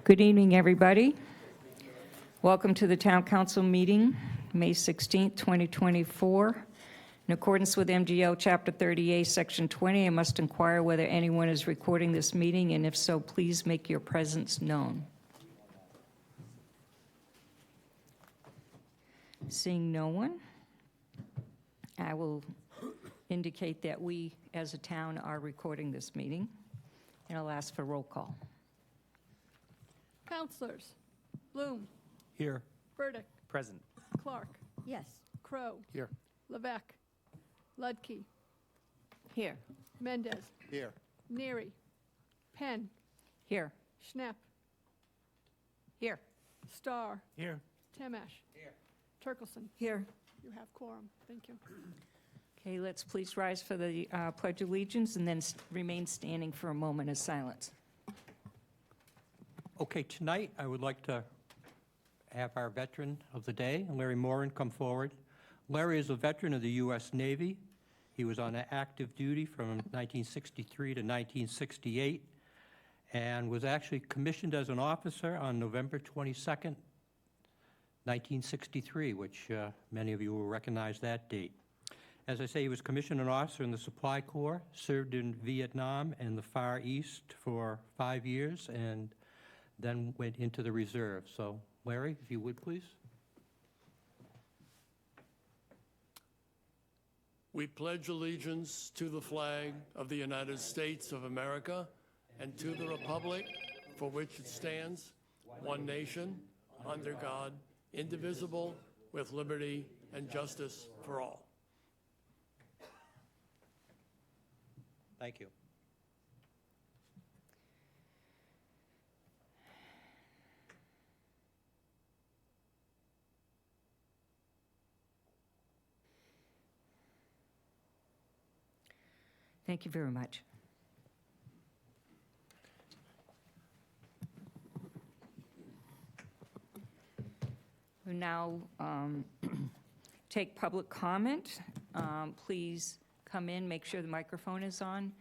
Good evening, everybody. Welcome to the Town Council meeting, May 16th, 2024. In accordance with MGL Chapter 30A, Section 20, I must inquire whether anyone is recording this meeting, and if so, please make your presence known. Seeing no one, I will indicate that we, as a town, are recording this meeting, and I'll ask for roll call. Councilors: Bloom. Here. Burdick. Present. Clark. Yes. Crow. Here. Ledec. Ledke. Here. Mendez. Here. Neary. Penn. Here. Schnapp. Here. Starr. Here. Temash. Here. Turkelson. Here. You have quorum. Thank you. Okay, let's please rise for the Pledge of Allegiance and then remain standing for a moment of silence. Okay, tonight I would like to have our veteran of the day, Larry Morin, come forward. Larry is a veteran of the U.S. Navy. He was on active duty from 1963 to 1968 and was actually commissioned as an officer on November 22nd, 1963, which many of you will recognize that date. As I say, he was commissioned an officer in the Supply Corps, served in Vietnam and the Far East for 5 years, and then went into the reserve. So, Larry, if you would, please. We pledge allegiance to the flag of the United States of America and to the republic for which it stands, one nation, under God, indivisible, with liberty and justice for all. Thank you. Thank you very much. We now take public comment. Please come in, make sure the microphone is on,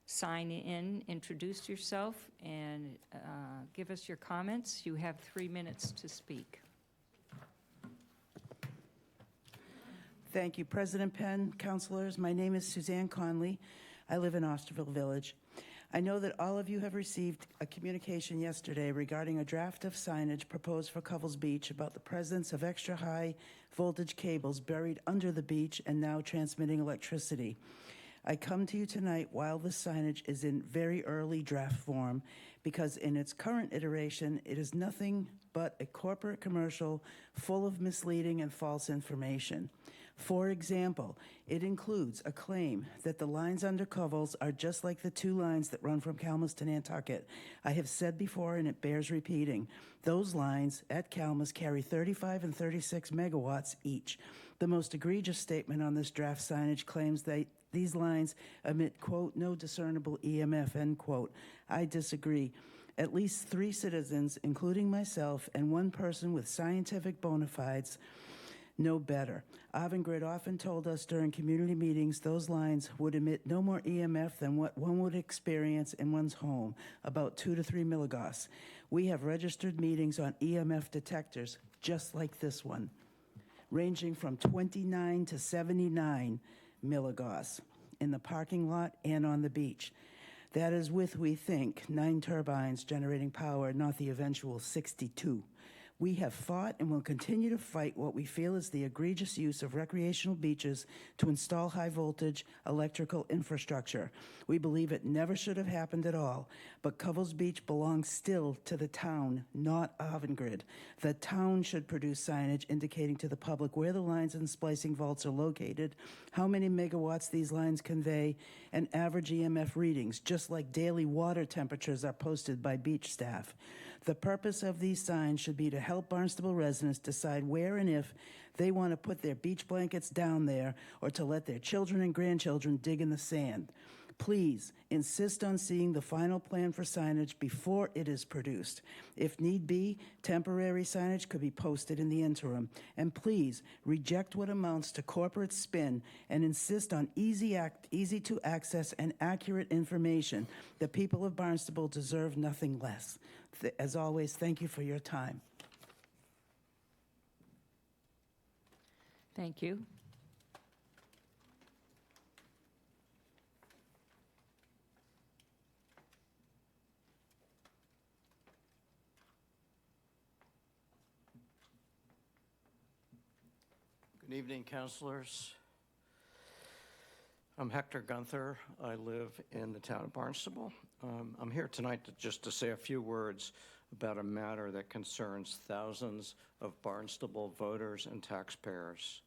sign in, introduce yourself, and give us your comments. You have 3 minutes to speak. Thank you, President Penn, councilors. My name is Suzanne Conley. I live in Osterville Village. I know that all of you have received a communication yesterday regarding a draft of signage proposed for Covell's Beach about the presence of extra high voltage cables buried under the beach and now transmitting electricity. I come to you tonight while the signage is in very early draft form because in its current iteration, it is nothing but a corporate commercial full of misleading and false information. For example, it includes a claim that the lines under Covell's are just like the 2 lines that run from Camas to Nantucket. I have said before, and it bears repeating, those lines at Camas carry 35 and 36 megawatts each. The most egregious statement on this draft signage claims that these lines emit, quote, no discernible EMF, end quote. I disagree. At least 3 citizens, including myself, and 1 person with scientific bona fides know better. Avangrid often told us during community meetings those lines would emit no more EMF than what one would experience in one's home, about 2 to 3 milligauss. We have registered meetings on EMF detectors, just like this one, ranging from 29 to 79 milligauss in the parking lot and on the beach. That is with, we think, 9 turbines generating power, not the eventual 62. We have fought and will continue to fight what we feel is the egregious use of recreational beaches to install high-voltage electrical infrastructure. We believe it never should have happened at all, but Covell's Beach belongs still to the town, not Avangrid. The town should produce signage indicating to the public where the lines and splicing vaults are located, how many megawatts these lines convey, and average EMF readings, just like daily water temperatures are posted by beach staff. The purpose of these signs should be to help Barnstable residents decide where and if they want to put their beach blankets down there or to let their children and grandchildren dig in the sand. Please insist on seeing the final plan for signage before it is produced. If need be, temporary signage could be posted in the interim. And please reject what amounts to corporate spin and insist on easy to access and accurate information. The people of Barnstable deserve nothing less. As always, thank you for your time. Thank you. Good evening, councilors. I'm Hector Gunther. I live in the town of Barnstable. I'm here tonight to say a few words about a matter that concerns thousands of Barnstable voters and taxpayers.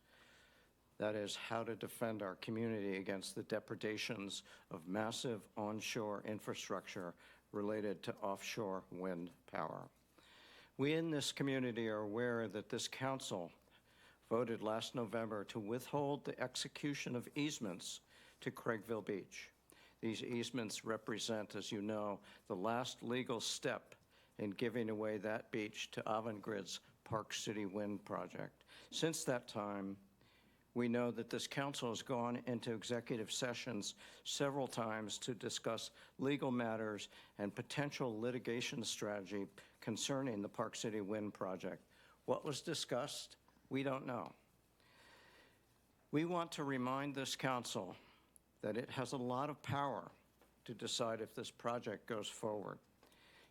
That is how to defend our community against the depredations of massive onshore infrastructure related to offshore wind power. We in this community are aware that this council voted last November to withhold the execution of easements to Craigville Beach. These easements represent, as you know, the last legal step in giving away that beach to Avangrid's Park City Wind project. Since that time, we know that this council has gone into executive sessions several times to discuss legal matters and potential litigation strategy concerning the Park City Wind project. What was discussed? We don't know. We want to remind this council that it has a lot of power to decide if this project goes forward.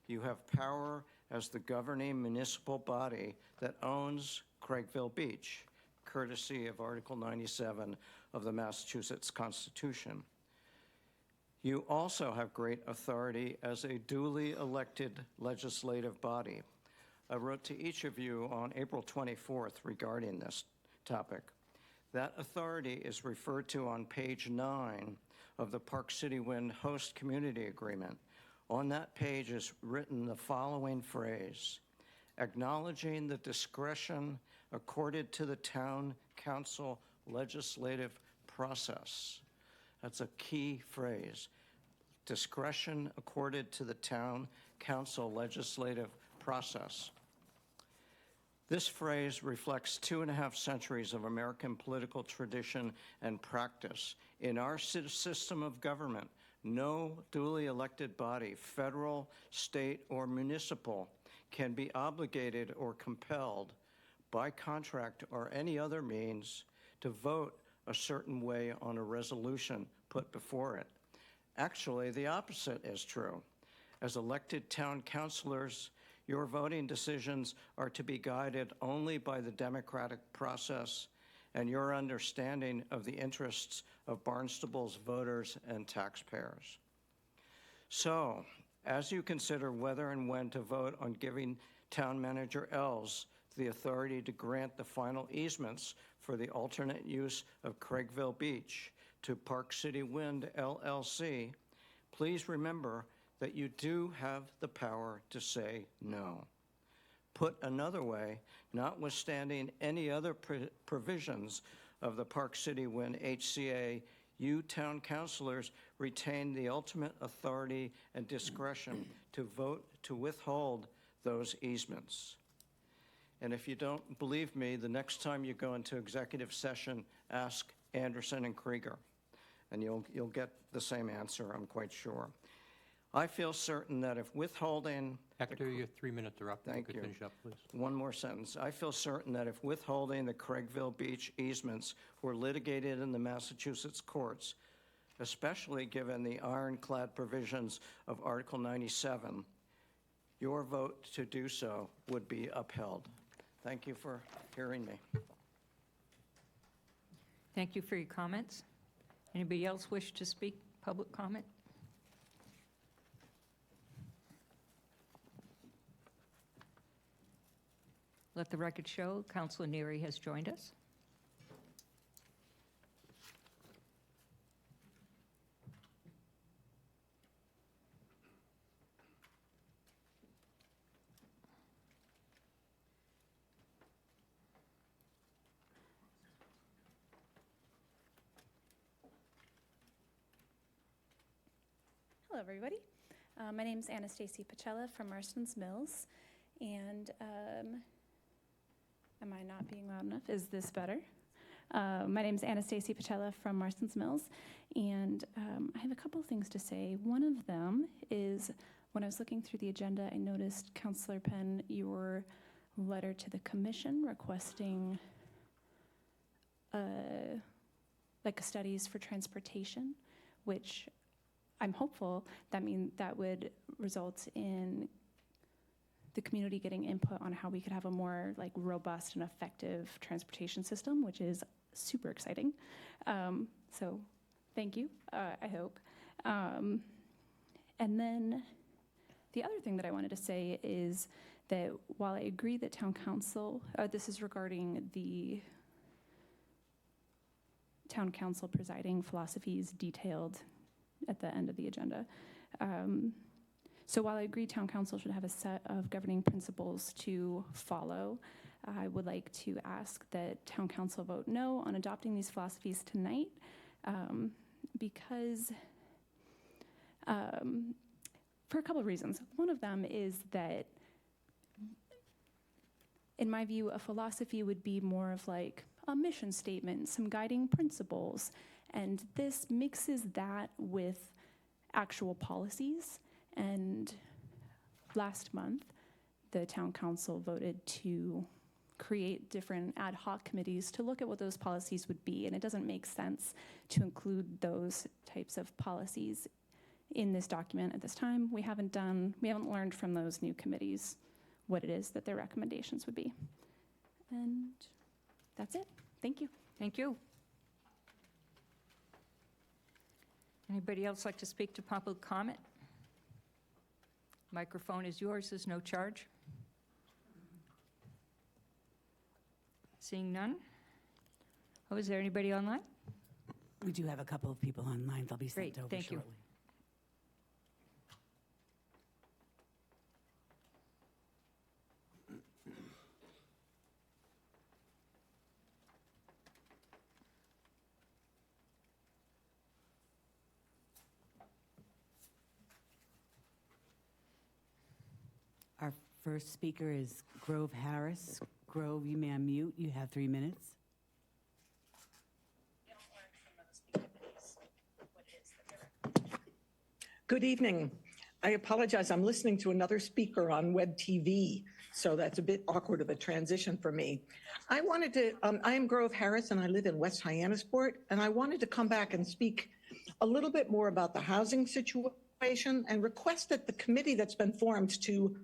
You have power as the governing municipal body that owns Craigville Beach, courtesy of Article 97 of the Massachusetts Constitution. You also have great authority as a duly elected legislative body. I wrote to each of you on April 24th regarding this topic. That authority is referred to on page 9 of the Park City Wind Host Community Agreement. On that page is written the following phrase: acknowledging the discretion accorded to the Town Council legislative process. That's a key phrase. Discretion accorded to the Town Council legislative process. This phrase reflects 2.5 centuries of American political tradition and practice. In our system of government, no duly elected body, federal, state, or municipal, can be obligated or compelled by contract or any other means to vote a certain way on a resolution put before it. Actually, the opposite is true. As elected town councilors, your voting decisions are to be guided only by the democratic process and your understanding of the interests of Barnstable's voters and taxpayers. So, as you consider whether and when to vote on giving Town Manager Els the authority to grant the final easements for the alternate use of Craigville Beach to Park City Wind LLC, please remember that you do have the power to say no. Put another way, notwithstanding any other provisions of the Park City Wind HCA, you town councilors retain the ultimate authority and discretion to vote to withhold those easements. And if you don't believe me, the next time you go into executive session, ask Anderson and Krieger, and you'll get the same answer, I'm quite sure. I feel certain that if withholding... Hector, your 3 minutes are up. Thank you. Finish up, please. One more sentence. I feel certain that if withholding the Craigville Beach easements were litigated in the Massachusetts courts, especially given the ironclad provisions of Article 97, your vote to do so would be upheld. Thank you for hearing me. Thank you for your comments. Anybody else wish to speak? Public comment? Let the record show, Councilor Neary has joined us. everybody. My name is Anastasia Pacella from Marston's Mills, and am I not being loud enough? Is this better? My name is Anastasia Pacella from Marston's Mills, and I have a couple of things to say. One of them is when I was looking through the agenda, I noticed, Councillor Penn, your letter to the commission requesting like studies for transportation, which I'm hopeful that would result in the community getting input on how we could have a more like robust and effective transportation system, which is super exciting. So thank you, I hope. And then the other thing that I wanted to say is that while I agree that town council, this is regarding the town council presiding philosophies detailed at the end of the agenda. So while I agree town council should have a set of governing principles to follow, I would like to ask that town council vote no on adopting these philosophies tonight, because for a couple of reasons. One of them is that, in my view, a philosophy would be more of like a mission statement, some guiding principles, and this mixes that with actual policies. And last month, the town council voted to create different ad hoc committees to look at what those policies would be, and it doesn't make sense to include those types of policies in this document at this time. We haven't learned from those new committees what it is that their recommendations would be. And that's it. Thank you. Thank you. Anybody else like to speak to public comment? Microphone is yours, there's no charge. Seeing none? Oh, is there anybody online? We do have a couple of people online. They'll be sent Great, over thank you. shortly. Our first speaker is Grove Harris. Grove, you may unmute. You have 3 minutes. Good evening. I apologize. I'm listening to another speaker on web TV, so that's a bit awkward of a transition for me. I am Grove Harris, and I live in West Hyannisport, and I wanted to come back and speak a little bit more about the housing situation and request that the committee that's been formed to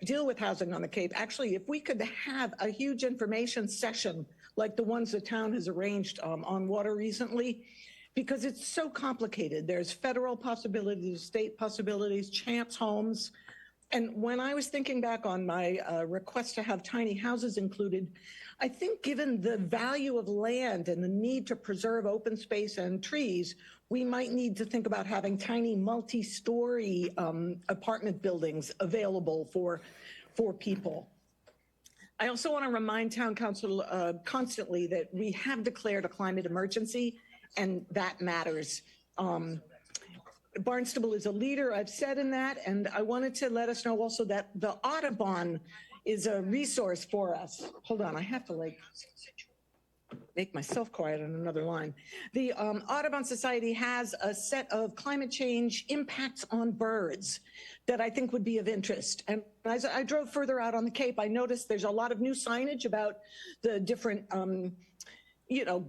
deal with housing on the Cape, actually, if we could have a huge information session like the ones the town has arranged on water recently, because it's so complicated. There's federal possibilities, state possibilities, chance homes. And when I was thinking back on my request to have tiny houses included, I think given the value of land and the need to preserve open space and trees, we might need to think about having tiny multi-story apartment buildings available for people. I also want to remind town council constantly that we have declared a climate emergency, and that matters. Barnstable is a leader, I've said in that, and I wanted to let us know also that the Audubon is a resource for us. Hold on, I have to make myself quiet on another line. The Audubon Society has a set of climate change impacts on birds that I think would be of interest. And as I drove further out on the Cape, I noticed there's a lot of new signage about the different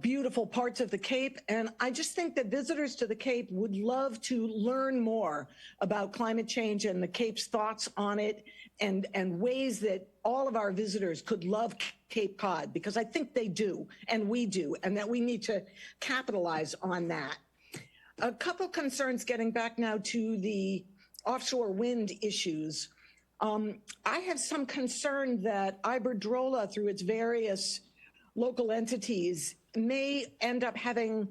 beautiful parts of the Cape. And I just think that visitors to the Cape would love to learn more about climate change and the Cape's thoughts on it, and ways that all of our visitors could love Cape Cod, because I think they do, and we do, and that we need to capitalize on that. A couple concerns getting back now to the offshore wind issues. I have some concern that Iberdrola, through its various local entities, may end up having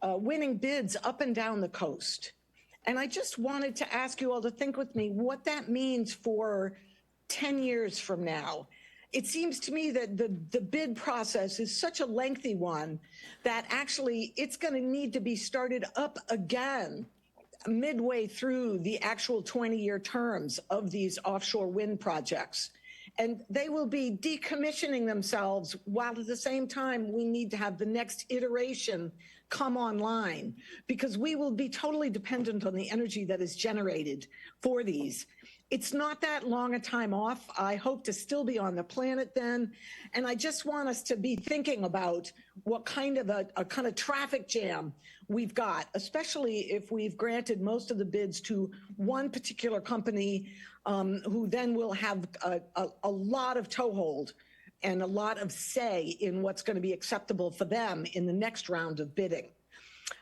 winning bids up and down the coast. And I just wanted to ask you all to think with me what that means for 10 years from now. It seems to me that the bid process is such a lengthy one that actually it's going to need to be started up again midway through the actual 20-year terms of these offshore wind projects. And they will be decommissioning themselves while at the same time we need to have the next iteration come online, because we will be totally dependent on the energy that is generated for these. It's not that long a time off. I hope to still be on the planet then. And I just want us to be thinking about what kind of a kind of traffic jam we've got, especially if we've granted most of the bids to one particular company who then will have a lot of toehold and a lot of say in what's going to be acceptable for them in the next round of bidding.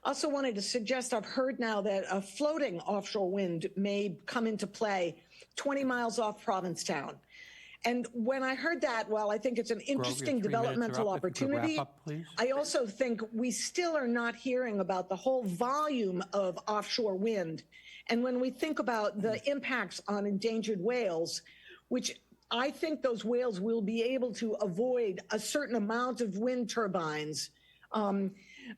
Also wanted to suggest, I've heard now that a floating offshore wind may come into play 20 miles off Provincetown. And when I heard that, well, I think it's an interesting developmental opportunity. I also think we still are not hearing about the whole volume of offshore wind. And when we think about the impacts on endangered whales, which I think those whales will be able to avoid a certain amount of wind turbines.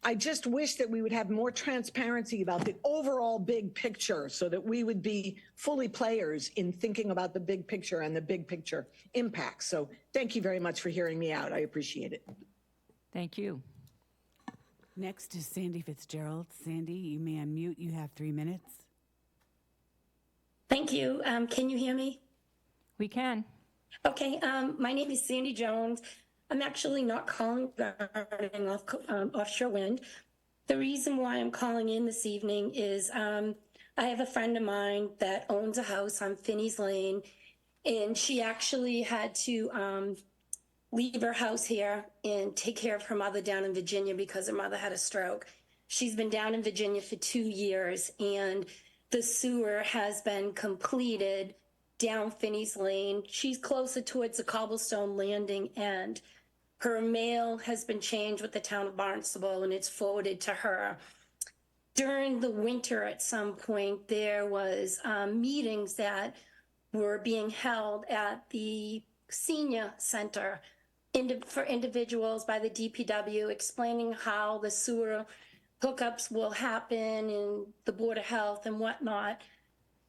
I just wish that we would have more transparency about the overall big picture so that we would be fully players in thinking about the big picture and the big picture impacts. So thank you very much for hearing me out. I appreciate it. Thank you. Next is Sandy Fitzgerald. Sandy, you may unmute. You have 3 minutes. Thank you. Can you hear me? We can. Okay. My name is Sandy Jones. I'm actually not calling regarding offshore wind. The reason why I'm calling in this evening is I have a friend of mine that owns a house on Finney's Lane, and she actually had to leave her house here and take care of her mother down in Virginia because her mother had a stroke. She's been down in Virginia for 2 years, and the sewer has been completed down Finney's Lane. She's closer towards the cobblestone landing end. Her mail has been changed with the town of Barnstable, and it's forwarded to her. During the winter at some point, there was meetings that were being held at the senior center for individuals by the DPW, explaining how the sewer hookups will happen and the Board of Health and whatnot.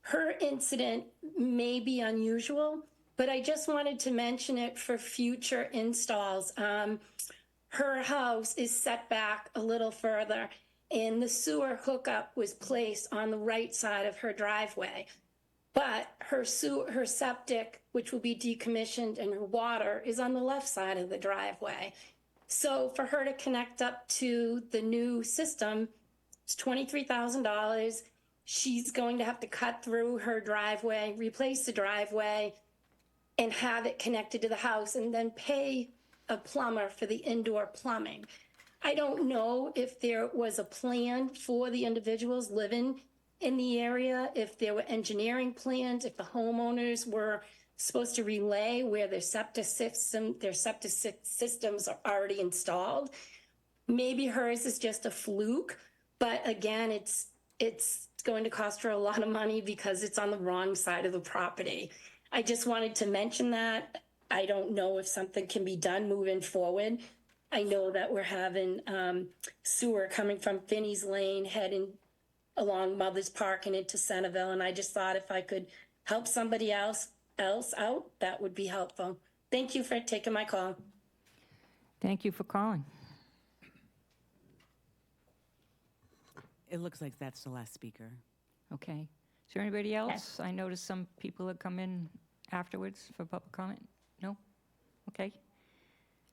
Her incident may be unusual, but I just wanted to mention it for future installs. Her house is set back a little further, and the sewer hookup was placed on the right side of her driveway. But her septic, which will be decommissioned, and her water is on the left side of the driveway. So for her to connect up to the new system, it's $23,000. She's going to have to cut through her driveway, replace the driveway, and have it connected to the house, and then pay a plumber for the indoor plumbing. I don't know if there was a plan for the individuals living in the area, if there were engineering plans, if the homeowners were supposed to relay where their septic systems are already installed. Maybe hers is just a fluke, but again, it's going to cost her a lot of money because it's on the wrong side of the property. I just wanted to mention that. I don't know if something can be done moving forward. I know that we're having sewer coming from Finney's Lane heading along Mother's Park and into Centerville, and I just thought if I could help somebody else out, that would be helpful. Thank you for taking my call. Thank you for calling. It looks like that's the last speaker. Okay. Is there anybody else? I noticed some people had come in afterwards for public comment. No? Okay.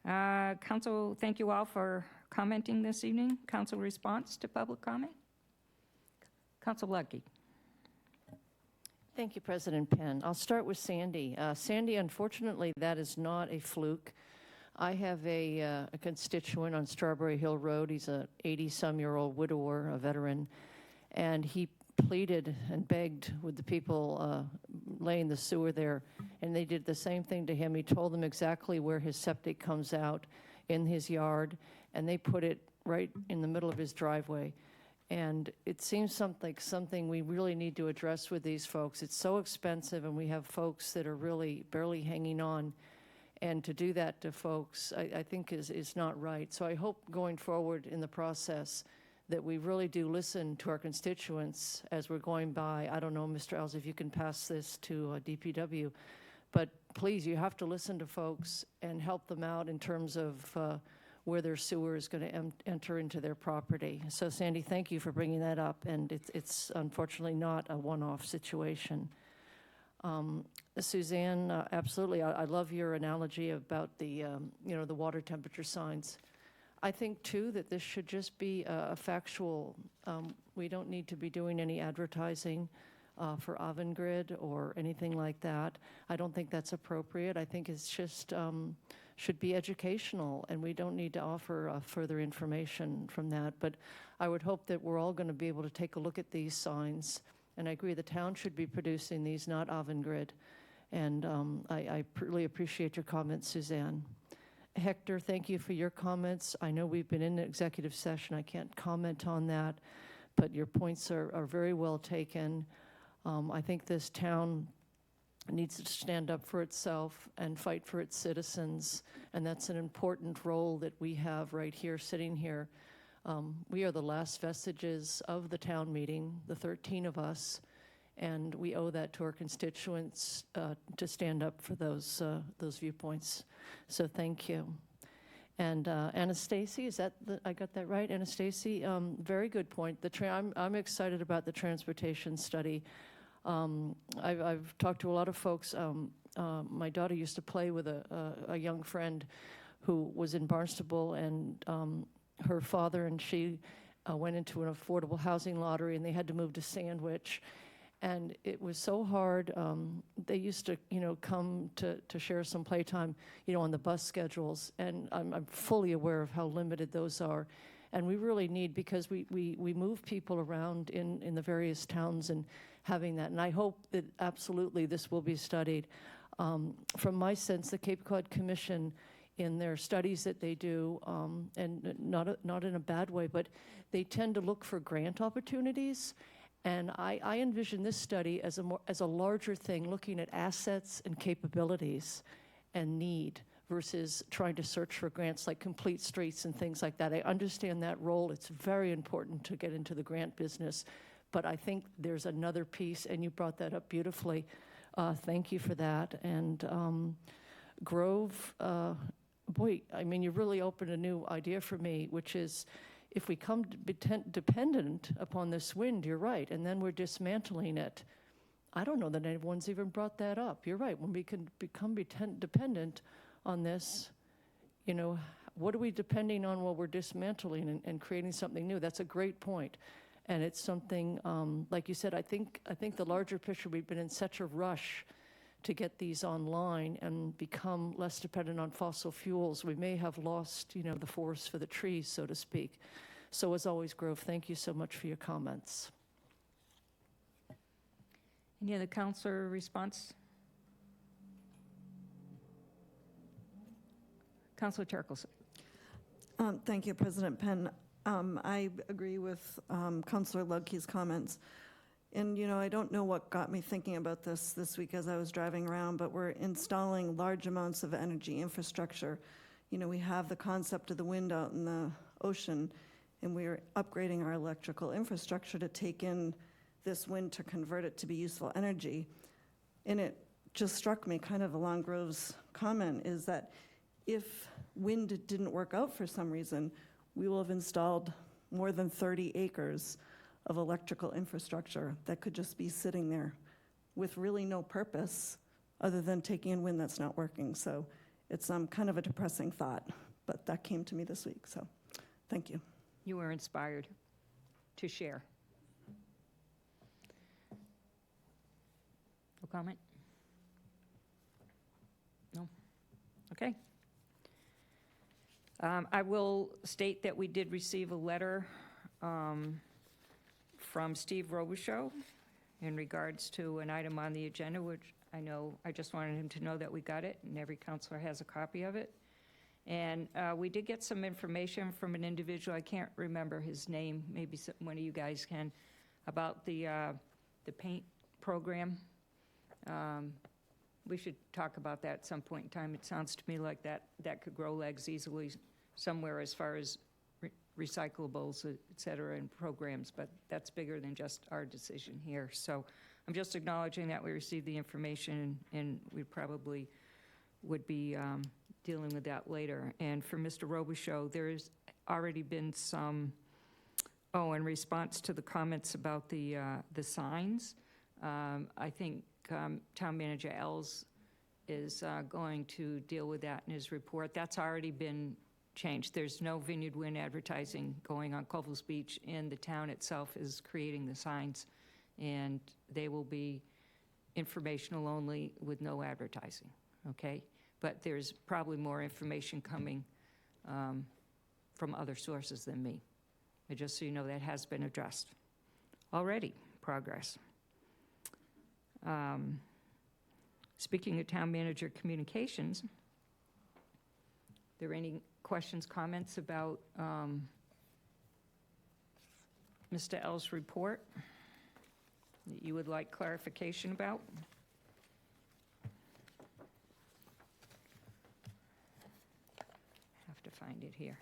Council, thank you all for commenting this evening. Council response to public comment? Council Ledec. Thank you, President Penn. I'll start with Sandy. Sandy, unfortunately, that is not a fluke. I have a constituent on Strawberry Hill Road. He's a 80-some-year-old widower, a veteran, and he pleaded and begged with the people laying the sewer there, and they did the same thing to him. He told them exactly where his septic comes out in his yard, and they put it right in the middle of his driveway. And it seems like something we really need to address with these folks. It's so expensive, and we have folks that are really barely hanging on. And to do that to folks, I think is not right. So I hope going forward in the process that we really do listen to our constituents as we're going by. I don't know, Mr. Els, if you can pass this to DPW, but please, you have to listen to folks and help them out in terms of where their sewer is going to enter into their property. So Sandy, thank you for bringing that up, and it's unfortunately not a one-off situation. Suzanne, absolutely, I love your analogy about the, the water temperature signs. I think, too, that this should just be a factual, we don't need to be doing any advertising for Avangrid or anything like that. I don't think that's appropriate. I think it's just should be educational, and we don't need to offer further information from that. But I would hope that we're all going to be able to take a look at these signs. And I agree, the town should be producing these, not Avangrid. And I really appreciate your comments, Suzanne. Hector, thank you for your comments. I know we've been in an executive session. I can't comment on that, but your points are very well taken. I think this town needs to stand up for itself and fight for its citizens, and that's an important role that we have right here, sitting here. We are the last vestiges of the town meeting, the 13 of us, and we owe that to our constituents to stand up for those viewpoints. So thank you. And Anastasia, is that I got that right? Anastasia, very good point. I'm excited about the transportation study. I've talked to a lot of folks. My daughter used to play with a young friend who was in Barnstable, and her father and she went into an affordable housing lottery, and they had to move to Sandwich. And it was so hard. They used to, come to share some playtime, on the bus schedules. And I'm fully aware of how limited those are. And we really need, because we move people around in the various towns and having that. And I hope that absolutely this will be studied. From my sense, the Cape Cod Commission, in their studies that they do, and not in a bad way, but they tend to look for grant opportunities. And I envision this study as a larger thing, looking at assets and capabilities and need versus trying to search for grants like complete streets and things like that. I understand that role. It's very important to get into the grant business. But I think there's another piece, and you brought that up beautifully. Thank you for that. And Grove, boy, I mean, you really opened a new idea for me, which is, if we come to be dependent upon this wind, you're right, and then we're dismantling it. I don't know that anyone's even brought that up. You're right. When we can become dependent on this, what are we depending on while we're dismantling and creating something new? That's a great point. And it's something, like you said, I think the larger picture, we've been in such a rush to get these online and become less dependent on fossil fuels. We may have lost, the forest for the trees, so to speak. So as always, Grove, thank you so much for your comments. Any other councillor response? Councillor Terkelson. Thank you, President Penn. I agree with Councillor Lugke's comments. And, I don't know what got me thinking about this week as I was driving around, but we're installing large amounts of energy infrastructure. We have the concept of the wind out in the ocean, and we're upgrading our electrical infrastructure to take in this wind to convert it to be useful energy. And it just struck me, kind of along Grove's comment, is that if wind didn't work out for some reason, we will have installed more than 30 acres of electrical infrastructure that could just be sitting there with really no purpose other than taking in wind that's not working. So it's kind of a depressing thought, but that came to me this week, so thank you. You were inspired to share. No comment? No? Okay. I will state that we did receive a letter from Steve Robichaud in regards to an item on the agenda, which I just wanted him to know that we got it, and every councilor has a copy of it. And we did get some information from an individual, I can't remember his name, maybe one of you guys can, about the paint program. We should talk about that at some point in time. It sounds to me like that could grow legs easily somewhere as far as recyclables, et cetera, and programs, but that's bigger than just our decision here. So I'm just acknowledging that we received the information, and we probably would be dealing with that later. And for Mr. Robichaud, there's already been some, in response to the comments about the signs, I think Town Manager Els is going to deal with that in his report. That's already been changed. There's no Vineyard Wind advertising going on Covell's Beach, and the town itself is creating the signs, and they will be informational only with no advertising, okay? But there's probably more information coming from other sources than me. But just so you know, that has been addressed. Already, progress. Speaking of town manager communications, there any questions, comments about Mr. L's report that you would like clarification about? Have to find it here.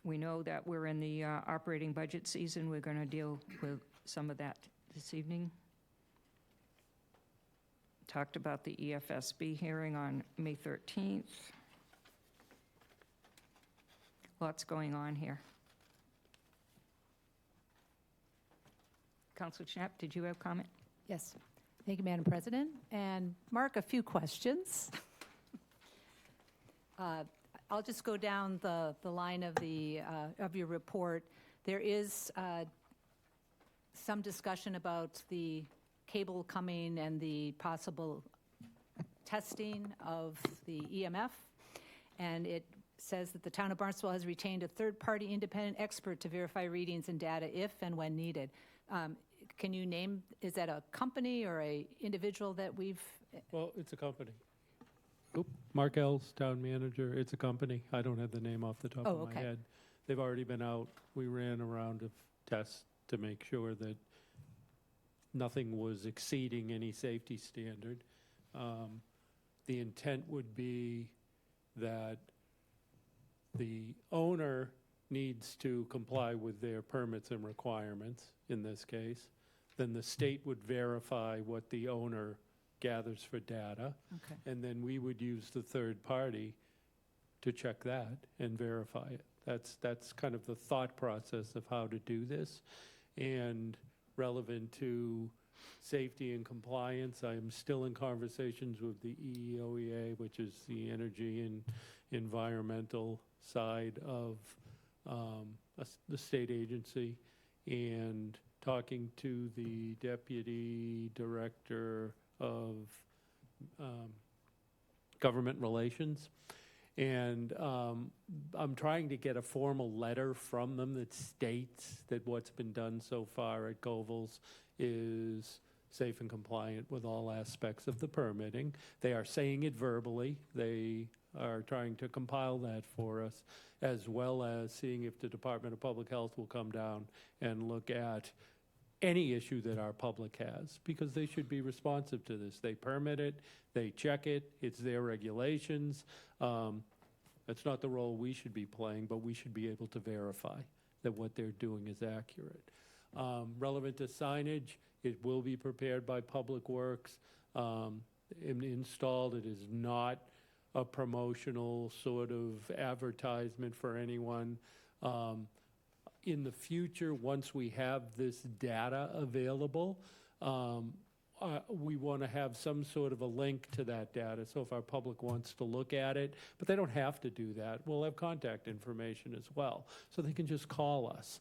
We know that we're in the operating budget season. We're going to deal with some of that this evening. Talked about the EFSB hearing on May 13th. Lots going on here. Councilor Schnapp, did you have comment? Yes. Thank you, Madam President. And Mark, a few questions. I'll just go down the line of your report. There is some discussion about the cable coming and the possible testing of the EMF, and it says that the town of Barnstable has retained a third-party independent expert to verify readings and data if and when needed. Can you name, is that a company or a individual that we've? Well, it's a company. Mark Ells, town manager. It's a company. I don't have the name off the top of my head. They've already been out. We ran a round of tests to make sure that nothing was exceeding any safety standard. The intent would be that the owner needs to comply with their permits and requirements, in this case. Then the state would verify what the owner gathers for data. Okay. And then we would use the third party to check that and verify it. That's kind of the thought process of how to do this. And relevant to safety and compliance, I am still in conversations with the EEOEA, which is the energy and environmental side of the state agency, and talking to the deputy director of government relations. And I'm trying to get a formal letter from them that states that what's been done so far at Covell's is safe and compliant with all aspects of the permitting. They are saying it verbally. They are trying to compile that for us, as well as seeing if the Department of Public Health will come down and look at any issue that our public has, because they should be responsive to this. They permit it, they check it, it's their regulations. That's not the role we should be playing, but we should be able to verify that what they're doing is accurate. Relevant to signage, it will be prepared by Public Works and installed. It is not a promotional sort of advertisement for anyone. In the future, once we have this data available, we want to have some sort of a link to that data. So if our public wants to look at it, but they don't have to do that, we'll have contact information as well. So they can just call us.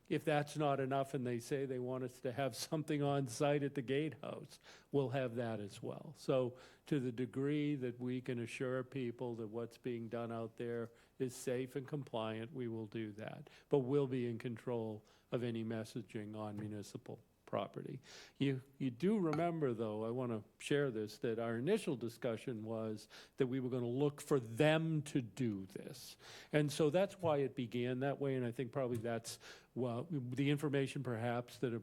If that's not enough and they say they want us to have something on site at the gatehouse, we'll have that as well. So to the degree that we can assure people that what's being done out there is safe and compliant, we will do that. But we'll be in control of any messaging on municipal property. You do remember, though, I want to share this, that our initial discussion was that we were going to look for them to do this. And so that's why it began that way, and I think probably that's the information perhaps that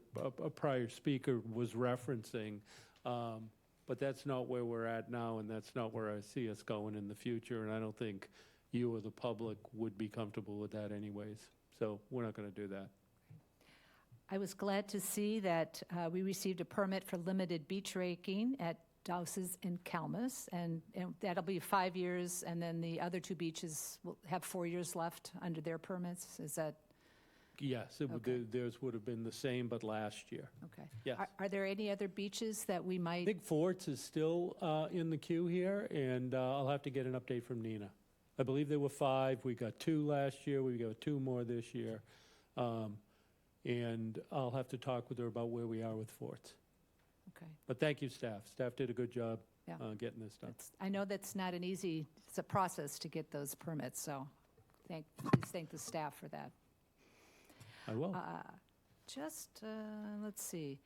a prior speaker was referencing. But that's not where we're at now, and that's not where I see us going in the future, and I don't think you or the public would be comfortable with that anyways. So we're not going to do that. I was glad to see that we received a permit for limited beach raking at Douses and Campos, and that'll be 5 years, and then the other two beaches will have 4 years left under their permits. Is that Yes, theirs would have been the same, but last year. okay? Yes. Are there any other beaches that we might? Big Forts is still in the queue here, and I'll have to get an update from Nina. I believe there were 5. We got 2 last year. We got 2 more this year. And I'll have to talk with her about where we are with Forts. Okay. But thank you, staff. Staff did a good job Yeah. getting this done. I know that's not an easy, it's a process to get those permits, so please thank the staff for that. I will. Let's see.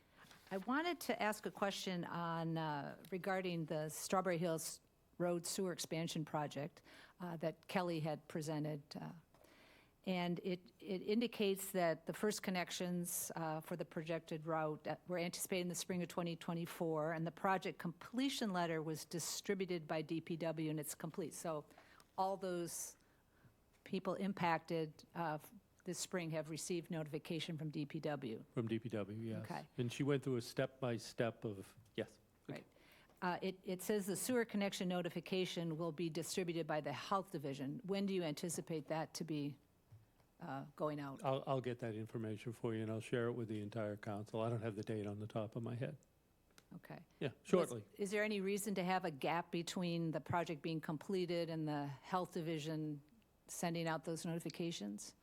I wanted to ask a question on, regarding the Strawberry Hills Road Sewer Expansion Project that Kelly had presented. And it indicates that the first connections for the projected route were anticipated in the spring of 2024, and the project completion letter was distributed by DPW, and it's complete. So all those people impacted this spring have received notification from DPW. From DPW, yes. Okay. And she went through a step-by-step of, yes. Right. It says the sewer connection notification will be distributed by the Health Division. When do you anticipate that to be going out? I'll get that information for you, and I'll share it with the entire council. I don't have the date on the top of my head. Okay. Yeah, shortly. Is there any reason to have a gap between the project being completed and the Health Division sending out those notifications?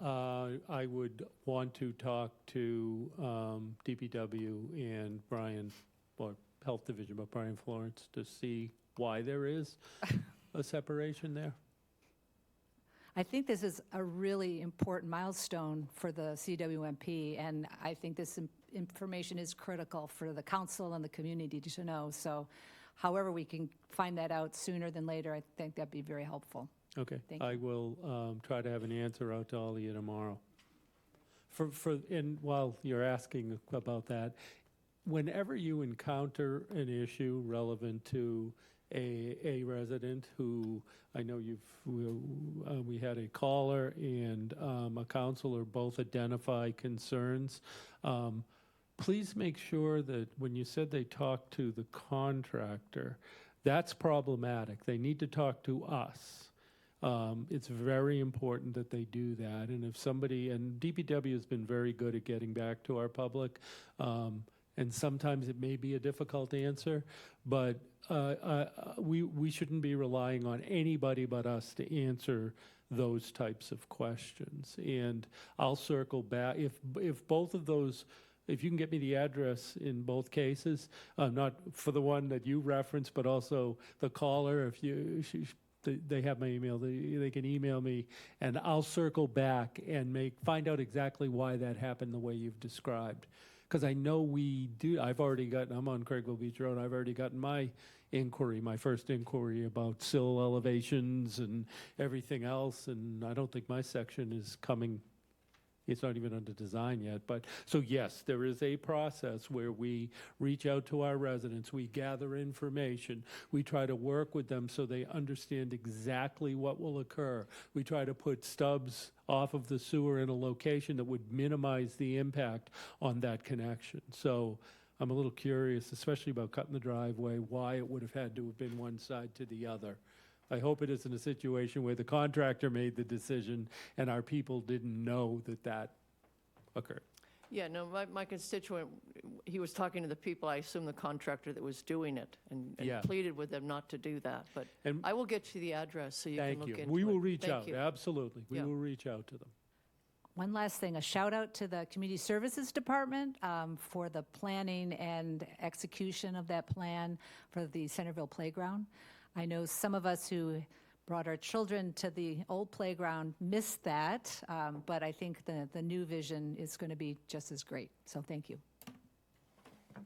I would want to talk to DPW and Brian, or Health Division, but Brian Florence, to see why there is a separation there. I think this is a really important milestone for the CWMP, and I think this information is critical for the council and the community to know. So however we can find that out sooner than later, I think that'd be very helpful. Okay. Thank you. I will try to have an answer out to all of you tomorrow. And while you're asking about that, whenever you encounter an issue relevant to a resident who, I know we had a caller and a councilor both identify concerns. Please make sure that when you said they talked to the contractor, that's problematic. They need to talk to us. It's very important that they do that. And if somebody, and DPW has been very good at getting back to our public, and sometimes it may be a difficult answer, but we shouldn't be relying on anybody but us to answer those types of questions. And I'll circle back. If both of those, if you can get me the address in both cases, not for the one that you referenced, but also the caller, if they have my email, they can email me, and I'll circle back and find out exactly why that happened the way you've described. Because I know we do, I'm on Craigville Beach Road, I've already gotten my first inquiry about sill elevations and everything else, and I don't think my section is coming, it's not even under design yet. But, so yes, there is a process where we reach out to our residents, we gather information, we try to work with them so they understand exactly what will occur. We try to put stubs off of the sewer in a location that would minimize the impact on that connection. So I'm a little curious, especially about cutting the driveway, why it would have had to have been one side to the other. I hope it isn't a situation where the contractor made the decision and our people didn't know that occurred. Yeah, no, my constituent, he was talking to the people, I assume the contractor that was doing it, and Yeah. pleaded with them not to do that. But And I will get you the address so you can thank look you. into it. We will reach Thank out, you. absolutely. We Yeah. will reach out to them. One last thing, a shout out to the Community Services Department for the planning and execution of that plan for the Centerville Playground. I know some of us who brought our children to the old playground missed that, but I think the new vision is going to be just as great. So thank you.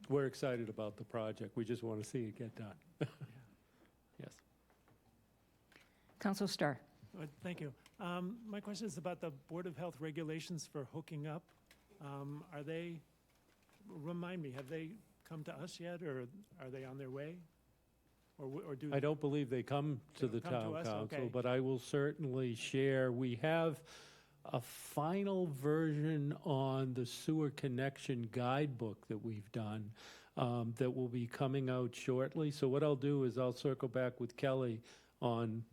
We're excited about the project. We just want to see it get done. Yes. Councilor Starr. Thank you. My question is about the Board of Health regulations for hooking up. Are they, remind me, have they come to us yet, or are they on their way? Or do I don't believe they come to the Come to town us? council, Okay. but I will certainly share. We have a final version on the sewer connection guidebook that we've done that will be coming out shortly. So what I'll do is I'll circle back with Kelly on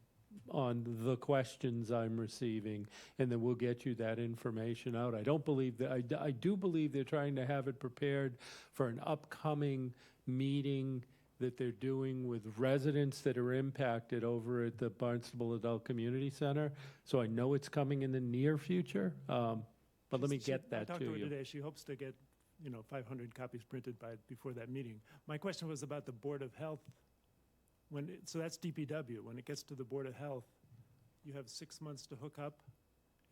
the questions I'm receiving, and then we'll get you that information out. I don't believe that, I do believe they're trying to have it prepared for an upcoming meeting that they're doing with residents that are impacted over at the Barnstable Adult Community Center. So I know it's coming in the near future, but let me get that I talked to to her you. today. She hopes to get, 500 copies printed before that meeting. My question was about the Board of Health. So that's DPW. When it gets to the Board of Health, you have 6 months to hook up,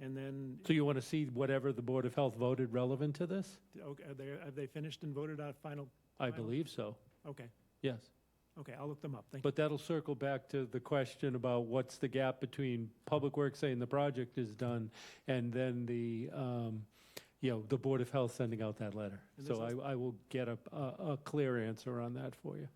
and then, So you want to see whatever the Board of Health voted relevant to this? okay, have they finished and voted on final? I believe so, Okay, yes. okay, I'll look them up. Thank you. But that'll circle back to the question about what's the gap between Public Works saying the project is done and then the Board of Health sending out that letter. And So there's I will get a clear answer on that for you.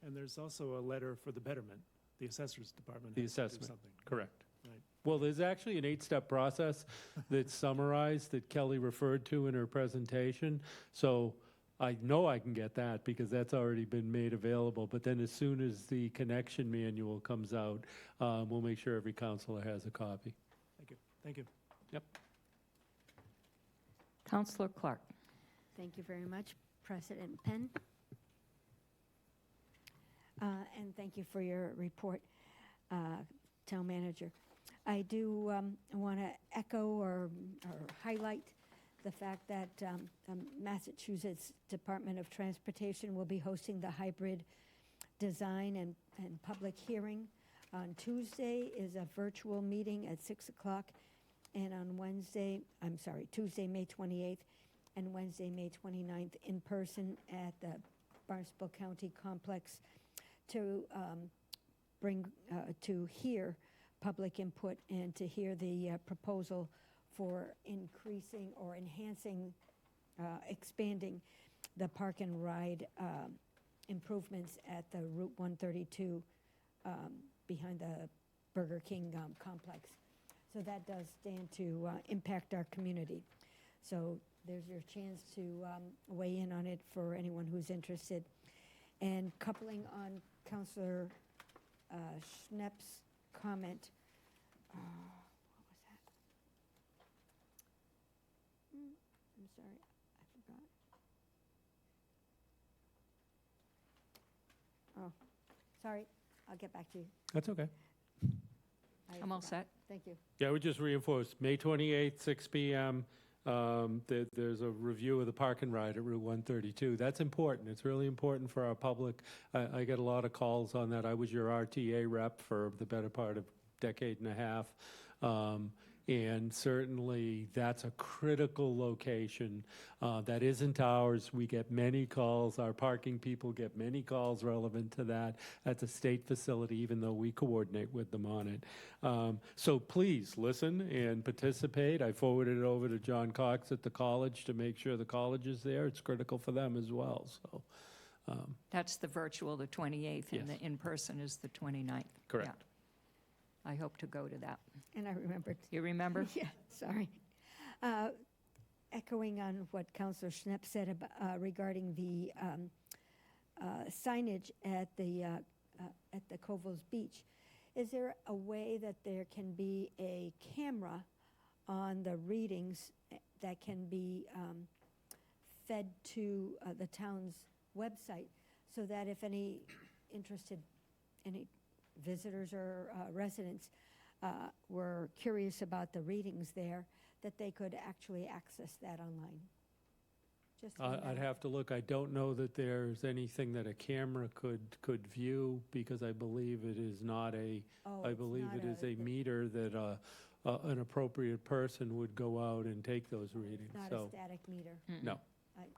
And there's also a letter for the betterment. The Assessor's Department The has to do assessment, something. correct. Right. Well, there's actually an 8-step process that's summarized that Kelly referred to in her presentation. So I know I can get that because that's already been made available. But then as soon as the connection manual comes out, we'll make sure every counselor has a copy. Thank you. Thank you. Yep. Councilor Clark. Thank you very much, President Penn. And thank you for your report, Town Manager. I do want to echo or highlight the fact that Massachusetts Department of Transportation will be hosting the hybrid design and public hearing. On Tuesday is a virtual meeting at 6 o'clock, and on Tuesday, May 28th, and Wednesday, May 29th, in person at the Barnstable County Complex to hear public input and to hear the proposal for increasing or enhancing, expanding the park and ride improvements at the Route 132 behind the Burger King complex. So that does stand to impact our community. So there's your chance to weigh in on it for anyone who's interested. And coupling on Councillor Schnepp's comment, what was that? I'm sorry, I forgot. Oh, sorry, I'll get back to you. That's okay. I'm all set. Thank you. Yeah, I would just reinforce, May 28th, 6 p.m., there's a review of the park and ride at Route 132. That's important. It's really important for our public. I get a lot of calls on that. I was your RTA rep for the better part of a decade and a half. And certainly that's a critical location. That isn't ours. We get many calls. Our parking people get many calls relevant to that. That's a state facility, even though we coordinate with them on it. So please listen and participate. I forwarded it over to John Cox at the college to make sure the college is there. It's critical for them as well. So That's the virtual, the 28th, and Yes. the in-person is the 29th. Correct. Yeah. I hope to go to that. And I remembered. You remember? Yeah, sorry. Echoing on what Councillor Schnepp said about, regarding the signage at the Coville's Beach, is there a way that there can be a camera on the readings that can be fed to the town's website, so that if any visitors or residents were curious about the readings there, that they could actually access that online? Just I'd have to look. I don't know that there's anything that a camera could view, because I believe it is not a, I believe it is a meter that an appropriate person would go out and take those readings. Not So, a static meter. no,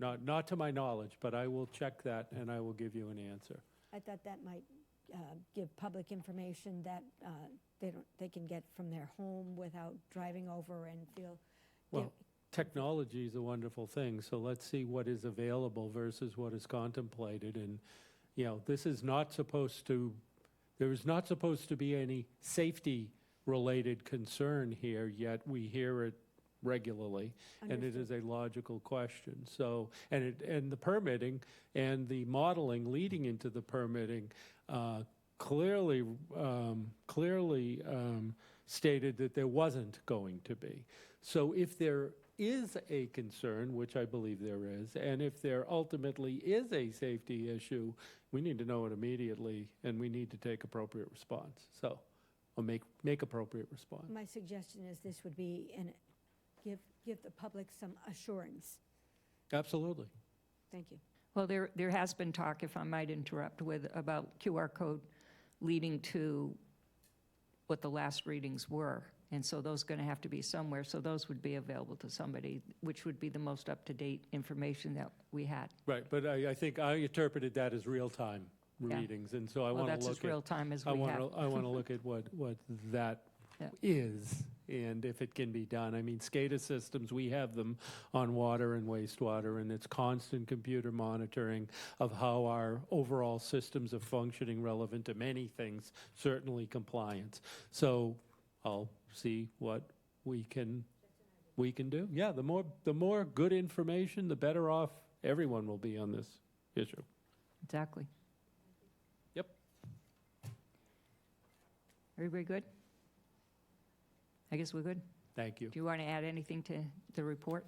I- not to my knowledge, but I will check that and I will give you an answer. I thought that might give public information that they can get from their home without driving over and feel. Well, technology is a wonderful thing, so let's see what is available versus what is contemplated. And, this is not supposed to, there is not supposed to be any safety-related concern here, yet we hear it regularly, and it is a logical question. So, and the permitting and the modeling leading into the permitting clearly stated that there wasn't going to be. So if there is a concern, which I believe there is, and if there ultimately is a safety issue, we need to know it immediately, and we need to take appropriate response. So, or make appropriate response. My suggestion is this would be, give the public some assurance. Absolutely. Thank you. Well, there has been talk, if I might interrupt, about QR code leading to what the last readings were. And so those are going to have to be somewhere. So those would be available to somebody, which would be the most up-to-date information that we had. Right, but I think I interpreted that as real-time readings, and so I want to look at... Well, that's as real-time as we have. I want to look at what that is, and if it can be done. I mean, SCADA systems, we have them on water and wastewater, and it's constant computer monitoring of how our overall systems are functioning relevant to many things, certainly compliance. So I'll see what we can do. Yeah, the more good information, the better off everyone will be on this issue. Exactly. Yep. Everybody good? I guess we're good. Thank you. Do you want to add anything to the report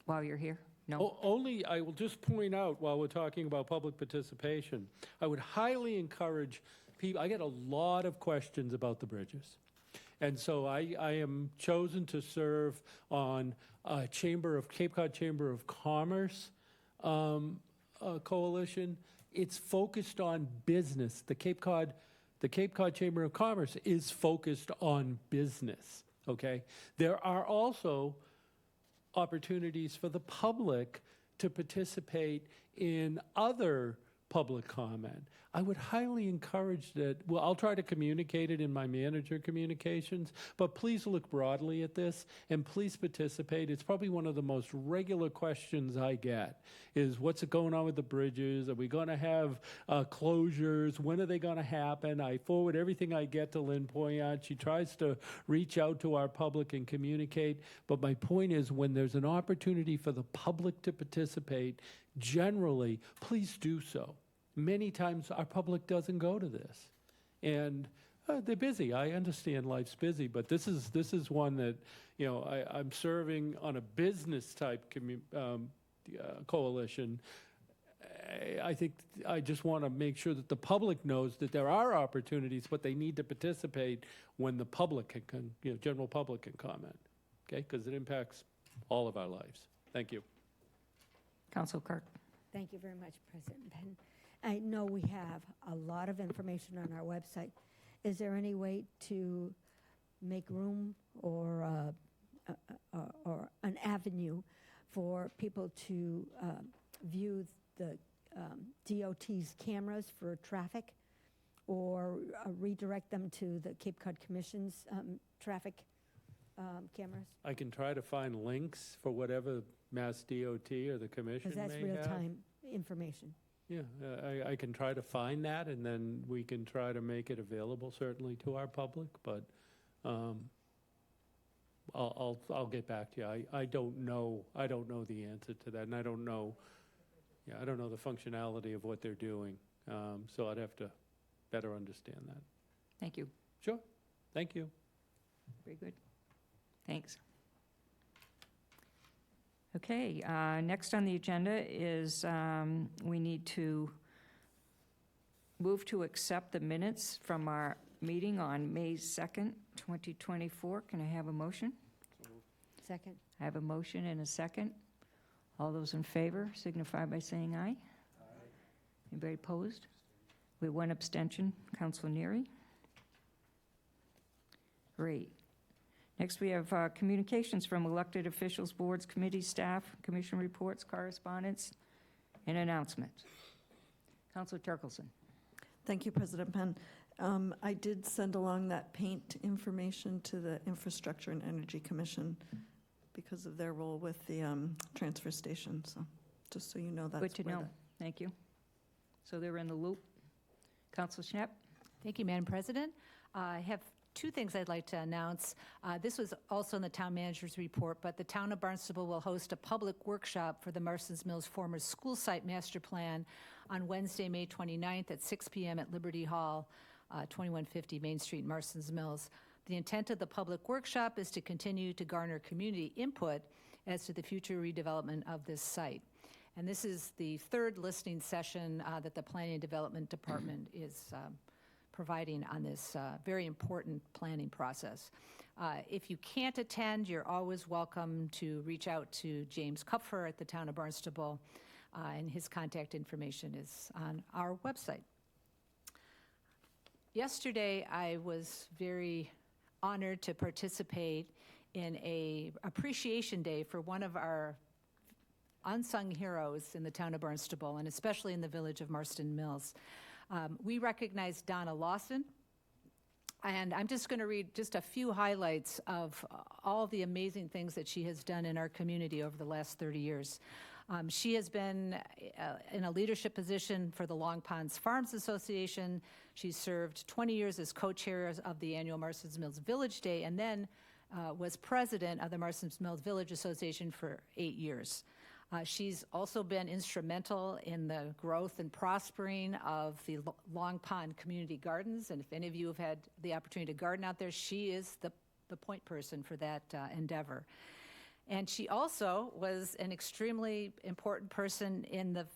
while you're here? No? Only, I will just point out, while we're talking about public participation, I would highly encourage people, I get a lot of questions about the bridges. And so I am chosen to serve on Cape Cod Chamber of Commerce coalition. It's focused on business. The Cape Cod Chamber of Commerce is focused on business, okay? There are also opportunities for the public to participate in other public comment. I would highly encourage that. Well, I'll try to communicate it in my manager communications, but please look broadly at this and please participate. It's probably one of the most regular questions I get is, what's going on with the bridges? Are we going to have closures? When are they going to happen? I forward everything I get to Lynn Poyant. She tries to reach out to our public and communicate, but my point is, when there's an opportunity for the public to participate, generally, please do so. Many times our public doesn't go to this, and they're busy. I understand life's busy, but this is one that, I'm serving on a business type coalition. I think I just want to make sure that the public knows that there are opportunities, but they need to participate when the public can, general public can comment, okay? Because it impacts all of our lives. Thank you. Council Kirk. Thank you very much, President Penn. I know we have a lot of information on our website. Is there any way to make room or an avenue for people to view the DOT's cameras for traffic, or redirect them to the Cape Cod Commission's traffic cameras? I can try to find links for whatever Mass DOT or the commission may have. Because that's real-time information. Yeah, I can try to find that, and then we can try to make it available certainly to our public, but I'll get back to you. I don't know the answer to that, and I don't know the functionality of what they're doing, so I'd have to better understand that. Thank you. Sure, thank you. Very good. Thanks. Okay, next on the agenda is we need to move to accept the minutes from our meeting on May 2nd, 2024. Can I have a motion? Second. I have a motion and a second. All those in favor signify by saying aye. Anybody opposed? With one abstention, Councilor Neary. Great. Next, we have communications from elected officials, boards, committees, staff, commission reports, correspondence, and announcements. Councilor Turkelson. Thank you, President Penn. I did send along that paint information to the Infrastructure and Energy Commission because of their role with the transfer station. So just so you know, that's Good to where know. Thank you. So they're in the loop. Councilor Schnapp. Thank you, Madam President. I have two things I'd like to announce. This was also in the town manager's report, but the town of Barnstable will host a public workshop for the Marston's Mills former school site master plan on Wednesday, May 29th at 6 p.m. at Liberty Hall, 2150 Main Street, Marston's Mills. The intent of the public workshop is to continue to garner community input as to the future redevelopment of this site. And this is the third listening session that the Planning and Development Department is providing on this very important planning process. If you can't attend, you're always welcome to reach out to James Kupfer at the Town of Barnstable, and his contact information is on our website. Yesterday, I was very honored to participate in a appreciation day for one of our unsung heroes in the town of Barnstable, and especially in the village of Marston Mills. We recognize Donna Lawson, and I'm just going to read just a few highlights of all the amazing things that she has done in our community over the last 30 years. She has been in a leadership position for the Long Ponds Farms Association. She served 20 years as co-chair of the annual Marston's Mills Village Day, and then was president of the Marston's Mills Village Association for 8 years. She's also been instrumental in the growth and prospering of the Long Pond Community Gardens, and if any of you have had the opportunity to garden out there, she is the point person for that endeavor. And she also was an extremely important person in the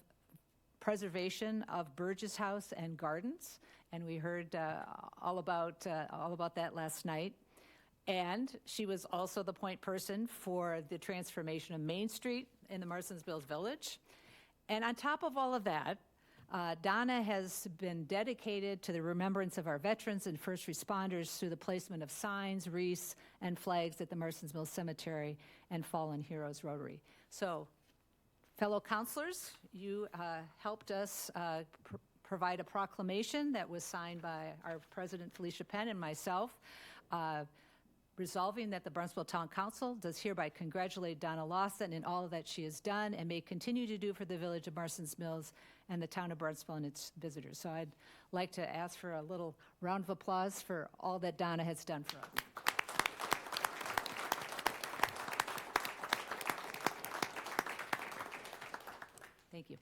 preservation of Burgess House and Gardens, and we heard all about that last night. And she was also the point person for the transformation of Main Street in the Marston's Mills Village. And on top of all of that, Donna has been dedicated to the remembrance of our veterans and first responders through the placement of signs, wreaths, and flags at the Marston's Mills Cemetery and Fallen Heroes Rotary. So, fellow councilors, you helped us provide a proclamation that was signed by our President Felicia Penn and myself, resolving that the Barnstable Town Council does hereby congratulate Donna Lawson in all that she has done and may continue to do for the village of Marston's Mills and the town of Barnstable and its visitors. So I'd like to ask for a little round of applause for all that Donna has done for us. Thank you.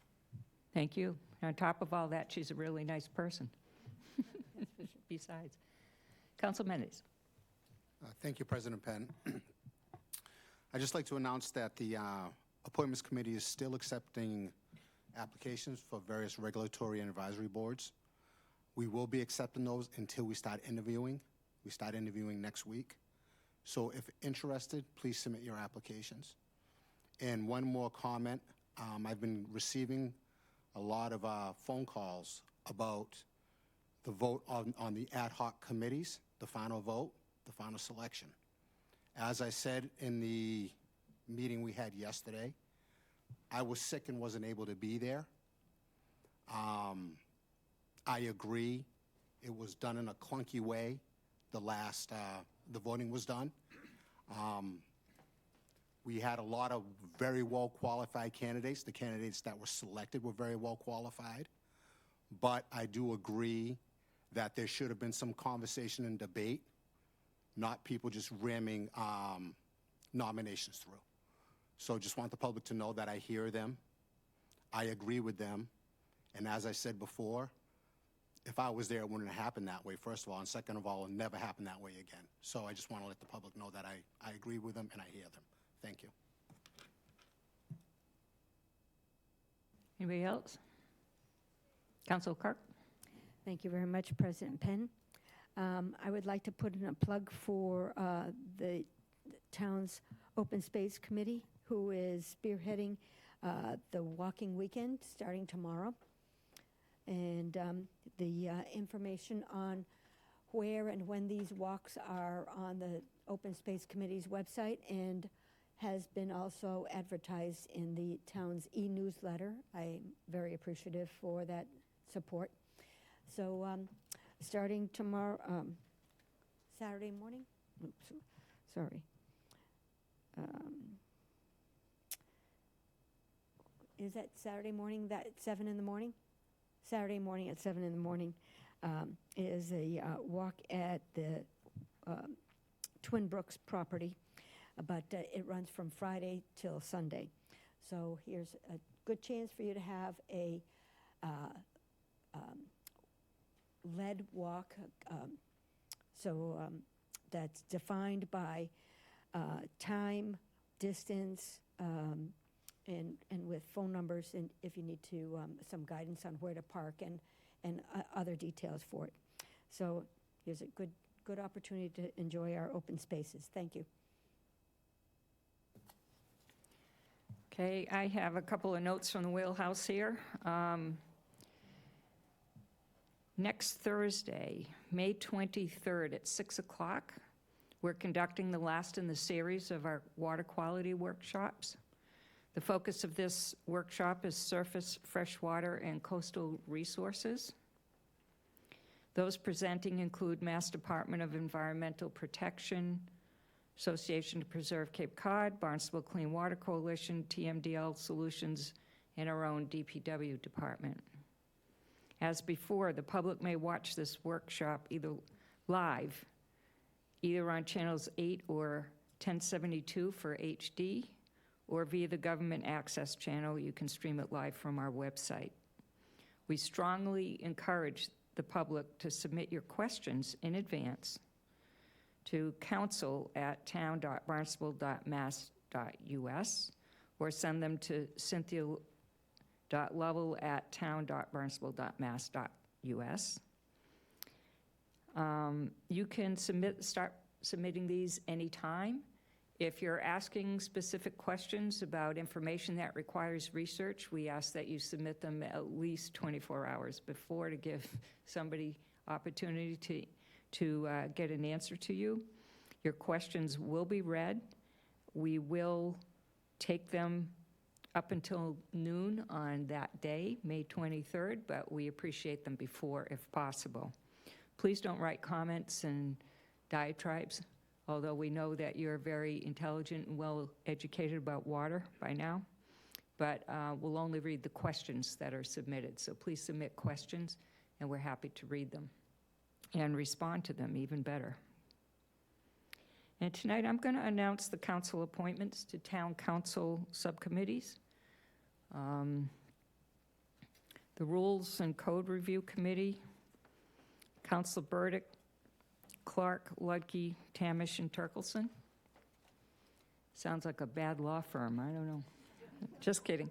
Thank you. On top of all that, she's a really nice person. Besides. Council Mendes. Thank you, President Penn. I'd just like to announce that the Appointments Committee is still accepting applications for various regulatory and advisory boards. We will be accepting those until we start interviewing. We start interviewing next week. So if interested, please submit your applications. And one more comment. I've been receiving a lot of phone calls about the vote on the ad hoc committees, the final vote, the final selection. As I said in the meeting we had yesterday, I was sick and wasn't able to be there. I agree. It was done in a clunky way. The voting was done. We had a lot of very well-qualified candidates. The candidates that were selected were very well-qualified. But I do agree that there should have been some conversation and debate, not people just ramming nominations through. So just want the public to know that I hear them. I agree with them. And as I said before, if I was there, it wouldn't have happened that way, first of all. And second of all, it will never happen that way again. So I just want to let the public know that I agree with them and I hear them. Thank you. Anybody else? Councilor Clark. Thank you very much, President Penn. I would like to put in a plug for the town's Open Space Committee, who is spearheading the walking weekend starting tomorrow. And the information on where and when these walks are on the Open Space Committee's website and has been also advertised in the town's e-newsletter. I'm very appreciative for that support. So starting tomorrow, Saturday morning, oops, sorry. Is that Saturday morning, that 7 in the morning? Saturday morning at 7 in the morning is a walk at the Twin Brooks property, but it runs from Friday till Sunday. So here's a good chance for you to have a lead walk. That's defined by time, distance, and with phone numbers, and if you need to, some guidance on where to park and other details for it. So here's a good opportunity to enjoy our open spaces. Thank you. Okay, I have a couple of notes from the wheelhouse here. Next Thursday, May 23rd at 6 o'clock, we're conducting the last in the series of our water quality workshops. The focus of this workshop is surface, freshwater, and coastal resources. Those presenting include Mass Department of Environmental Protection, Association to Preserve Cape Cod, Barnstable Clean Water Coalition, TMDL Solutions, and our own DPW department. As before, the public may watch this workshop either live, either on channels 8 or 1072 for HD, or via the government access channel. You can stream it live from our website. We strongly encourage the public to submit your questions in advance to council@town.barnstable.mass.us or send them to cynthia.lovell@town.barnstable.mass.us. You can start submitting these anytime. If you're asking specific questions about information that requires research, we ask that you submit them at least 24 hours before to give somebody opportunity to get an answer to you. Your questions will be read. We will take them up until noon on that day, May 23rd, but we appreciate them before if possible. Please don't write comments and diatribes, although we know that you're very intelligent and well-educated about water by now. But we'll only read the questions that are submitted. So please submit questions, and we're happy to read them and respond to them even better. And tonight I'm going to announce the council appointments to town council subcommittees. The Rules and Code Review Committee, Council Burdick, Clark, Ludke, Tamish, and Turkelson. Sounds like a bad law firm, I don't know. Just kidding.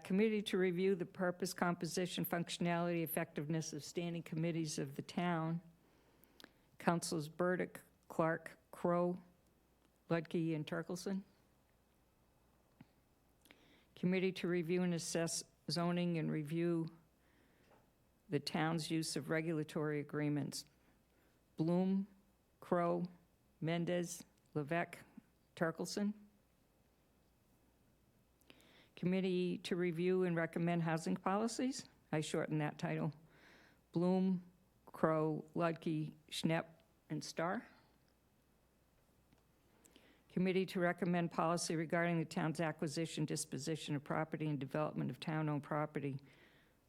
Committee to review the purpose, composition, functionality, effectiveness of standing committees of the town. Councils Burdick, Clark, Crow, Ludke, and Turkelson. Committee to review and assess zoning and review the town's use of regulatory agreements. Bloom, Crow, Mendez, Ledec, Turkelson. Committee to review and recommend housing policies. I shortened that title. Bloom, Crow, Ludke, Schnepp, and Starr. Committee to recommend policy regarding the town's acquisition, disposition of property, and development of town-owned property.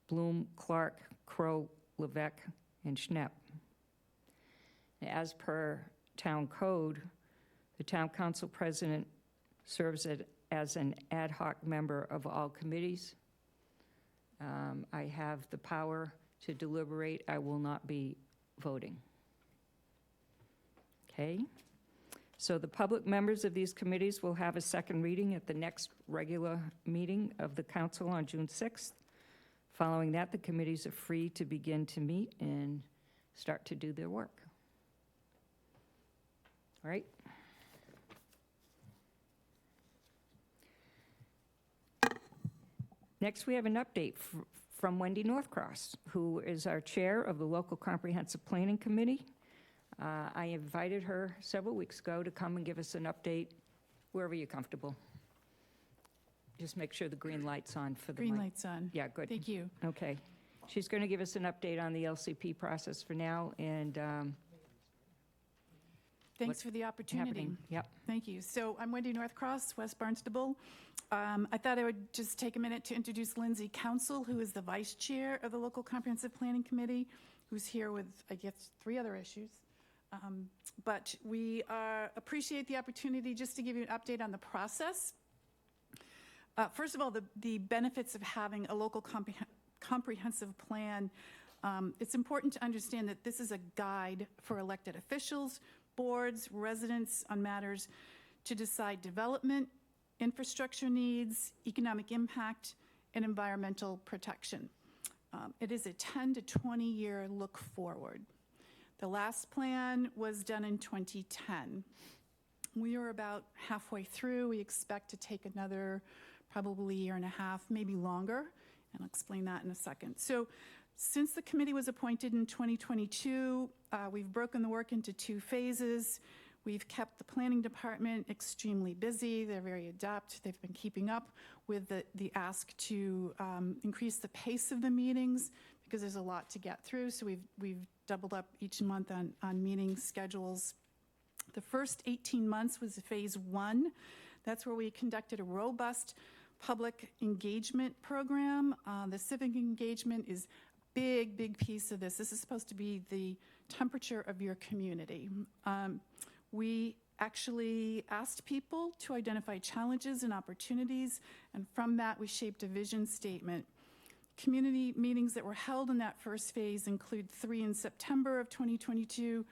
Bloom, Clark, Crow, Ledec, and Schnepp. As per town code, the town council president serves as an ad hoc member of all committees. I have the power to deliberate. I will not be voting. Okay? So the public members of these committees will have a second reading at the next regular meeting of the council on June 6th. Following that, the committees are free to begin to meet and start to do their work. All right? Next, we have an update from Wendy Northcross, who is our chair of the Local Comprehensive Planning Committee. I invited her several weeks ago to come and give us an update wherever you're comfortable. Just make sure the green light's on for the Green mic. light's on. Yeah, good. Thank you. Okay. She's going to give us an update on the LCP process for now, and Thanks what's for the opportunity. happening. Yep. Thank you. So I'm Wendy Northcross, West Barnstable. I thought I would just take a minute to introduce Lindsay Council, who is the vice chair of the Local Comprehensive Planning Committee, who's here with, I guess, 3 other issues. But we appreciate the opportunity just to give you an update on the process. First of all, the benefits of having a local comprehensive plan. It's important to understand that this is a guide for elected officials, boards, residents on matters to decide development, infrastructure needs, economic impact, and environmental protection. It is a 10 to 20-year look forward. The last plan was done in 2010. We are about halfway through. We expect to take another probably year and a half, maybe longer, and I'll explain that in a second. So since the committee was appointed in 2022, we've broken the work into 2 phases. We've kept the planning department extremely busy. They're very adept. They've been keeping up with the ask to increase the pace of the meetings because there's a lot to get through. So we've doubled up each month on meeting schedules. The first 18 months was phase 1. That's where we conducted a robust public engagement program. The civic engagement is a big piece of this. This is supposed to be the temperature of your community. We actually asked people to identify challenges and opportunities, and from that we shaped a vision statement. Community meetings that were held in that first phase include 3 in September of 2022,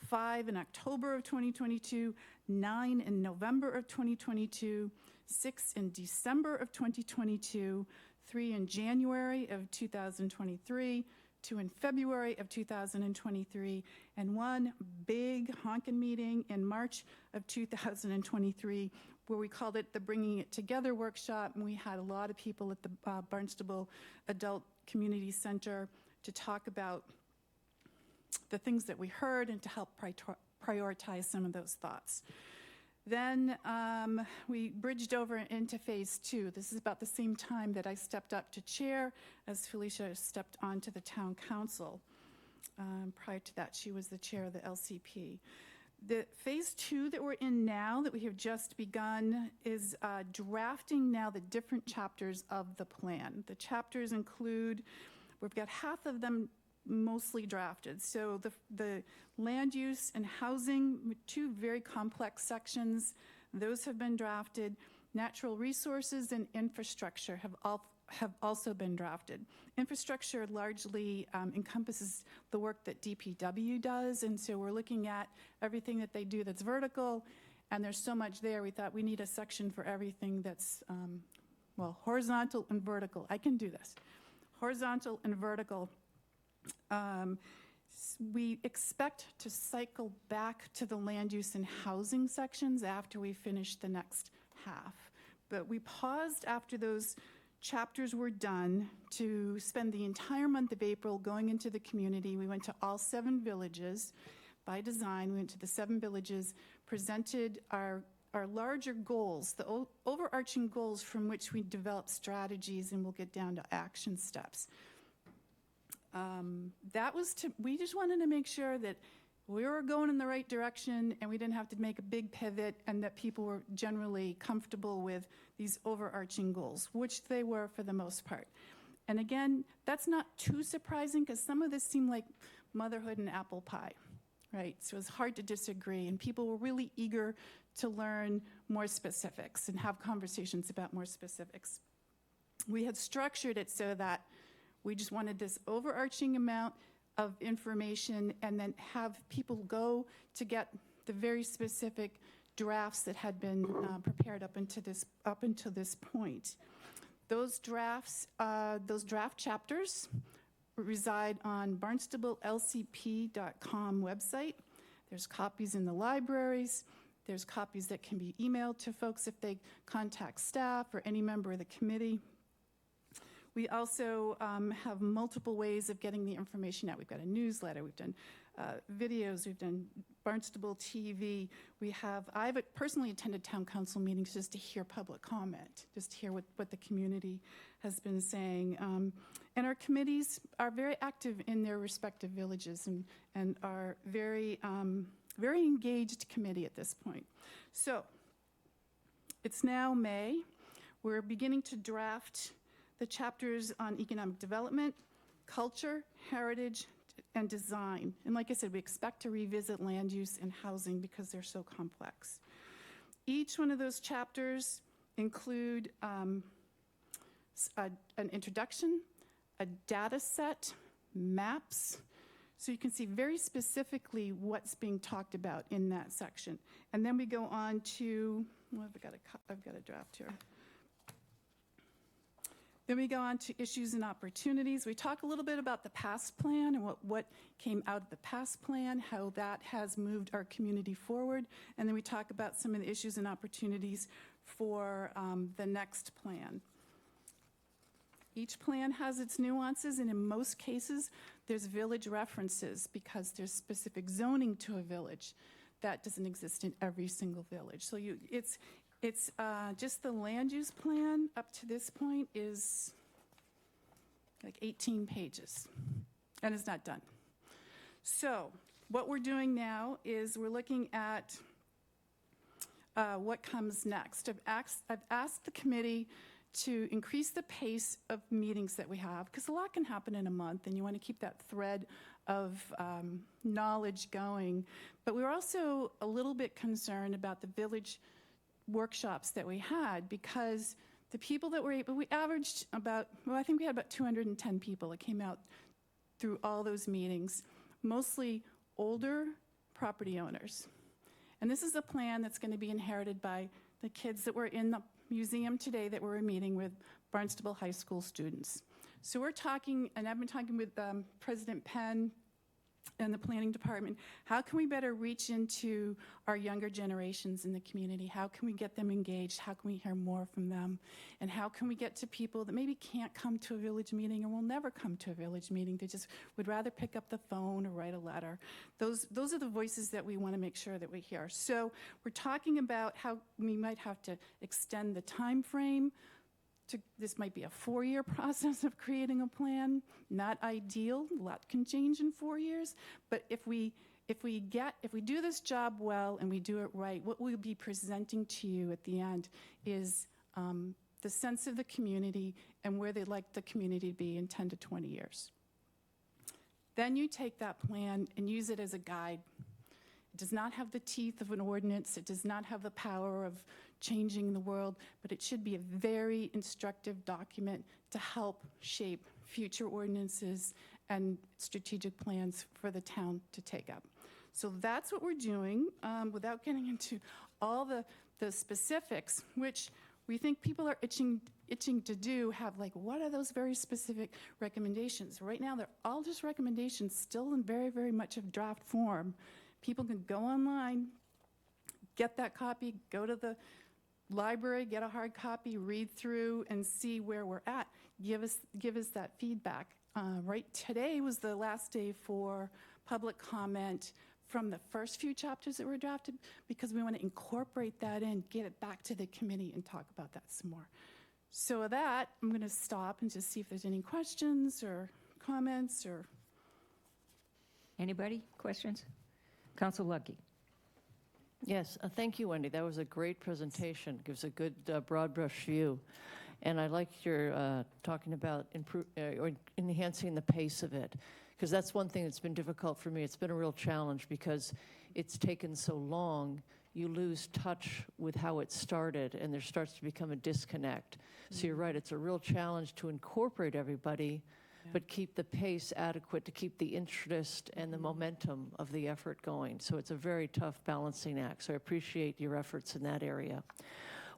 5 in October of 2022, 9 in November of 2022, 6 in December of 2022, 3 in January of 2023, 2 in February of 2023, and 1 big honkin' meeting in March of 2023, where we called it the Bringing It Together Workshop, and we had a lot of people at the Barnstable Adult Community Center to talk about the things that we heard and to help prioritize some of those thoughts. Then we bridged over into phase 2. This is about the same time that I stepped up to chair as Felicia stepped onto the town council. Prior to that, she was the chair of the LCP. The phase 2 that we're in now, that we have just begun, is drafting now the different chapters of the plan. The chapters include, we've got half of them mostly drafted. So the land use and housing, 2 very complex sections, those have been drafted. Natural resources and infrastructure have also been drafted. Infrastructure largely encompasses the work that DPW does, and so we're looking at everything that they do that's vertical, and there's so much there, we thought we need a section for everything that's, well, horizontal and vertical. I can do this. Horizontal and vertical. We expect to cycle back to the land use and housing sections after we finish the next half. But we paused after those chapters were done to spend the entire month of April going into the community. We went to all 7 villages by design. We went to the 7 villages, presented our larger goals, the overarching goals from which we develop strategies, and we'll get down to action steps. We just wanted to make sure that we were going in the right direction and we didn't have to make a big pivot, and that people were generally comfortable with these overarching goals, which they were for the most part. And again, that's not too surprising because some of this seemed like motherhood and apple pie, right? So it's hard to disagree, and people were really eager to learn more specifics and have conversations about more specifics. We had structured it so that we just wanted this overarching amount of information and then have people go to get the very specific drafts that had been prepared up until this point. Those drafts, those draft chapters reside on barnstablelcp.com website. There's copies in the libraries. There's copies that can be emailed to folks if they contact staff or any member of the committee. We also have multiple ways of getting the information out. We've got a newsletter, we've done videos, we've done Barnstable TV. I've personally attended town council meetings just to hear public comment, just to hear what the community has been saying. And our committees are very active in their respective villages and are very engaged committee at this point. So it's now May. We're beginning to draft the chapters on economic development, culture, heritage, and design. And like I said, we expect to revisit land use and housing because they're so complex. Each one of those chapters include an introduction, a data set, maps, so you can see very specifically what's being talked about in that section. And then we go on to, well, I've got a draft here. Then we go on to issues and opportunities. We talk a little bit about the past plan and what came out of the past plan, how that has moved our community forward. And then we talk about some of the issues and opportunities for the next plan. Each plan has its nuances, and in most cases, there's village references because there's specific zoning to a village. That doesn't exist in every single village. So it's just the land use plan up to this point is like 18 pages, and it's not done. So what we're doing now is we're looking at what comes next. I've asked the committee to increase the pace of meetings that we have, because a lot can happen in a month, and you want to keep that thread of knowledge going. But we were also a little bit concerned about the village workshops that we had, because the people that were able, we averaged about, well, I think we had about 210 people that came out through all those meetings, mostly older property owners. And this is a plan that's going to be inherited by the kids that were in the museum today that we're meeting with Barnstable High School students. So we're talking, and I've been talking with President Penn and the planning department, how can we better reach into our younger generations in the community? How can we get them engaged? How can we hear more from them? And how can we get to people that maybe can't come to a village meeting or will never come to a village meeting? They just would rather pick up the phone or write a letter. Those are the voices that we want to make sure that we hear. So we're talking about how we might have to extend the time frame. This might be a 4-year process of creating a plan. Not ideal. A lot can change in 4 years. But if we do this job well and we do it right, what we'll be presenting to you at the end is the sense of the community and where they'd like the community to be in 10 to 20 years. Then you take that plan and use it as a guide. It does not have the teeth of an ordinance. It does not have the power of changing the world, but it should be a very instructive document to help shape future ordinances and strategic plans for the town to take up. So that's what we're doing without getting into all the specifics, which we think people are itching to do, have like, what are those very specific recommendations? Right now, they're all just recommendations, still in very, very much of draft form. People can go online, get that copy, go to the library, get a hard copy, read through, and see where we're at. Give us that feedback. Right today was the last day for public comment from the first few chapters that were drafted, because we want to incorporate that in, get it back to the committee, and talk about that some more. So with that, I'm going to stop and just see if there's any questions or comments or. Anybody? Questions? Council Lucky. Yes, thank you, Wendy. That was a great presentation. Gives a good broad brush view. And I like your talking about or enhancing the pace of it, because that's one thing that's been difficult for me. It's been a real challenge because it's taken so long. You lose touch with how it started, and there starts to become a disconnect. So you're right, it's a real challenge to incorporate everybody, but keep the pace adequate to keep the interest and the momentum of the effort going. So it's a very tough balancing act. So I appreciate your efforts in that area.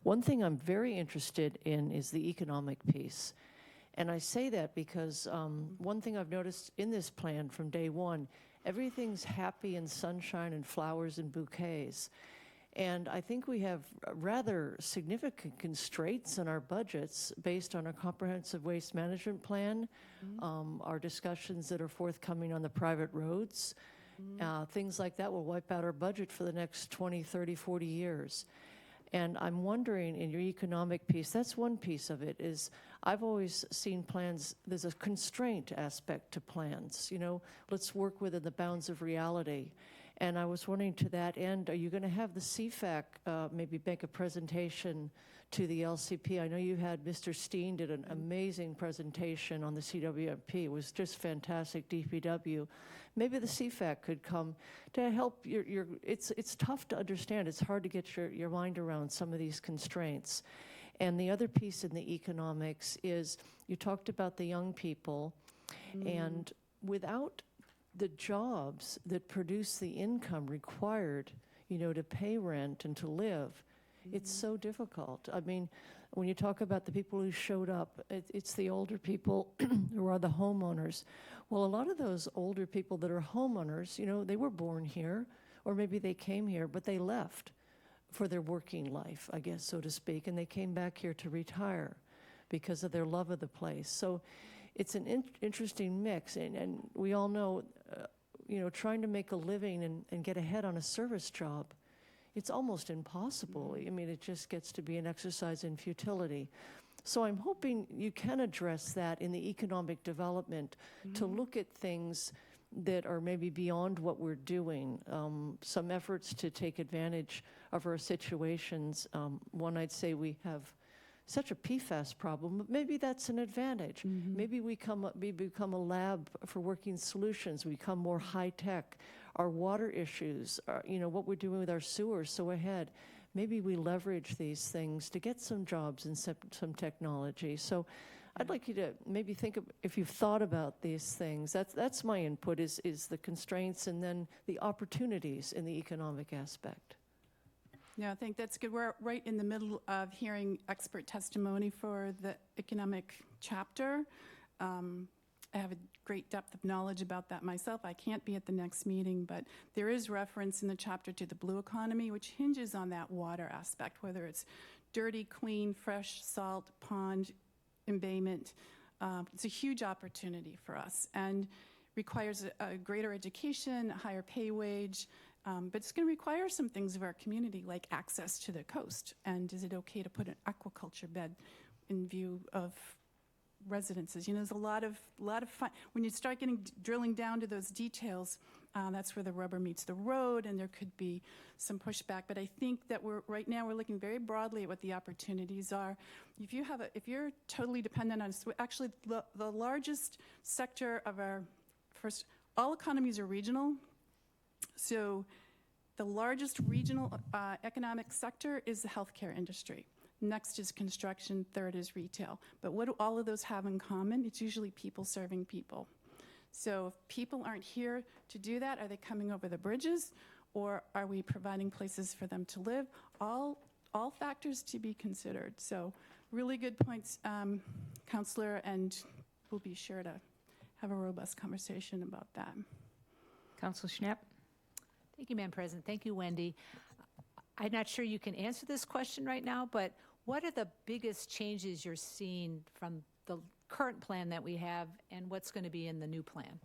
One thing I'm very interested in is the economic piece. And I say that because one thing I've noticed in this plan from day one, everything's happy and sunshine and flowers and bouquets. And I think we have rather significant constraints in our budgets based on our comprehensive waste management plan, our discussions that are forthcoming on the private roads. Things like that will wipe out our budget for the next 20, 30, 40 years. And I'm wondering, in your economic piece, that's one piece of it, is I've always seen plans, there's a constraint aspect to plans. You know, let's work within the bounds of reality. And I was wondering, to that end, are you going to have the CFAC maybe make a presentation to the LCP? I know you had Mr. Steen did an amazing presentation on the CWMP. It was just fantastic, DPW. Maybe the CFAC could come to help it's tough to understand. It's hard to get your mind around some of these constraints. And the other piece in the economics is you talked about the young people, and without the jobs that produce the income required, you know, to pay rent and to live, it's so difficult. I mean, when you talk about the people who showed up, it's the older people who are the homeowners. Well, a lot of those older people that are homeowners, you know, they were born here, or maybe they came here, but they left for their working life, I guess, so to speak, and they came back here to retire because of their love of the place. So it's an interesting mix, and we all know, you know, trying to make a living and get ahead on a service job, it's almost impossible. I mean, it just gets to be an exercise in futility. So I'm hoping you can address that in the economic development, to look at things that are maybe beyond what we're doing, some efforts to take advantage of our situations. One, I'd say we have such a PFAS problem, but maybe that's an advantage. Maybe we become a lab for working solutions. We become more high-tech. Our water issues, you know, what we're doing with our sewers, so ahead. Maybe we leverage these things to get some jobs and some technology. So I'd like you to maybe think of, if you've thought about these things, that's my input, is the constraints and then the opportunities in the economic aspect. Yeah, I think that's good. We're right in the middle of hearing expert testimony for the economic chapter. I have a great depth of knowledge about that myself. I can't be at the next meeting, but there is reference in the chapter to the blue economy, which hinges on that water aspect, whether it's dirty, clean, fresh, salt, pond, embayment. It's a huge opportunity for us and requires a greater education, a higher pay wage, but it's going to require some things of our community, like access to the coast. And is it okay to put an aquaculture bed in view of residences? You know, there's a lot of fun. When you start drilling down to those details, that's where the rubber meets the road, and there could be some pushback. But I think that right now we're looking very broadly at what the opportunities are. If you're totally dependent on, actually the largest sector of all economies are regional. So the largest regional economic sector is the healthcare industry. Next is construction, third is retail. But what do all of those have in common? It's usually people serving people. So if people aren't here to do that, are they coming over the bridges, or are we providing places for them to live? All factors to be considered. So really good points, Councillor, and we'll be sure to have a robust conversation about that. Councillor Schnapp. Thank you, Madam President. Thank you, Wendy. I'm not sure you can answer this question right now, but what are the biggest changes you're seeing from the current plan that we have and what's going to be in the new plan?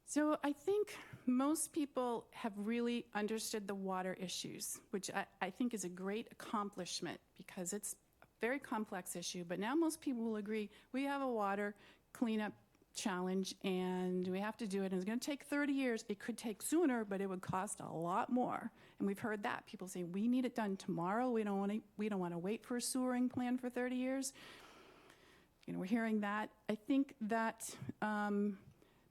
So I think most people have really understood the water issues, which I think is a great accomplishment because it's a very complex issue. But now most people will agree we have a water cleanup challenge and we have to do it, and it's going to take 30 years. It could take sooner, but it would cost a lot more. And we've heard that. People say we need it done tomorrow. We don't want to wait for a sewering plan for 30 years. You know, we're hearing that. I think that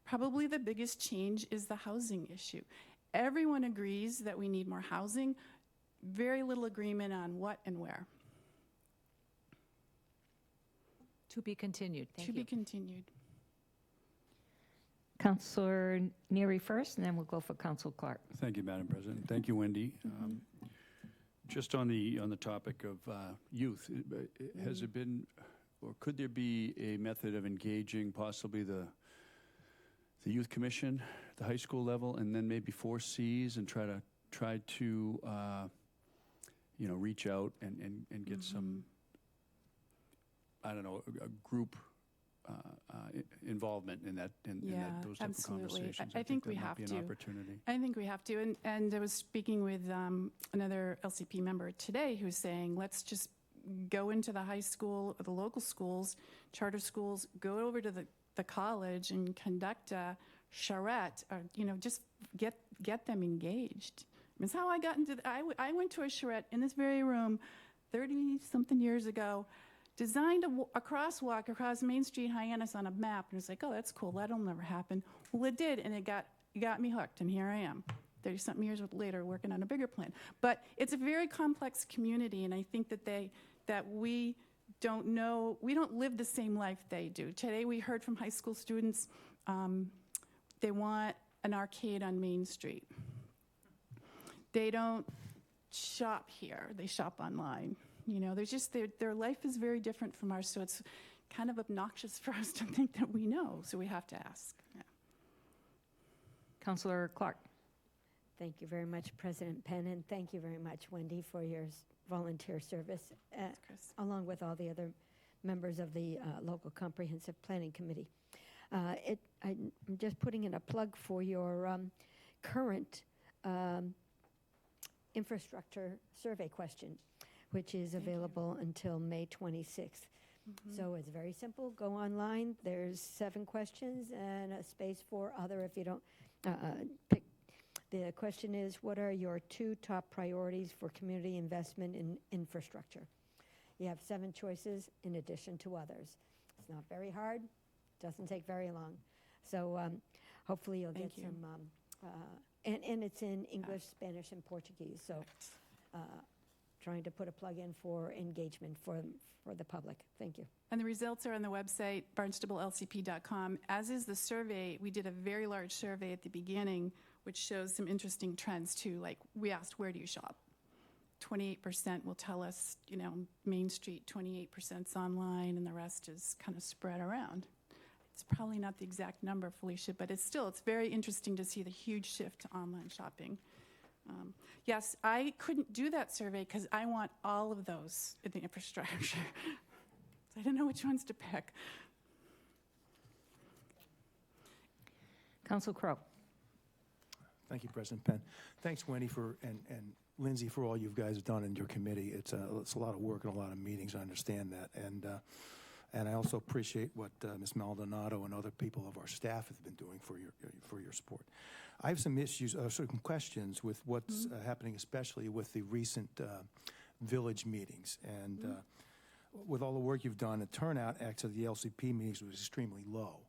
probably the biggest change is the housing issue. Everyone agrees that we need more housing. Very little agreement on what and where. To be continued. Thank you. To be continued. Councillor Neary first, and then we'll go for Councillor Clark. Thank you, Madam President. Thank you, Wendy. Just on the topic of youth, has it been, or could there be a method of engaging possibly the youth commission at the high school level, and then maybe 4Cs and try to tried to, reach out and get some, I don't know, a group involvement in that, those type absolutely. of conversations. I think that we might have be to. an opportunity. I think we have to. And I was speaking with another LCP member today who's saying, let's just go into the high school, or the local schools, charter schools, go over to the college and conduct a charrette, or, just get them engaged. That's how I got into I went to a charrette in this very room 30-something years ago, designed a crosswalk across Main Street, Hyannis on a map, and it's like, oh, that's cool, that'll never happen. Well, it did, and it got me hooked, and here I am, 30-something years later, working on a bigger plan. But it's a very complex community, and I think that we don't live the same life they do. Today we heard from high school students, they want an arcade on Main Street. They don't shop here, they shop online. There's just, their life is very different from ours, so it's kind of obnoxious for us to think that we know, so we have to ask. Yeah. Councillor Clark. Thank you very much, President Penn, and thank you very much, Wendy, for your volunteer service, along with all the other members of the local comprehensive planning committee. I'm just putting in a plug for your current infrastructure survey question, which is available until May 26th. So it's very simple. Go online. There's 7 questions and a space for other if you don't pick. The question is, what are your 2 top priorities for community investment in infrastructure? You have 7 choices in addition to others. It's not very hard. Doesn't take very long. So hopefully you'll get some, and it's in English, Spanish, and Portuguese. So trying to put a plug in for engagement for the public. Thank you. And the results are on the website, barnstablelcp.com. As is the survey, we did a very large survey at the beginning, which shows some interesting trends too. Like, we asked, where do you shop? 28% will tell us, Main Street, 28%'s online, and the rest is kind of spread around. It's probably not the exact number, Felicia, but it's very interesting to see the huge shift to online shopping. Yes, I couldn't do that survey because I want all of those in the infrastructure. So I didn't know which ones to pick. Council Crowe. Thank you, President Penn. Thanks, Wendy, and Lindsay, for all you guys have done in your committee. It's a lot of work and a lot of meetings. I understand that, and I also appreciate what Ms. Maldonado and other people of our staff have been doing for your support. I have some issues, some questions with what's happening, especially with the recent village meetings. And with all the work you've done, the turnout actually the LCP meetings was extremely low.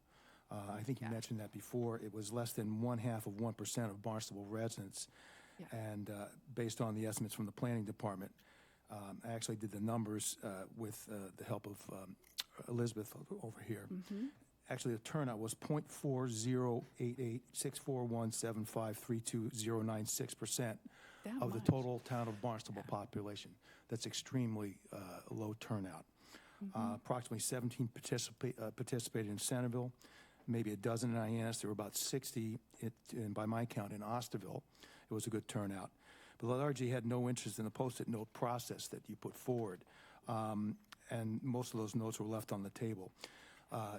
I think you mentioned that before. It was less than 0.5% of Barnstable residents. Yeah. And based on the estimates from the planning department, I actually did the numbers with the help of Elizabeth over here. Actually, the turnout was 0.40886417532096% of the total town of Barnstable population. That's extremely low turnout. Approximately 17 participated in Centerville, maybe a dozen in Hyannis. There were about 60, by my count, in Osterville. It was a good turnout. But largely had no interest in the Post-it note process that you put forward. And most of those notes were left on the table.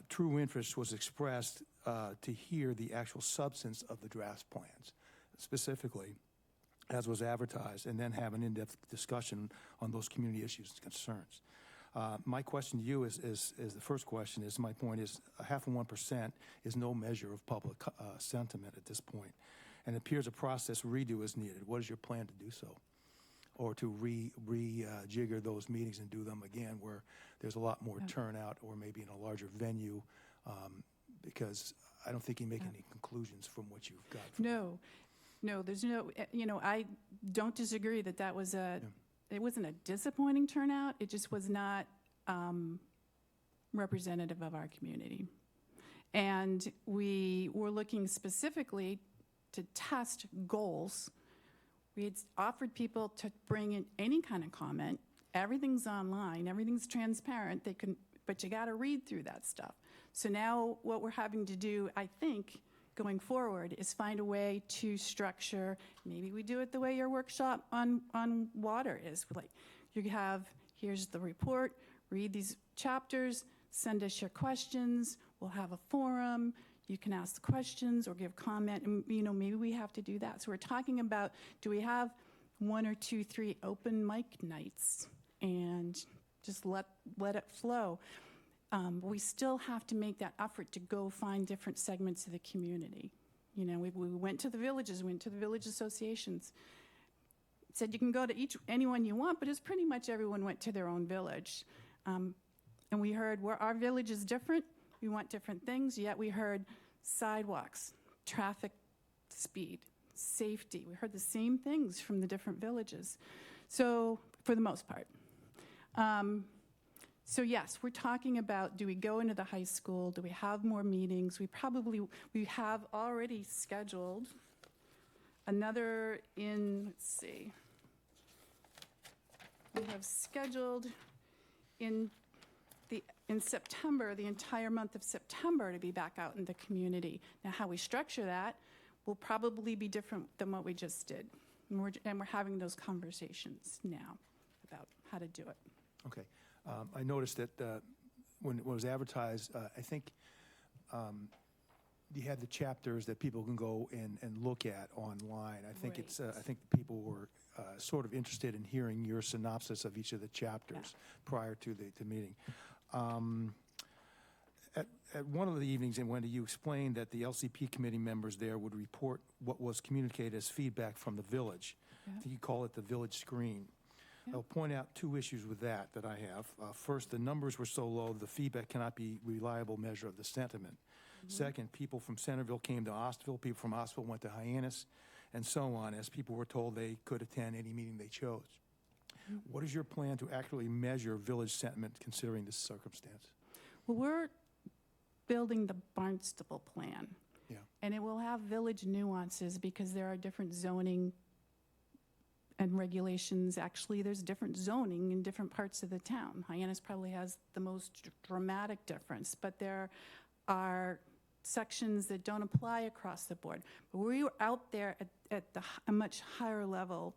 True interest was expressed to hear the actual substance of the draft plans, specifically, as was advertised, and then have an in-depth discussion on those community issues and concerns. My question to you is the first question is, my point is 0.5% is no measure of public sentiment at this point. And it appears a process redo is needed. What is your plan to do so? Or to rejigger those meetings and do them again where there's a lot more turnout, or maybe in a larger venue, because I don't think you make any conclusions from what you've got. No, there's no, I don't disagree that was it wasn't a disappointing turnout. It just was not representative of our community. And we were looking specifically to test goals. We had offered people to bring in any kind of comment. Everything's online, everything's transparent. But you got to read through that stuff. So now what we're having to do, I think, going forward is find a way to structure, maybe we do it the way your workshop on water is. Like, you have, here's the report, read these chapters, send us your questions, we'll have a forum, you can ask the questions or give comment, and maybe we have to do that. So we're talking about, do we have 1 or 2, 3 open mic nights and just let it flow? We still have to make that effort to go find different segments of the community. We went to the villages, went to the village associations, said you can go to anyone you want, but it's pretty much everyone went to their own village. And we heard where our village is different, we want different things, yet we heard sidewalks, traffic speed, safety. We heard the same things from the different villages. So, for the most part. So yes, we're talking about, do we go into the high school? Do we have more meetings? We have already scheduled another let's see. We have scheduled in September, the entire month of September, to be back out in the community. Now, how we structure that will probably be different than what we just did. And we're having those conversations now about how to do it. Okay. I noticed that when it was advertised, I think you had the chapters that people can go and look at online. I think I think people were sort of interested in hearing your synopsis of each of the chapters prior to the meeting. At one of the evenings, and Wendy, you explained that the LCP committee members there would report what was communicated as feedback from the village. Yeah. I think you call it the village screen. Yeah. I'll point out 2 issues with that I have. First, the numbers were so low, the feedback cannot be a reliable measure of the sentiment. Second, people from Centerville came to Osterville, people from Osterville went to Hyannis, and so on, as people were told they could attend any meeting they chose. What is your plan to accurately measure village sentiment considering this circumstance? Well, we're building the Barnstable plan. Yeah. And it will have village nuances because there are different zoning and regulations. Actually, there's different zoning in different parts of the town. Hyannis probably has the most dramatic difference, but there are sections that don't apply across the board. But we were out there at a much higher level,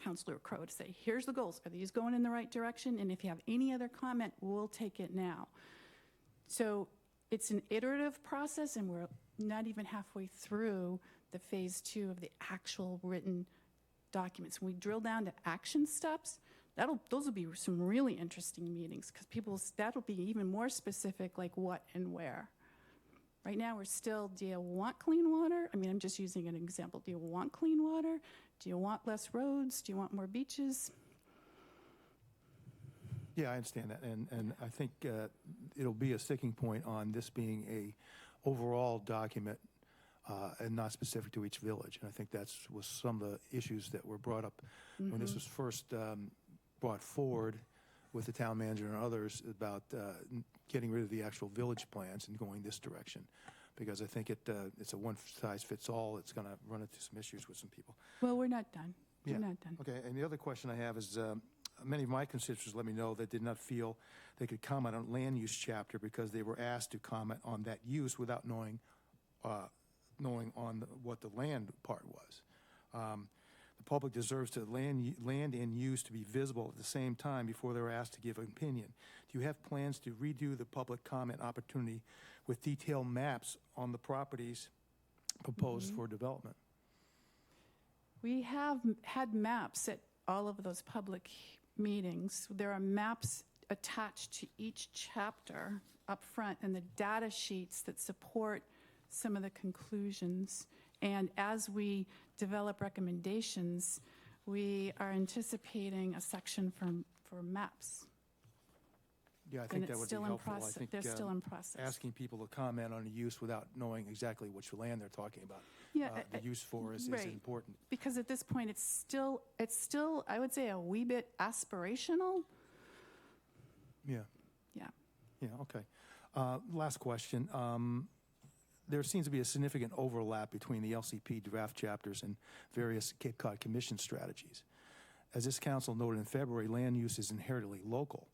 Councilor Crowe, to say, here's the goals. Are these going in the right direction? And if you have any other comment, we'll take it now. So it's an iterative process, and we're not even halfway through the phase 2 of the actual written documents. When we drill down to action steps, those will be some really interesting meetings, because that'll be even more specific, like what and where. Right now, we're still, do you want clean water? I mean, I'm just using an example. Do you want clean water? Do you want less roads? Do you want more beaches? Yeah, I understand that, and I think it'll be a sticking point on this being a overall document and not specific to each village. And I think was some of the issues that were brought up when this was first brought forward with the town manager and others about getting rid of the actual village plans and going this direction. Because I think it's a one-size-fits-all. It's going to run into some issues with some people. Well, we're not done. Yeah. We're not done. Okay, and the other question I have is, many of my constituents let me know they did not feel they could comment on land use chapter because they were asked to comment on that use without knowing on what the land part was. The public deserves to land and use to be visible at the same time before they're asked to give an opinion. Do you have plans to redo the public comment opportunity with detailed maps on the properties proposed for development? We have had maps at all of those public meetings. There are maps attached to each chapter up front and the data sheets that support some of the conclusions. And as we develop recommendations, we are anticipating a section for maps. Yeah, I think that would be helpful. I think they're still in process. Asking people to comment on a use without knowing exactly which land they're talking about, the use for is important. Because at this point, it's still, I would say, a wee bit aspirational. Yeah. Yeah. Yeah, okay. Last question. There seems to be a significant overlap between the LCP draft chapters and various Cape Cod Commission strategies. As this council noted in February, land use is inherently local.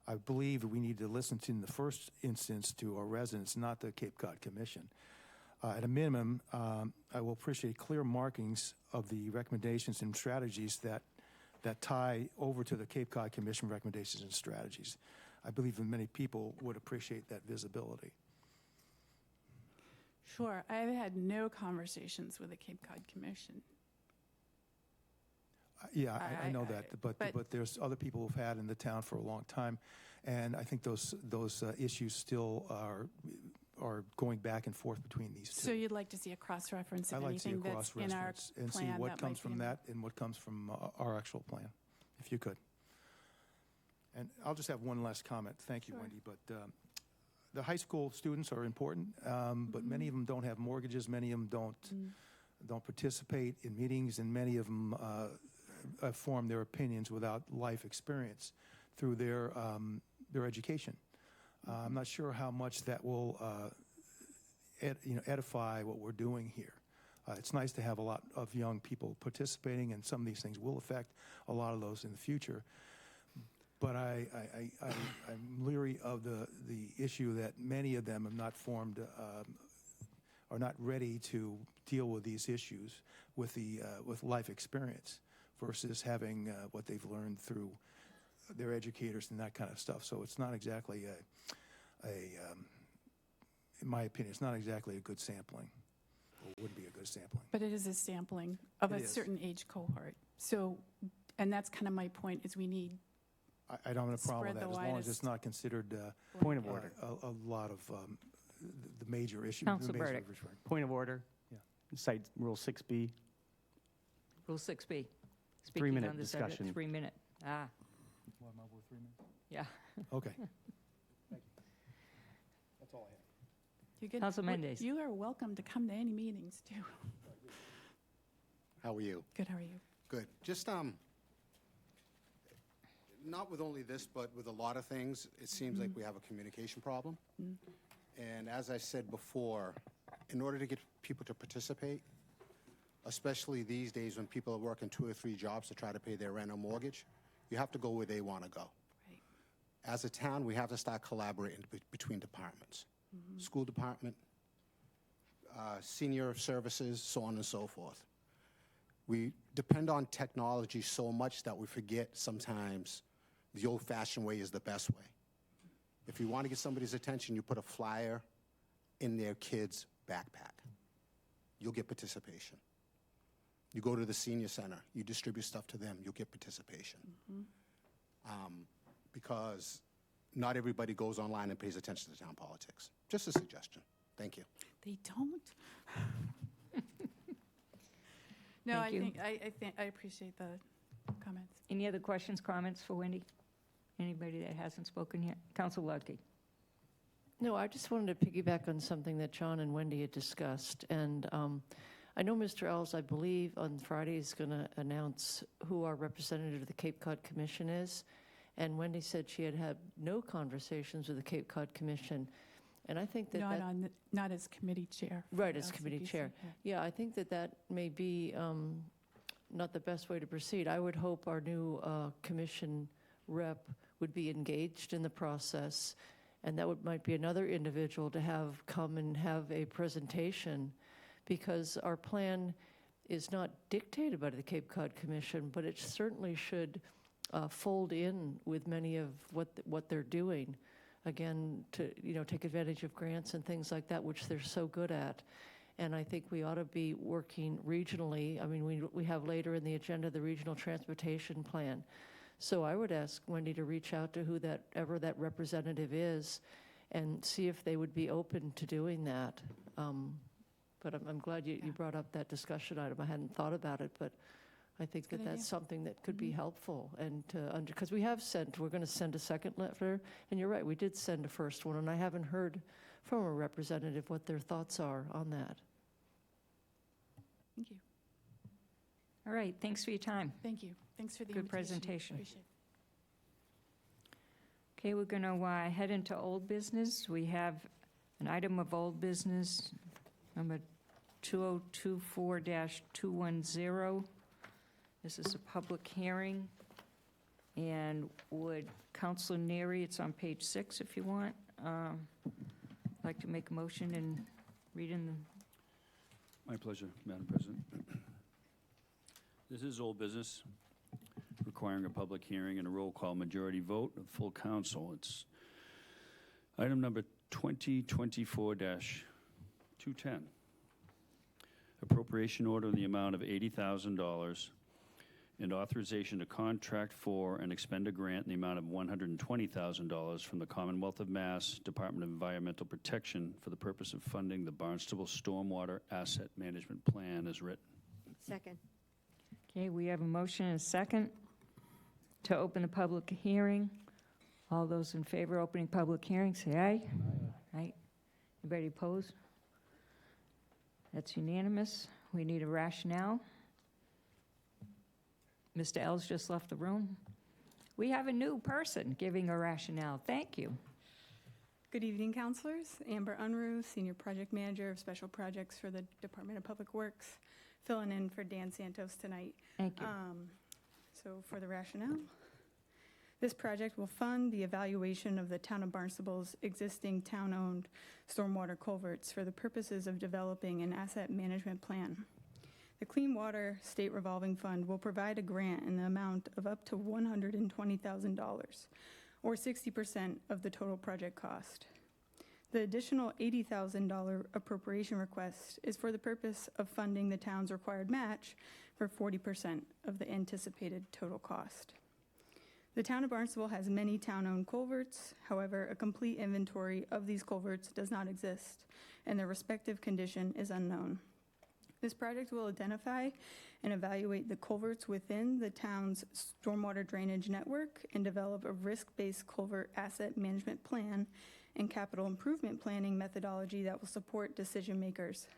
I believe we need to listen to, in the first instance, to our residents, not the Cape Cod Commission. At a minimum, I will appreciate clear markings of the recommendations and strategies that tie over to the Cape Cod Commission recommendations and strategies. I believe that many people would appreciate that visibility. Sure. I've had no conversations with the Cape Cod Commission. Yeah, I know that, but there's other people who've had in the town for a long time, and I think those issues still are going back and forth between these two. So you'd like to see a cross-reference of anything that's in our plan? And see what comes from that and what comes from our actual plan, if you could. And I'll just have one last comment. Thank you, Wendy. But the high school students are important, but many of them don't have mortgages. Many of them don't participate in meetings, and many of them form their opinions without life experience through their education. I'm not sure how much that will edify what we're doing here. It's nice to have a lot of young people participating, and some of these things will affect a lot of those in the future. But I'm leery of the issue that many of them have not formed, are not ready to deal with these issues with life experience versus having what they've learned through their educators and that kind of stuff. So it's not exactly in my opinion, it's not exactly a good sampling. Or wouldn't be a good sampling. But it is a sampling of a certain age cohort. So, and that's kind of my point, is we need. I don't have a problem with that, as long as it's not considered point of order. A lot of the major issues. Council Burdick. Point of order. Yeah. Cite Rule 6B. Rule 6B. 3-minute on the subject, discussion. 3 minute. Ah, Well, am I worth 3 minutes? yeah. Okay. Thank you. That's all I have. You get, Council Mendes. You are welcome to come to any meetings, too. How are you? Good, how are you? Good. Just, not with only this, but with a lot of things, it seems like we have a communication problem. And as I said before, in order to get people to participate, especially these days when people are working 2 or 3 jobs to try to pay their rent or mortgage, you have to go where they want to go. Right. As a town, we have to start collaborating between departments. School department, senior services, so on and so forth. We depend on technology so much that we forget sometimes the old-fashioned way is the best way. If you want to get somebody's attention, you put a flyer in their kid's backpack. You'll get participation. You go to the senior center, you distribute stuff to them, you'll get participation. Because not everybody goes online and pays attention to town politics. Just a suggestion. Thank you. They don't? No, Thank you. I think I appreciate the comments. Any other questions, comments for Wendy? Anybody that hasn't spoken yet? Council Ledec. No, I just wanted to piggyback on something that John and Wendy had discussed. And I know Mr. Ells, I believe, on Friday is going to announce who our representative of the Cape Cod Commission is. And Wendy said she had had no conversations with the Cape Cod Commission. And I think that not as committee chair. Right, as committee chair. Yeah, I think that may be not the best way to proceed. I would hope our new commission rep would be engaged in the process, and that might be another individual to have come and have a presentation, because our plan is not dictated by the Cape Cod Commission, but it certainly should fold in with many of what they're doing. Again, to take advantage of grants and things like that, which they're so good at. And I think we ought to be working regionally. I mean, we have later in the agenda the regional transportation plan. So I would ask Wendy to reach out to whoever that representative is and see if they would be open to doing that. But I'm glad you brought up that discussion item. I hadn't thought about it, but I think that's something that could be helpful. And because we're going to send a second letter, and you're right, we did send a first one, and I haven't heard from a representative what their thoughts are on that. Thank you. All right, thanks for your time. Thank you. Thanks for the Good invitation. presentation. Appreciate it. Okay, we're going to head into old business. We have an item of old business, number 2024-210. This is a public hearing, and would Councilor Neary, it's on page 6 if you want, like to make a motion and read in My pleasure, Madam President. This is old business requiring a public hearing and a roll call majority vote of full council. It's item number 2024-210. Appropriation order in the amount of $80,000 and authorization to contract for and expend a grant in the amount of $120,000 from the Commonwealth of Mass Department of Environmental Protection for the purpose of funding the Barnstable Stormwater Asset Management Plan as written. Second. Okay, we have a motion and a second to open the public hearing. All those in favor of opening public hearing, say aye. Aye. Anybody opposed? That's unanimous. We need a rationale. Mr. Ells just left the room. We have a new person giving a rationale. Thank you. Good evening, councilors. Amber Unruh, Senior Project Manager of Special Projects for the Department of Public Works, filling in for Dan Santos tonight. Thank you. So for the rationale, this project will fund the evaluation of the town of Barnstable's existing town-owned stormwater culverts for the purposes of developing an asset management plan. The Clean Water State Revolving Fund will provide a grant in the amount of up to $120,000, or 60% of the total project cost. The additional $80,000 appropriation request is for the purpose of funding the town's required match for 40% of the anticipated total cost. The town of Barnstable has many town-owned culverts. However, a complete inventory of these culverts does not exist, and their respective condition is unknown. This project will identify and evaluate the culverts within the town's stormwater drainage network and develop a risk-based culvert asset management plan and capital improvement planning methodology that will support decision makers.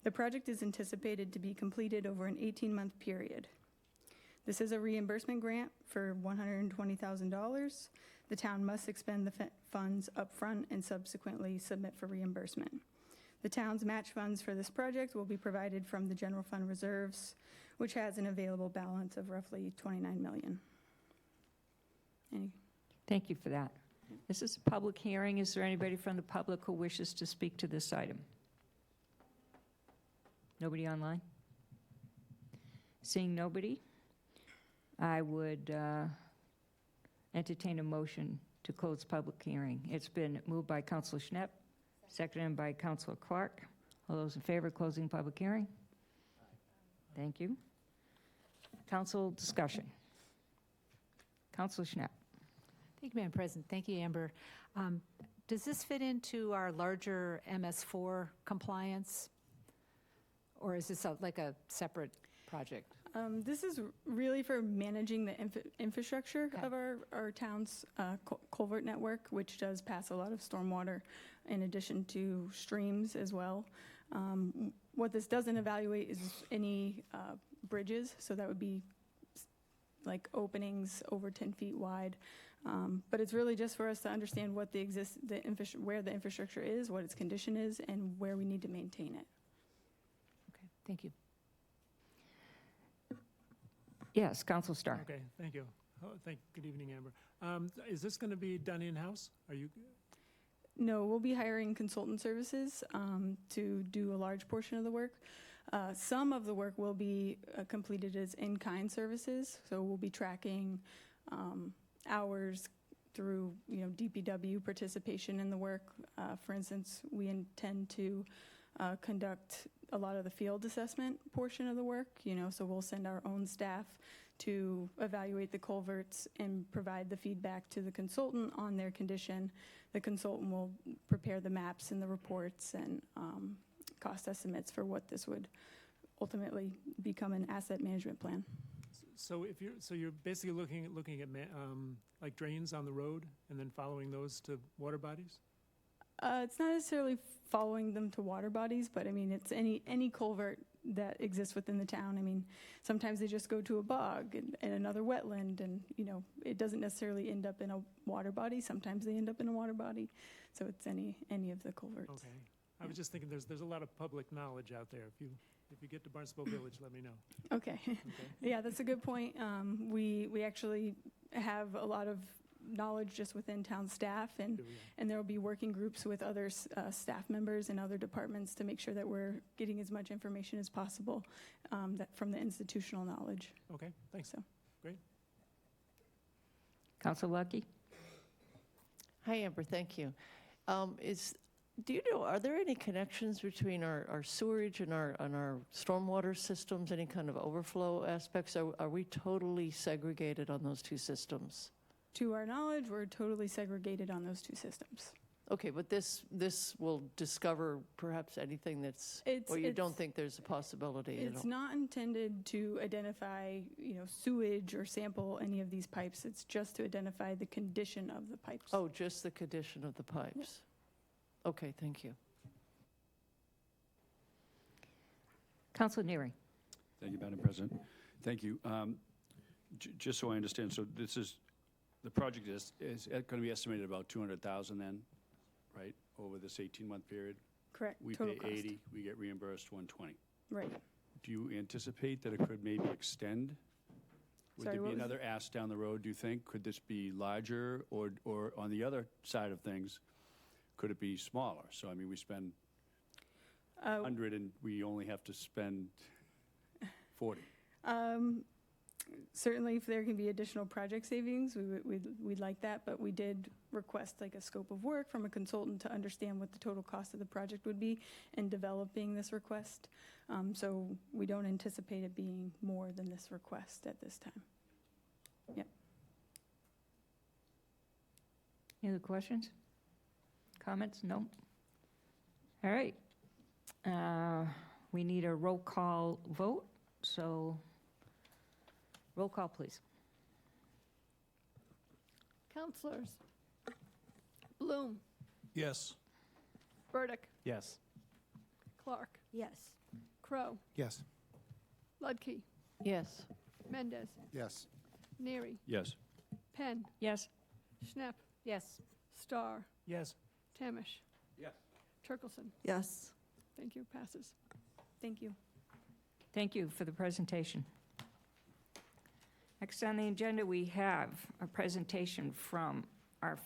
The project is anticipated to be completed over an 18-month period. This is a reimbursement grant for $120,000. The town must expend the funds upfront and subsequently submit for reimbursement. The town's match funds for this project will be provided from the general fund reserves, which has an available balance of roughly $29 million. Thank you for that. This is a public hearing. Is there anybody from the public who wishes to speak to this item? Nobody online? Seeing nobody, I would entertain a motion to close public hearing. It's been moved by Councilor Schnepp, seconded by Councilor Clark. All those in favor of closing public hearing? Thank you. Council discussion. Councilor Schnepp. Thank you, Madam President. Thank you, Amber. Does this fit into our larger MS4 compliance, or is this like a separate project? This is really for managing the infrastructure of our town's culvert network, which does pass a lot of stormwater in addition to streams as well. What this doesn't evaluate is any bridges, so that would be like openings over 10 feet wide. But it's really just for us to understand what where the infrastructure is, what its condition is, and where we need to maintain it. Okay, thank you. Yes, Council Starr. Okay, thank you. Good evening, Amber. Is this going to be done in-house? Are you? No, we'll be hiring consultant services to do a large portion of the work. Some of the work will be completed as in-kind services, so we'll be tracking hours through DPW participation in the work. For instance, we intend to conduct a lot of the field assessment portion of the work, so we'll send our own staff to evaluate the culverts and provide the feedback to the consultant on their condition. The consultant will prepare the maps and the reports and cost estimates for what this would ultimately become an asset management plan. So you're basically looking at like drains on the road and then following those to water bodies? It's not necessarily following them to water bodies, but I mean, it's any culvert that exists within the town. I mean, sometimes they just go to a bog and another wetland, and it doesn't necessarily end up in a water body. Sometimes they end up in a water body, so it's any of the culverts. Okay, I was just thinking there's a lot of public knowledge out there. If you get to Barnstable Village, let me know. Okay. Yeah, that's a good point. We actually have a lot of knowledge just within town staff, and there will be working groups with other staff members and other departments to make sure that we're getting as much information as possible that from the institutional knowledge. Okay, thanks. So. Great. Councilor Lucky? Hi, Amber, thank you. Do you know, are there any connections between our sewerage and our stormwater systems, any kind of overflow aspects? Are we totally segregated on those two systems? To our knowledge, we're totally segregated on those two systems. Okay, but this will discover perhaps anything that's, or you don't think there's a possibility? It's not intended to identify, sewage or sample any of these pipes. It's just to identify the condition of the pipes. Oh, just the condition of the pipes. Yeah. Okay, thank you. Councilor Neary. Thank you, Madam President. Thank you. Just so I understand, so this is, the project is going to be estimated about 200,000 then, right, over this 18-month period? Correct. We Total pay cost. 80, we get reimbursed 120. Right. Do you anticipate that it could maybe extend? Would Sorry, there be what was- another ask down the road, do you think? Could this be larger, or on the other side of things, could it be smaller? So, I mean, we spend 100 and we only have to spend 40. Certainly, if there can be additional project savings, we'd like that, but we did request like a scope of work from a consultant to understand what the total cost of the project would be in developing this request. So we don't anticipate it being more than this request at this time. Yep. Any other questions? Comments? No? All right. We need a roll call vote, so roll call, please. Councilors: Bloom, Yes. Burdick, Yes. Clark, Yes. Crow, Yes. Ludke, Yes. Mendez, Yes. Neary, Yes. Penn, Yes. Schnapp, Yes. Starr, Yes. Tamish, Yes. Turkelson. Yes. Thank you. Passes. Thank you. Thank you for the presentation. Next on the agenda, we have a presentation from our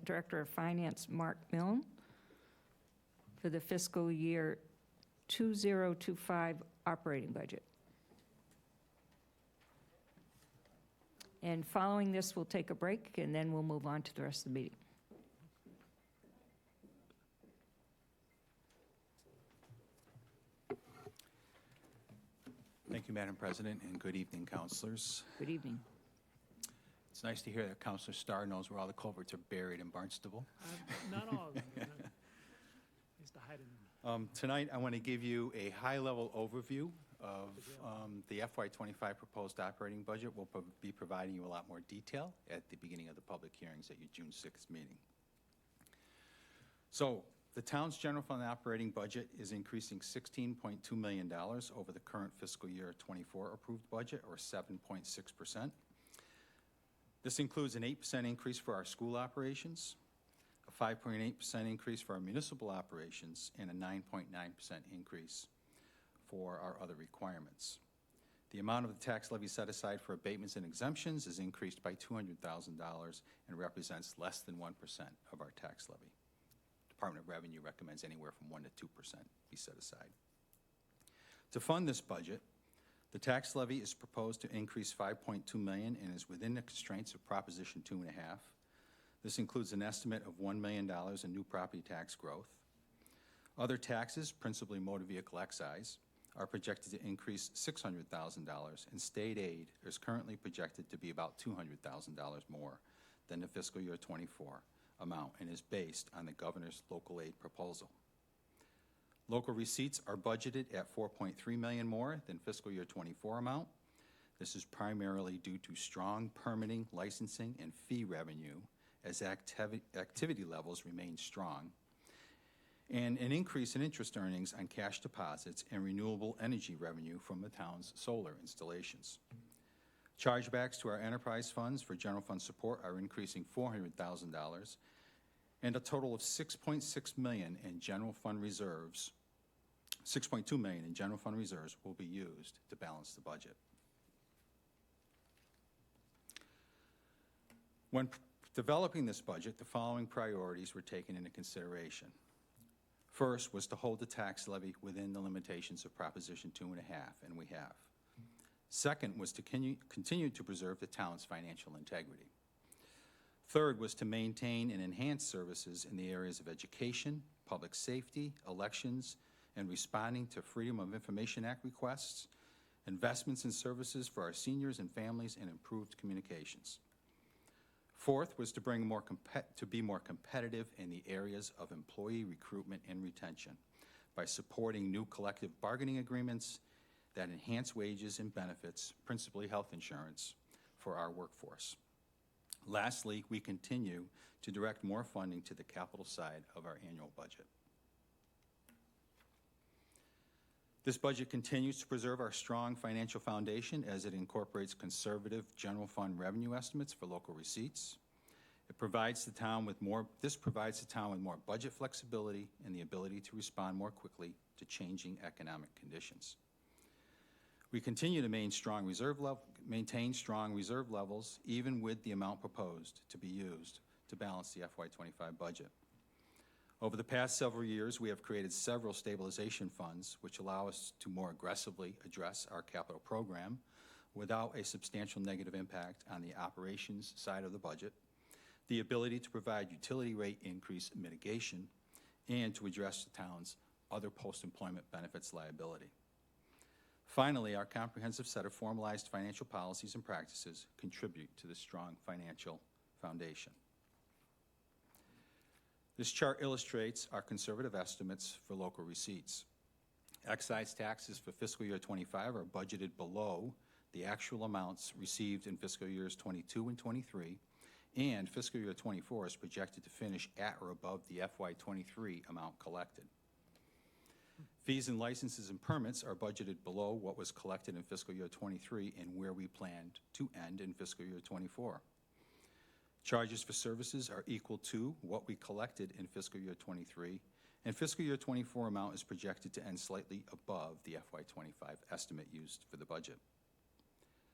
Director of Finance, Mark Milne, for the fiscal year 2025 operating budget. And following this, we'll take a break, and then we'll move on to the rest of the meeting. Thank you, Madam President, and good evening, councilors. Good evening. It's nice to hear that Councilor Starr knows where all the culverts are buried in Barnstable. Not all of them. I used to hide in them. Tonight, I want to give you a high-level overview of the FY25 proposed operating budget. We'll be providing you a lot more detail at the beginning of the public hearings at your June 6th meeting. So, the town's general fund operating budget is increasing $16.2 million over the current fiscal year 24 approved budget, or 7.6%. This includes an 8% increase for our school operations, a 5.8% increase for our municipal operations, and a 9.9% increase for our other requirements. The amount of the tax levy set aside for abatements and exemptions is increased by $200,000 and represents less than 1% of our tax levy. Department of Revenue recommends anywhere from 1% to 2% be set aside. To fund this budget, the tax levy is proposed to increase $5.2 million and is within the constraints of Proposition 2.5. This includes an estimate of $1 million in new property tax growth. Other taxes, principally motor vehicle excise, are projected to increase $600,000, and state aid is currently projected to be about $200,000 more than the fiscal year 24 amount and is based on the governor's local aid proposal. Local receipts are budgeted at $4.3 million more than fiscal year 24 amount. This is primarily due to strong permitting, licensing, and fee revenue as activity levels remain strong, and an increase in interest earnings on cash deposits and renewable energy revenue from the town's solar installations. Chargebacks to our enterprise funds for general fund support are increasing $400,000, and a total of $6.6 million in general fund reserves, $6.2 million in general fund reserves will be used to balance the budget. When developing this budget, the following priorities were taken into consideration. First was to hold the tax levy within the limitations of Proposition 2.5, and we have. Second was to continue to preserve the town's financial integrity. Third was to maintain and enhance services in the areas of education, public safety, elections, and responding to Freedom of Information Act requests, investments in services for our seniors and families, and improved communications. Fourth was to be more competitive in the areas of employee recruitment and retention by supporting new collective bargaining agreements that enhance wages and benefits, principally health insurance, for our workforce. Lastly, we continue to direct more funding to the capital side of our annual budget. This budget continues to preserve our strong financial foundation as it incorporates conservative general fund revenue estimates for local receipts. This provides the town with more budget flexibility and the ability to respond more quickly to changing economic conditions. We continue to maintain strong reserve levels, even with the amount proposed to be used to balance the FY25 budget. Over the past several years, we have created several stabilization funds which allow us to more aggressively address our capital program without a substantial negative impact on the operations side of the budget, the ability to provide utility rate increase mitigation, and to address the town's other post-employment benefits liability. Finally, our comprehensive set of formalized financial policies and practices contribute to the strong financial foundation. This chart illustrates our conservative estimates for local receipts. Excise taxes for fiscal year 25 are budgeted below the actual amounts received in fiscal years 22 and 23, and fiscal year 24 is projected to finish at or above the FY23 amount collected. Fees and licenses and permits are budgeted below what was collected in fiscal year 23 and where we planned to end in fiscal year 24. Charges for services are equal to what we collected in fiscal year 23, and fiscal year 24 amount is projected to end slightly above the FY25 estimate used for the budget.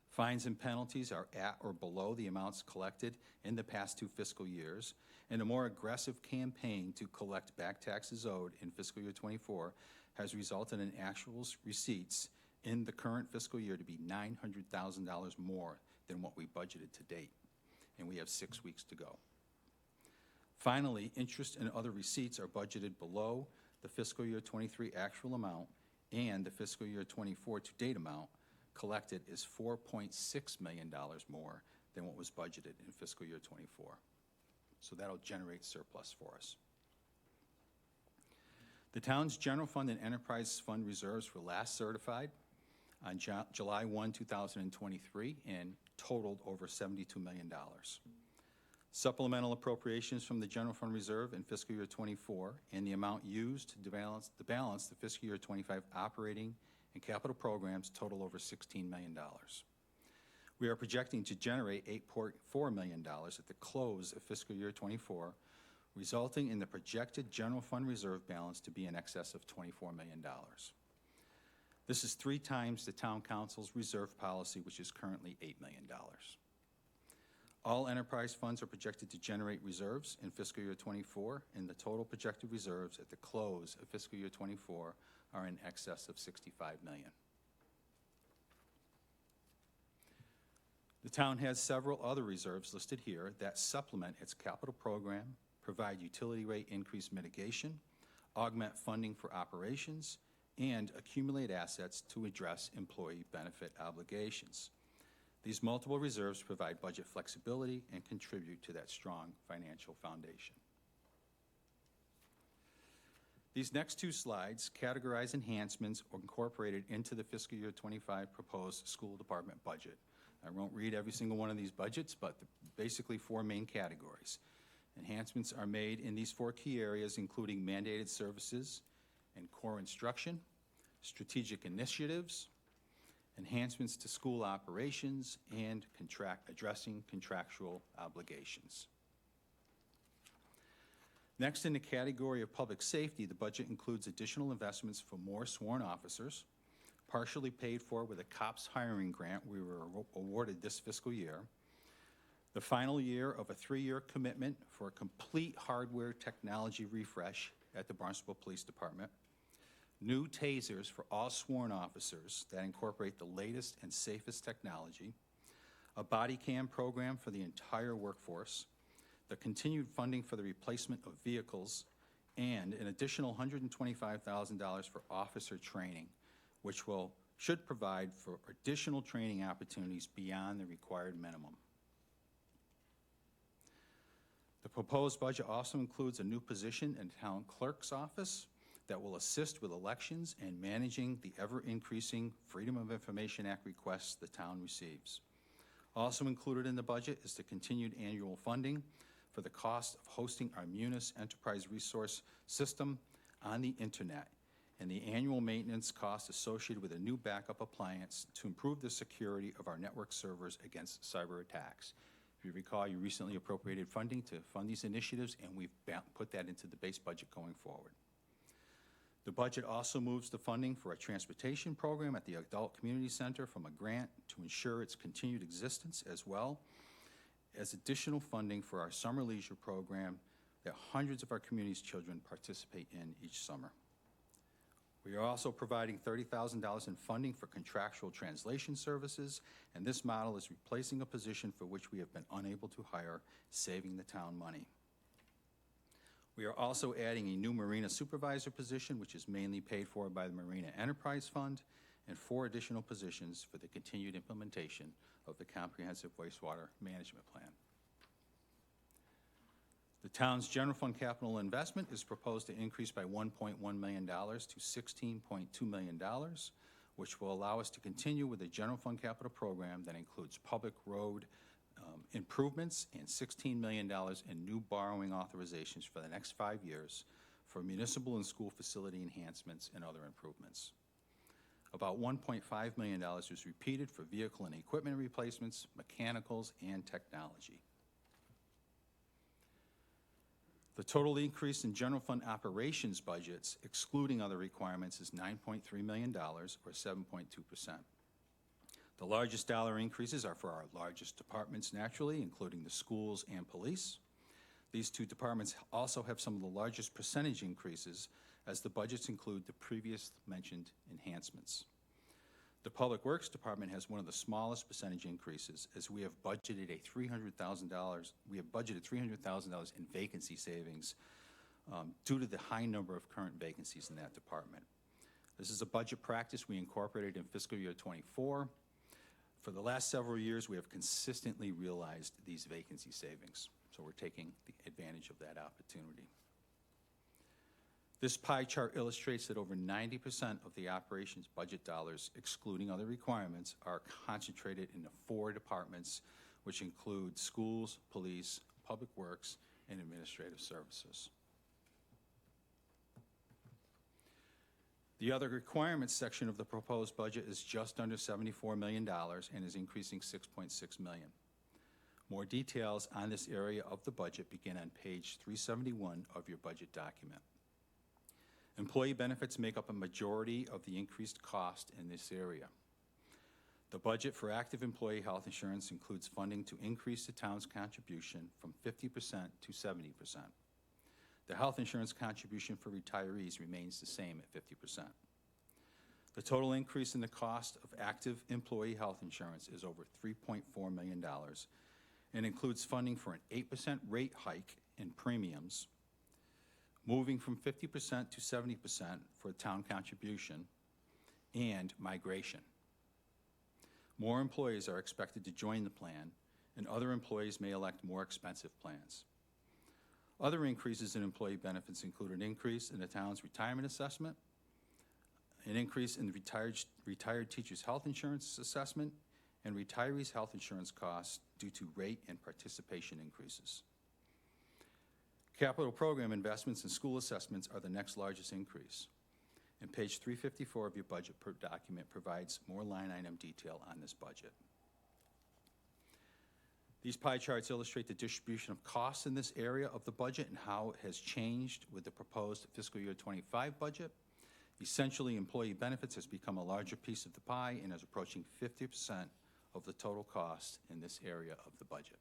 Fines and penalties are at or below the amounts collected in the past 2 fiscal years, and a more aggressive campaign to collect back taxes owed in fiscal year 24 has resulted in actual receipts in the current fiscal year to be $900,000 more than what we budgeted to date, and we have 6 weeks to go. Finally, interest and other receipts are budgeted below the fiscal year 23 actual amount, and the fiscal year 24 to date amount collected is $4.6 million more than what was budgeted in fiscal year 24. So that'll generate surplus for us. The town's general fund and enterprise fund reserves were last certified on July 1, 2023, and totaled over $72 million. Supplemental appropriations from the general fund reserve in fiscal year 24 and the amount used to balance the fiscal year 25 operating and capital programs total over $16 million. We are projecting to generate $8.4 million at the close of fiscal year 24, resulting in the projected general fund reserve balance to be in excess of $24 million. This is 3 times the Town Council's reserve policy, which is currently $8 million. All enterprise funds are projected to generate reserves in fiscal year 24, and the total projected reserves at the close of fiscal year 24 are in excess of $65 million. The town has several other reserves listed here that supplement its capital program, provide utility rate increase mitigation, augment funding for operations, and accumulate assets to address employee benefit obligations. These multiple reserves provide budget flexibility and contribute to that strong financial foundation. These next 2 slides categorize enhancements incorporated into the fiscal year 25 proposed school department budget. I won't read every single one of these budgets, but basically 4 main categories. Enhancements are made in these 4 key areas, including mandated services and core instruction, strategic initiatives, enhancements to school operations, and addressing contractual obligations. Next, in the category of public safety, the budget includes additional investments for more sworn officers, partially paid for with a COPS hiring grant we were awarded this fiscal year. The final year of a 3-year commitment for a complete hardware technology refresh at the Barnstable Police Department, new tasers for all sworn officers that incorporate the latest and safest technology, a body cam program for the entire workforce, the continued funding for the replacement of vehicles, and an additional $125,000 for officer training, which should provide for additional training opportunities beyond the required minimum. The proposed budget also includes a new position in the town clerk's office that will assist with elections and managing the ever-increasing Freedom of Information Act requests the town receives. Also included in the budget is the continued annual funding for the cost of hosting our Munis enterprise resource system on the internet and the annual maintenance cost associated with a new backup appliance to improve the security of our network servers against cyber attacks. If you recall, you recently appropriated funding to fund these initiatives, and we've put that into the base budget going forward. The budget also moves the funding for a transportation program at the Adult Community Center from a grant to ensure its continued existence, as well as additional funding for our summer leisure program that hundreds of our community's children participate in each summer. We are also providing $30,000 in funding for contractual translation services, and this model is replacing a position for which we have been unable to hire, saving the town money. We are also adding a new marina supervisor position, which is mainly paid for by the Marina Enterprise Fund, and 4 additional positions for the continued implementation of the Comprehensive Wastewater Management Plan. The town's general fund capital investment is proposed to increase by $1.1 million to $16.2 million, which will allow us to continue with the general fund capital program that includes public road improvements and $16 million in new borrowing authorizations for the next 5 years for municipal and school facility enhancements and other improvements. About $1.5 million is repeated for vehicle and equipment replacements, mechanicals, and technology. The total increase in general fund operations budgets, excluding other requirements, is $9.3 million, or 7.2%. The largest dollar increases are for our largest departments, naturally, including the schools and police. These 2 departments also have some of the largest percentage increases, as the budgets include the previous mentioned enhancements. The Public Works Department has one of the smallest percentage increases, as we have budgeted $300,000 in vacancy savings due to the high number of current vacancies in that department. This is a budget practice we incorporated in fiscal year 24. For the last several years, we have consistently realized these vacancy savings, so we're taking advantage of that opportunity. This pie chart illustrates that over 90% of the operations budget dollars, excluding other requirements, are concentrated in the 4 departments, which include schools, police, public works, and administrative services. The other requirements section of the proposed budget is just under $74 million and is increasing $6.6 million. More details on this area of the budget begin on page 371 of your budget document. Employee benefits make up a majority of the increased cost in this area. The budget for active employee health insurance includes funding to increase the town's contribution from 50% to 70%. The health insurance contribution for retirees remains the same at 50%. The total increase in the cost of active employee health insurance is over $3.4 million and includes funding for an 8% rate hike in premiums, moving from 50% to 70% for town contribution, and migration. More employees are expected to join the plan, and other employees may elect more expensive plans. Other increases in employee benefits include an increase in the town's retirement assessment, an increase in the retired teachers' health insurance assessment, and retirees' health insurance costs due to rate and participation increases. Capital program investments and school assessments are the next largest increase. And page 354 of your budget document provides more line item detail on this budget. These pie charts illustrate the distribution of costs in this area of the budget and how it has changed with the proposed fiscal year 25 budget. Essentially, employee benefits has become a larger piece of the pie and is approaching 50% of the total cost in this area of the budget.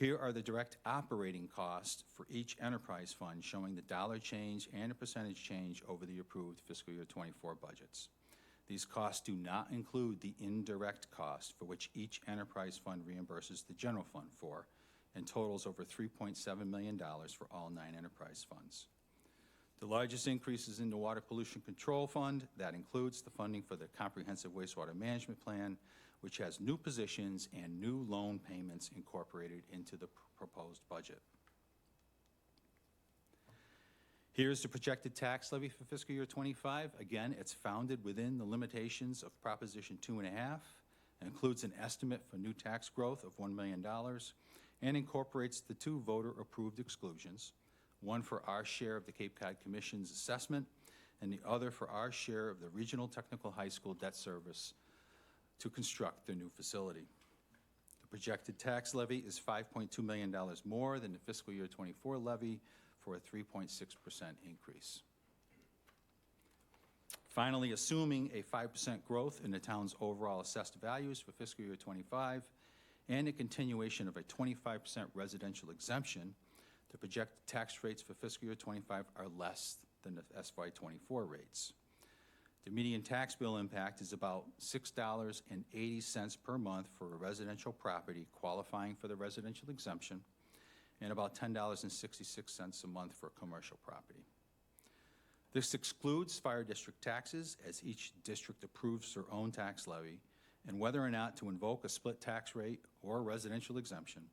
Here are the direct operating costs for each enterprise fund, showing the dollar change and the percentage change over the approved fiscal year 24 budgets. These costs do not include the indirect cost for which each enterprise fund reimburses the general fund for, and totals over $3.7 million for all 9 enterprise funds. The largest increase is in the Water Pollution Control Fund. That includes the funding for the Comprehensive Wastewater Management Plan, which has new positions and new loan payments incorporated into the proposed budget. Here's the projected tax levy for fiscal year 25. Again, it's founded within the limitations of Proposition 2.5, and includes an estimate for new tax growth of $1 million, and incorporates the 2 voter-approved exclusions, one for our share of the Cape Cod Commission's assessment, and the other for our share of the Regional Technical High School debt service to construct their new facility. The projected tax levy is $5.2 million more than the fiscal year 24 levy, for a 3.6% increase. Finally, assuming a 5% growth in the town's overall assessed values for fiscal year 25 and a continuation of a 25% residential exemption, the projected tax rates for fiscal year 25 are less than the FY 24 rates. The median tax bill impact is about $6.80 per month for a residential property qualifying for the residential exemption, and about $10.66 a month for a commercial property. This excludes fire district taxes, as each district approves their own tax levy, and whether or not to invoke a split tax rate or a residential exemption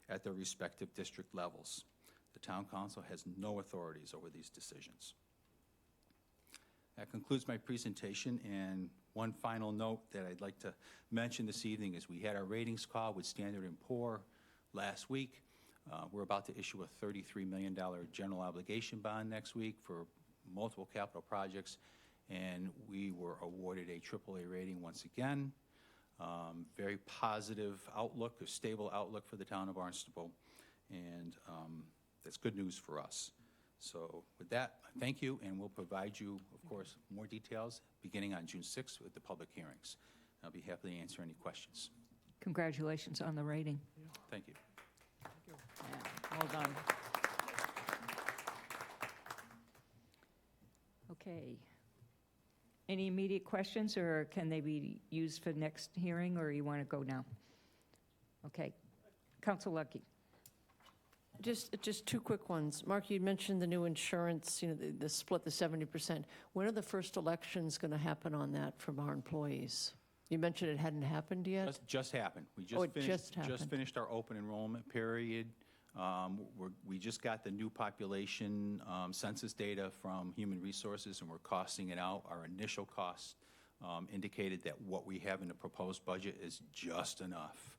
at their respective district levels. The Town Council has no authorities over these decisions. That concludes my presentation, and one final note that I'd like to mention this evening is we had our ratings call with Standard & Poor last week. We're about to issue a $33 million general obligation bond next week for multiple capital projects, and we were awarded a AAA rating once again. Very positive outlook, a stable outlook for the town of Barnstable, and that's good news for us. So with that, thank you, and we'll provide you, of course, more details beginning on June 6th with the public hearings. I'll be happy to answer any questions. Congratulations on the rating. Thank you. Yeah, well done. Okay. Any immediate questions, or can they be used for next hearing, or you want to go now? Okay. Council Lucky. Just 2 quick ones. Mark, you mentioned the new insurance, the split, the 70%. When are the first elections going to happen on that from our employees? You mentioned it hadn't happened yet? Just happened. We just finished our open enrollment period. We just got the new population census data from Human Resources, and we're costing it out. Our initial cost indicated that what we have in the proposed budget is just enough.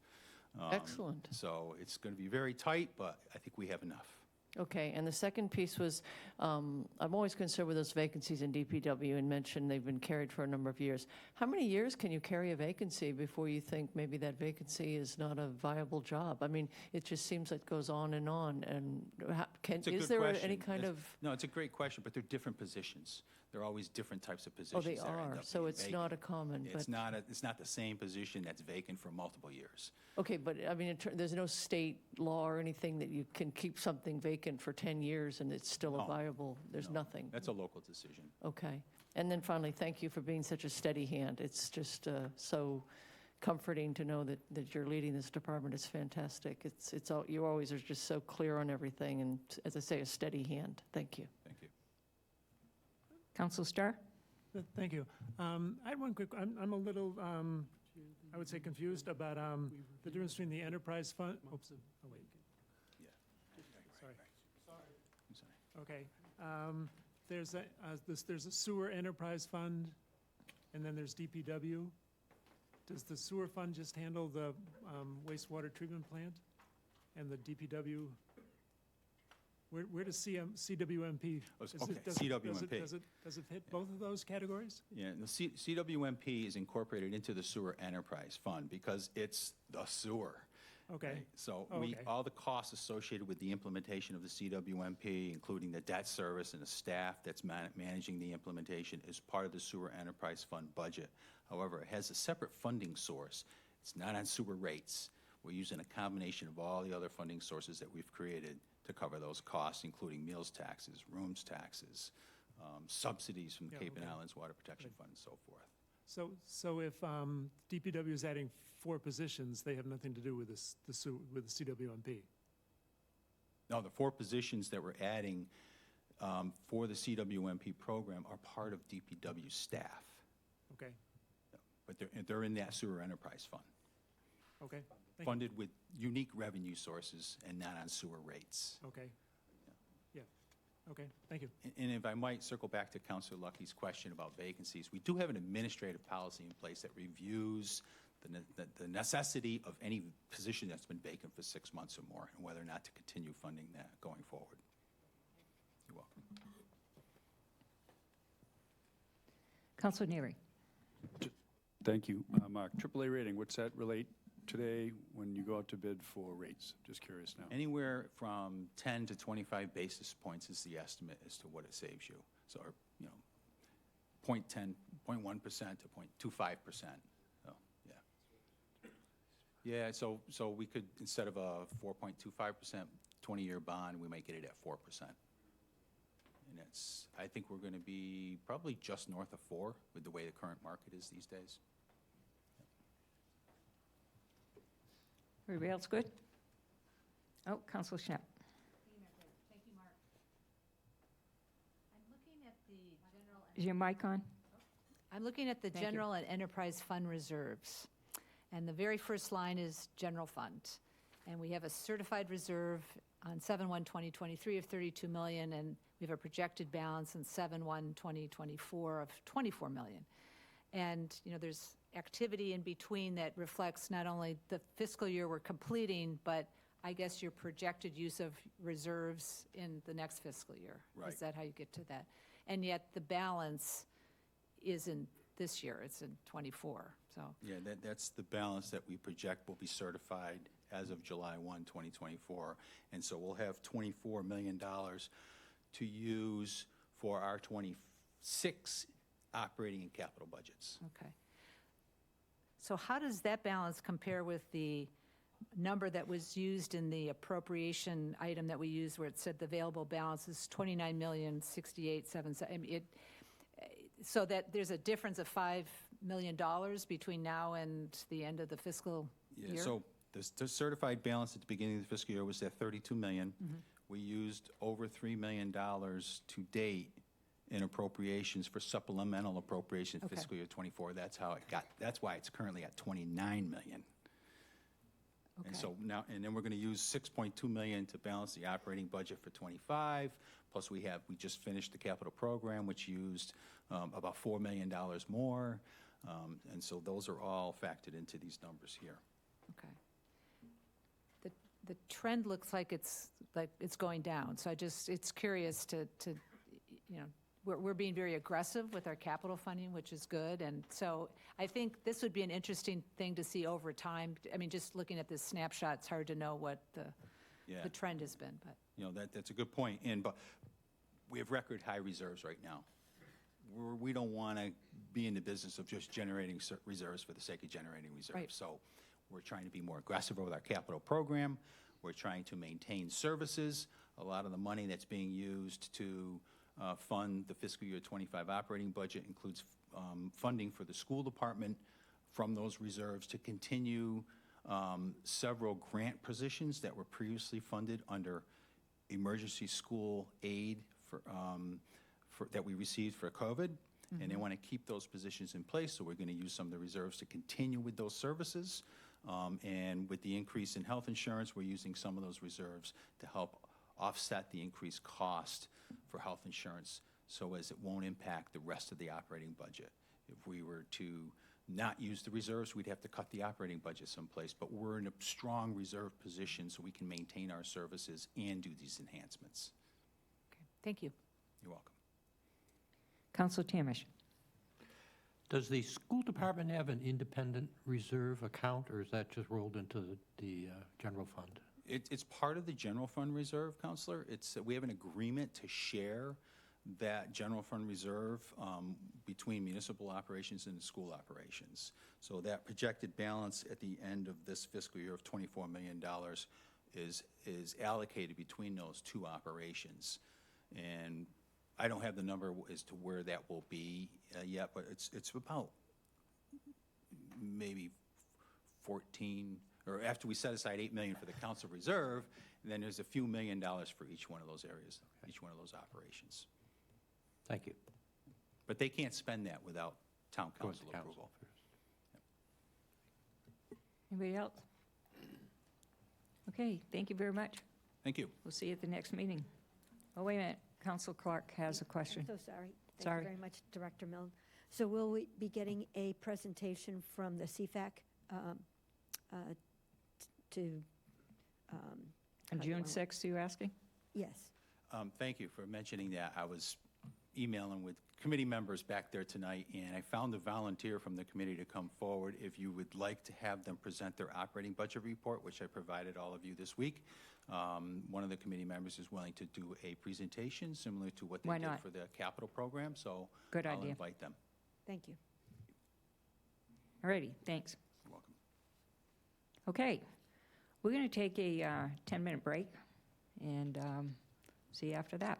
Excellent. So it's going to be very tight, but I think we have enough. Okay, and the second piece was, I'm always concerned with those vacancies in DPW, and mentioned they've been carried for a number of years. How many years can you carry a vacancy before you think maybe that vacancy is not a viable job? I mean, it just seems like it goes on, and is there any kind of... No, it's a great question, but they're different positions. There are always different types of positions. Oh, they are, so it's not a common... It's not the same position that's vacant for multiple years. Okay, but I mean, there's no state law or anything that you can keep something vacant for 10 years and it's still a viable, there's nothing. That's a local decision. Okay. And then finally, thank you for being such a steady hand. It's just so comforting to know that you're leading this department. It's fantastic. You always are just so clear on everything, and as I say, a steady hand. Thank you. Thank you. Council Starr? Thank you. I had one quick, I'm a little, I would say, confused about the difference between the enterprise fund. Oops. Oh, wait. Yeah. Sorry. I'm sorry. Okay. There's a sewer enterprise fund, and then there's DPW. Does the sewer fund just handle the wastewater treatment plant, and the DPW? Where does CWMP? CWMP. Does it hit both of those categories? Yeah, the CWMP is incorporated into the sewer enterprise fund because it's the sewer. Okay. Right? So all the costs associated with the implementation of the CWMP, including the debt service and the staff that's managing the implementation, is part of the sewer enterprise fund budget. However, it has a separate funding source. It's not on sewer rates. We're using a combination of all the other funding sources that we've created to cover those costs, including meals taxes, rooms taxes, subsidies from the Yeah, Cape and okay. Islands Water Protection Fund, and so forth. So if DPW is adding 4 positions, they have nothing to do with with the CWMP? No, the 4 positions that we're adding for the CWMP program are part of DPW staff, Okay, but they're in that sewer enterprise fund, okay. Thank you. funded with unique revenue sources and not on sewer rates. Okay. Yeah, okay, thank you. And if I might circle back to Councilor Lucky's question about vacancies, we do have an administrative policy in place that reviews the necessity of any position that's been vacant for 6 months or more, and whether or not to continue funding that going forward. You're welcome. Councilor Neary. Thank you. Mark, AAA rating, what's that relate today when you go out to bid for rates? Just curious now. Anywhere from 10 to 25 basis points is the estimate as to what it saves you. So, 0.10, 0.1% to 0.25%. So, yeah. Yeah, so we could, instead of a 4.25% 20-year bond, we might get it at 4%. And I think we're going to be probably just north of 4 with the way the current market is these days. Everybody else good? Oh, Councilor Schnapp. Thank you, Mark. I'm looking at the general. Is your mic on? I'm looking at the Thank you. general and enterprise fund reserves. And the very first line is general fund. And we have a certified reserve on 7/1/2023 of 32 million, and we have a projected balance on 7/1/2024 of 24 million. And, there's activity in between that reflects not only the fiscal year we're completing, but I guess your projected use of reserves in the next fiscal year. Right. Is that how you get to that? And yet the balance isn't this year, it's in 24, so. Yeah, that's the balance that we project will be certified as of July 1, 2024. And so we'll have $24 million to use for our 26 operating and capital budgets. Okay. So how does that balance compare with the number that was used in the appropriation item that we used where it said the available balance is 29,068,777? I mean, so that there's a difference of $5 million between now and the end of the fiscal year? Yeah, so the certified balance at the beginning of the fiscal year was at $32 million. We used over $3 million to date in appropriations for supplemental appropriations Okay. fiscal year 24. That's why it's currently at 29 million. Okay. And so now, and then we're going to use 6.2 million to balance the operating budget for 25. Plus we just finished the capital program, which used about $4 million more. And so those are all factored into these numbers here. Okay. The trend looks like it's going down. So it's curious to we're being very aggressive with our capital funding, which is good. And so I think this would be an interesting thing to see over time. I mean, just looking at this snapshot, it's hard to know what the trend has been. But That's a good point. But we have record high reserves right now. We don't want to be in the business of just generating reserves for the sake of generating reserves. Right. So we're trying to be more aggressive with our capital program. We're trying to maintain services. A lot of the money that's being used to fund the fiscal year 25 operating budget includes funding for the school department from those reserves to continue several grant positions that were previously funded under emergency school aid that we received for COVID. And they want to keep those positions in place, so we're going to use some of the reserves to continue with those services. And with the increase in health insurance, we're using some of those reserves to help offset the increased cost for health insurance so as it won't impact the rest of the operating budget. If we were to not use the reserves, we'd have to cut the operating budget someplace, but we're in a strong reserve position so we can maintain our services and do these enhancements. okay. Thank you. You're welcome. Councilor Tamish. Does the school department have an independent reserve account, or is that just rolled into the general fund? It's part of the general fund reserve, Counselor. We have an agreement to share that general fund reserve between municipal operations and school operations. So that projected balance at the end of this fiscal year of $24 million is allocated between those two operations. And I don't have the number as to where that will be yet, but it's about maybe 14, or after we set aside $8 million for the council reserve, and then there's a few $1 million for each one of those areas, each one of those operations. Thank you. But they can't spend that without town council approval. Anybody else? Okay, thank you very much. Thank you. We'll see you at the next meeting. Oh, wait a minute. Council Clark has a question. I'm so sorry. Thank Sorry. you very much, Director Milne. So will we be getting a presentation from the CFAC to? On June 6th, you asking? Yes. Thank you for mentioning that. I was emailing with committee members back there tonight, and I found a volunteer from the committee to come forward if you would like to have them present their operating budget report, which I provided all of you this week. One of the committee members is willing to do a presentation similar to what they Why did not? for the capital program, so Good I'll idea. invite them. Thank you. All righty, thanks. You're welcome. Okay, we're going to take a 10-minute break and see you after that.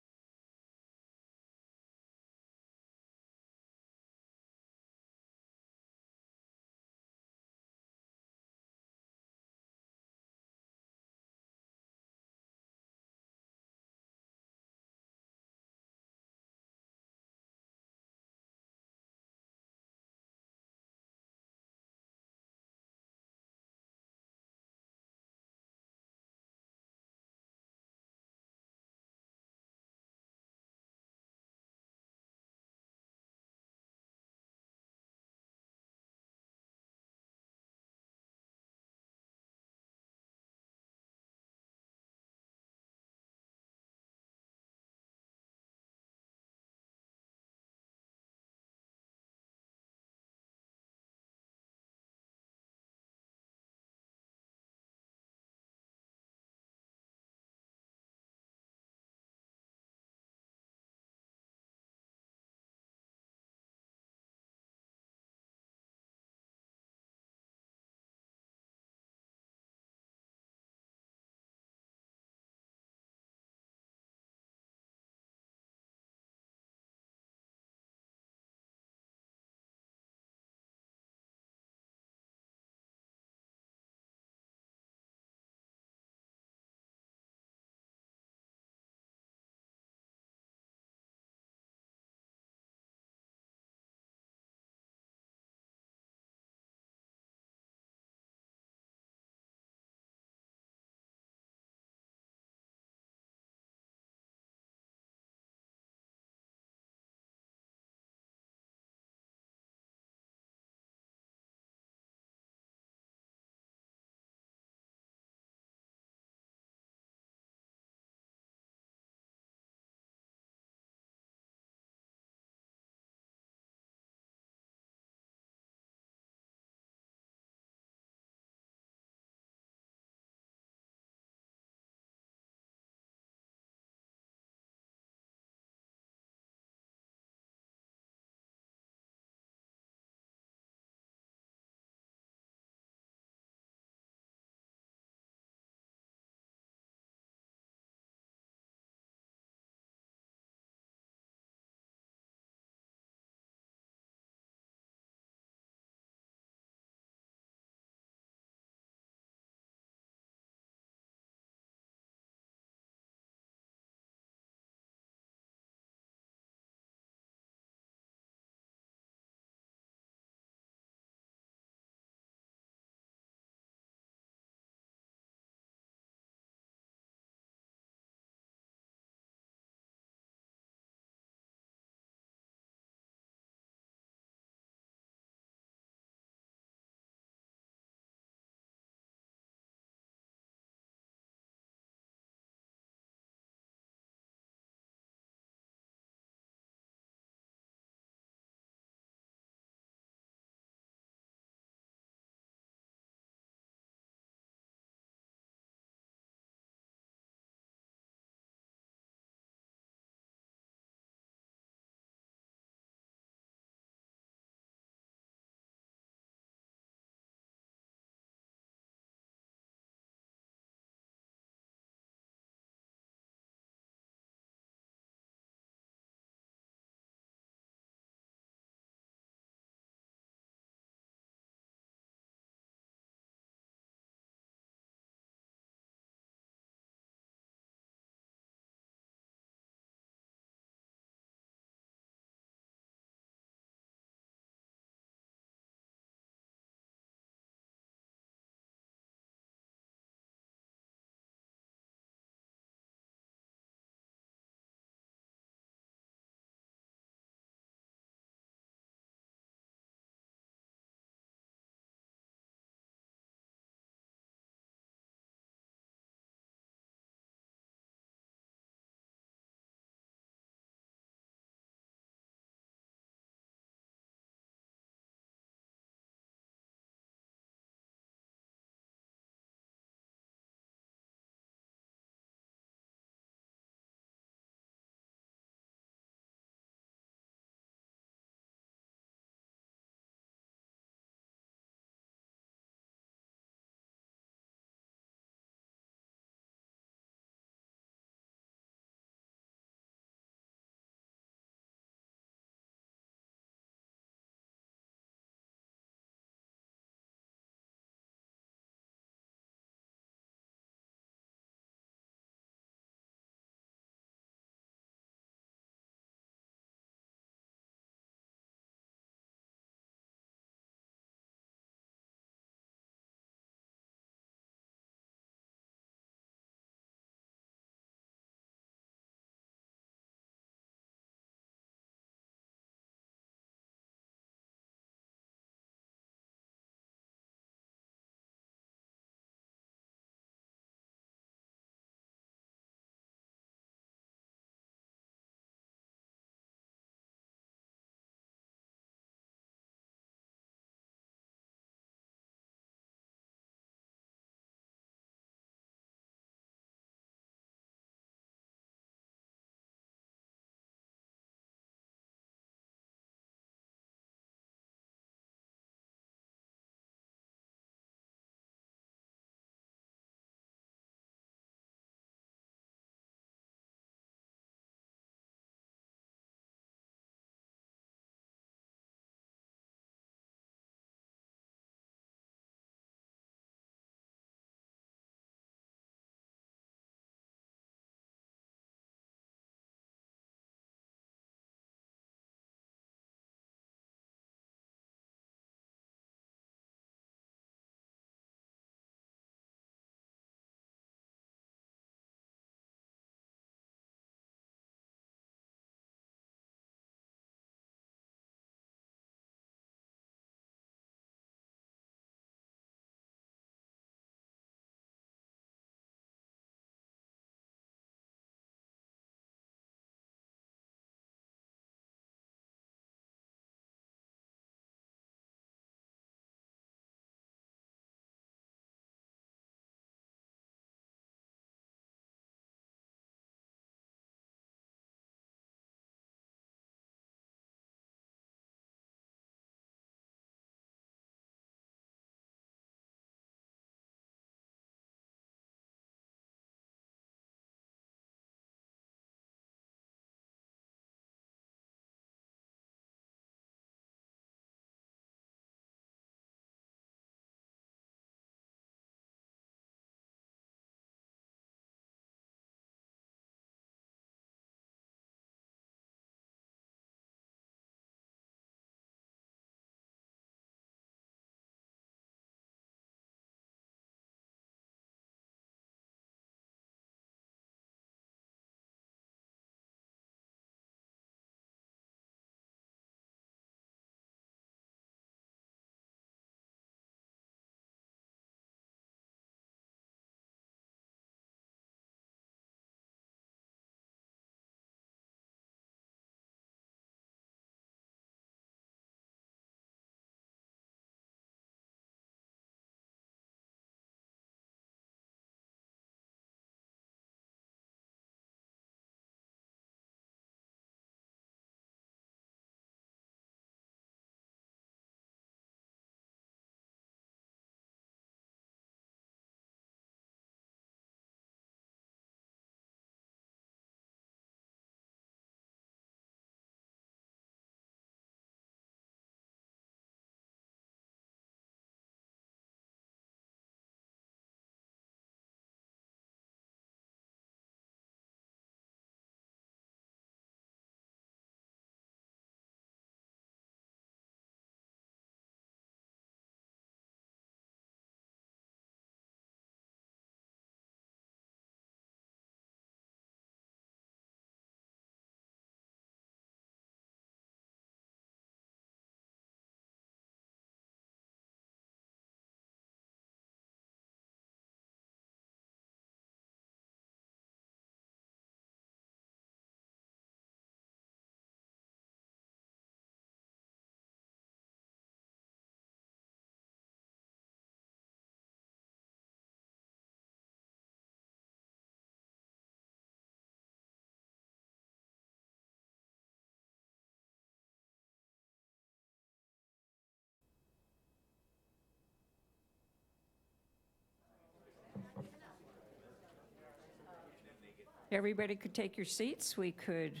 Everybody could take your seats. We could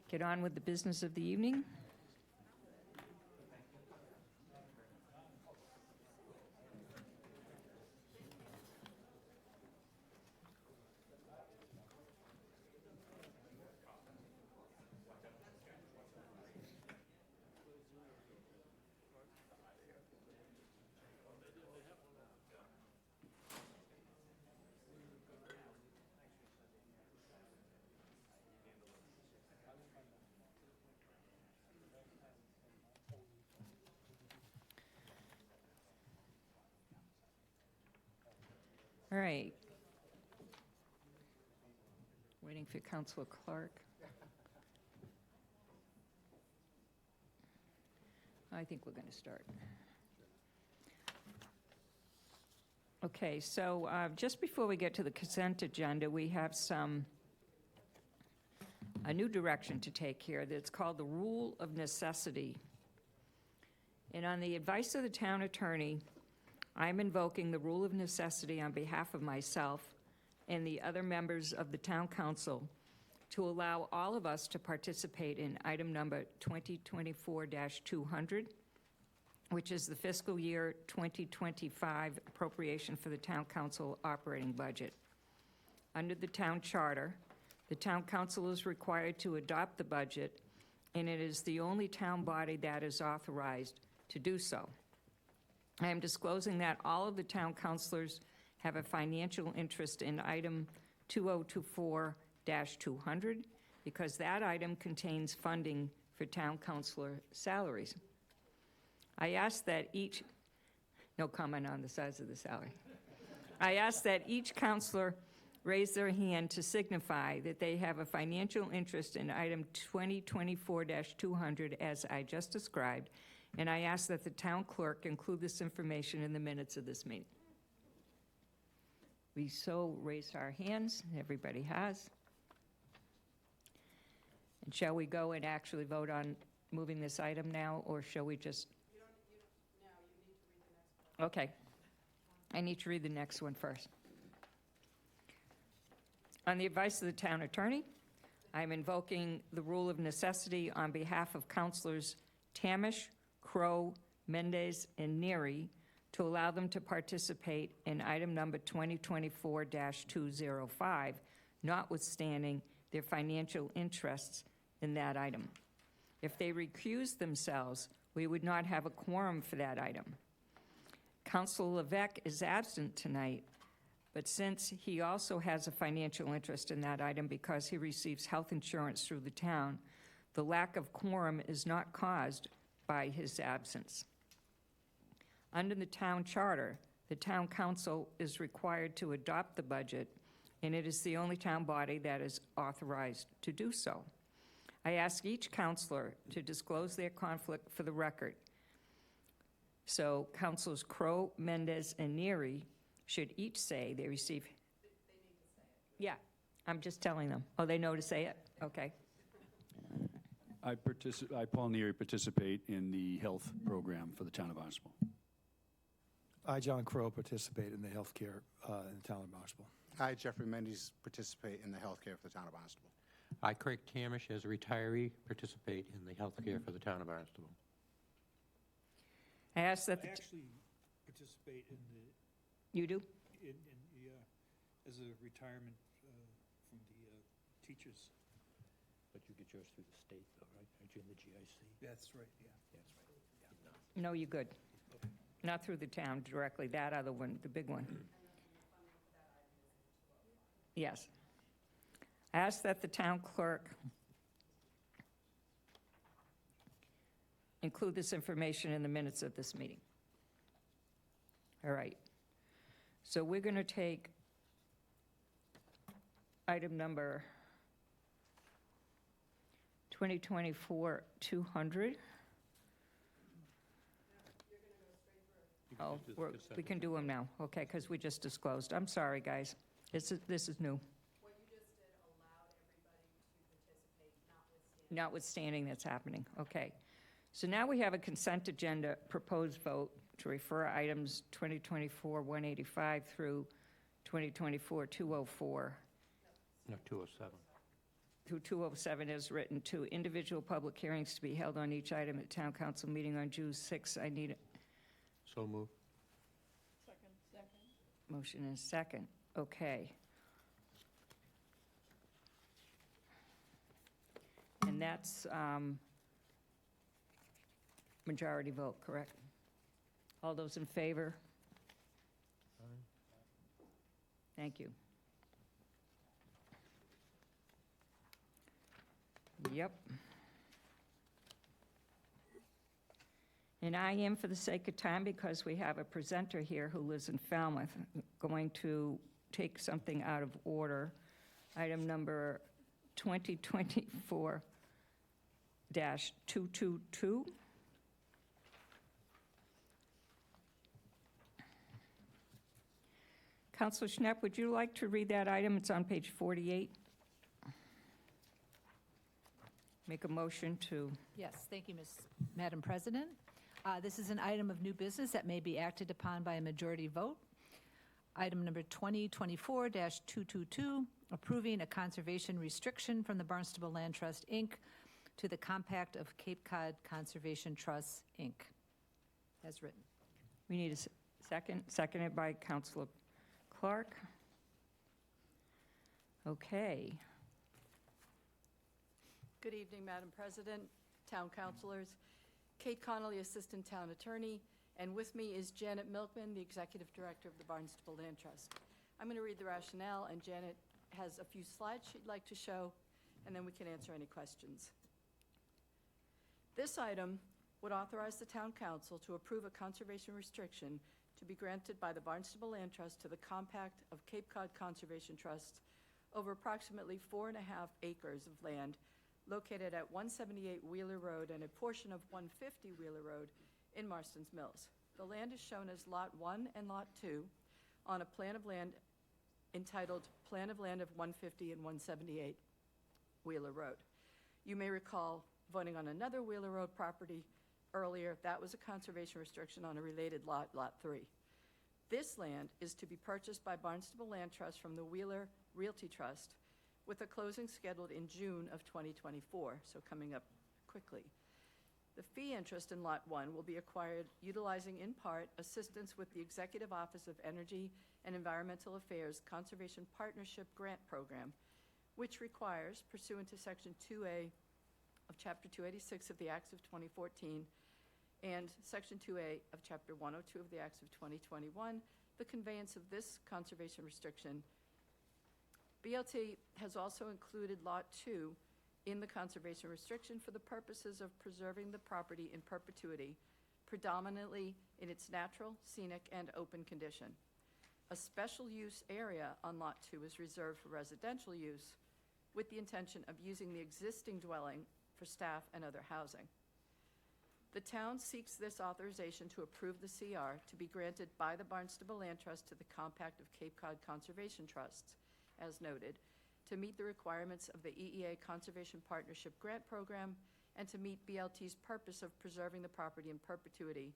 get on with the business of the evening. All right. Waiting for Councilor Clark. I think we're going to start. Okay, so just before we get to the consent agenda, we have a new direction to take here that's called the Rule of Necessity. And on the advice of the town attorney, I'm invoking the rule of necessity on behalf of myself and the other members of the town council to allow all of us to participate in item number 2024-200, which is the fiscal year 2025 appropriation for the town council operating budget. Under the town charter, the town council is required to adopt the budget, and it is the only town body that is authorized to do so. I am disclosing that all of the town councilors have a financial interest in item 2024-200 because that item contains funding for town councilor salaries. I ask that each, no comment on the size of the salary. I ask that each councilor raise their hand to signify that they have a financial interest in item 2024-200 as I just described, and I ask that the town clerk include this information in the minutes of this meeting. We so raised our hands, everybody has. And shall we go and actually vote on moving this item now, or shall we just? Okay, I need to read the next one first. On the advice of the town attorney, I am invoking the rule of necessity on behalf of councilors Tamish, Crow, Mendez, and Neary to allow them to participate in item number 2024-205, notwithstanding their financial interests in that item. If they recuse themselves, we would not have a quorum for that item. Councilor Ledec is absent tonight, but since he also has a financial interest in that item because he receives health insurance through the town, the lack of quorum is not caused by his absence. Under the town charter, the town council is required to adopt the budget, and it is the only town body that is authorized to do so. I ask each councilor to disclose their conflict for the record. So councilors Crow, Mendez, and Neary should each say they receive. They need to say it. Yeah, I'm just telling them. Oh, they know to say it? Okay. I, Paul Neary, participate in the health program for the town of Barnstable. I, John Crow, participate in the healthcare in the town of Barnstable. I, Jeffrey Mendes, participate in the healthcare for the town of Barnstable. I, Craig Tamish, as a retiree, participate in the healthcare for the town of Barnstable. I ask that I actually participate in the. You do? As a retirement from the teachers. But you get yours through the state, though, right? Aren't you in the GIC? That's right, yeah. That's right. Yeah. No, you're good. Okay. Not through the town directly, that other one, the big one. Yes. I ask that the town clerk include this information in the minutes of this meeting. All right. So we're going to take item number 2024-200. Oh, we can do them now, okay, because we just disclosed. I'm sorry, guys. This is new. What you just did allowed everybody to participate, Notwithstanding that's happening, okay. So now we have a consent agenda proposed vote to refer items 2024-185 through 2024-204. No, 207. through 207 as written, to individual public hearings to be held on each item at Town Council meeting on June 6. I need a So moved. motion and a second. Okay. And that's majority vote, correct? All those in favor? Thank you. Yep. And I am, for the sake of time, because we have a presenter here who lives in Falmouth, going to take something out of order. Item number 2024-222. Councilor Schnepp, would you like to read that item? It's on page 48. Make a motion to... Yes, thank you, Madam President. This is an item of new business that may be acted upon by a majority vote. Item number 2024-222, approving a conservation restriction from the Barnstable Land Trust, Inc. to the Compact of Cape Cod Conservation Trust, Inc. As written. We need a second. Seconded by Councilor Clark. Okay. Good evening, Madam President, Town Councilors, Kate Connolly, Assistant Town Attorney, and with me is Janet Milkman, the Executive Director of the Barnstable Land Trust. I'm going to read the rationale, and Janet has a few slides she'd like to show, and then we can answer any questions. This item would authorize the Town Council to approve a conservation restriction to be granted by the Barnstable Land Trust to the Compact of Cape Cod Conservation Trust over approximately 4.5 acres of land located at 178 Wheeler Road and a portion of 150 Wheeler Road in Marston's Mills. The land is shown as Lot 1 and Lot 2 on a plan of land entitled Plan of Land of 150 and 178 Wheeler Road. You may recall voting on another Wheeler Road property earlier. That was a conservation restriction on a related lot, Lot 3. This land is to be purchased by Barnstable Land Trust from the Wheeler Realty Trust with a closing scheduled in June of 2024, so coming up quickly. The fee interest in Lot 1 will be acquired utilizing in part assistance with the Executive Office of Energy and Environmental Affairs Conservation Partnership Grant Program, which requires, pursuant to Section 2A of Chapter 286 of the Acts of 2014 and Section 2A of Chapter 102 of the Acts of 2021, the conveyance of this conservation restriction. BLT has also included Lot 2 in the conservation restriction for the purposes of preserving the property in perpetuity, predominantly in its natural, scenic, and open condition. A special use area on Lot 2 is reserved for residential use with the intention of using the existing dwelling for staff and other housing. The town seeks this authorization to approve the CR to be granted by the Barnstable Land Trust to the Compact of Cape Cod Conservation Trusts, as noted, to meet the requirements of the EEA Conservation Partnership Grant Program and to meet BLT's purpose of preserving the property in perpetuity,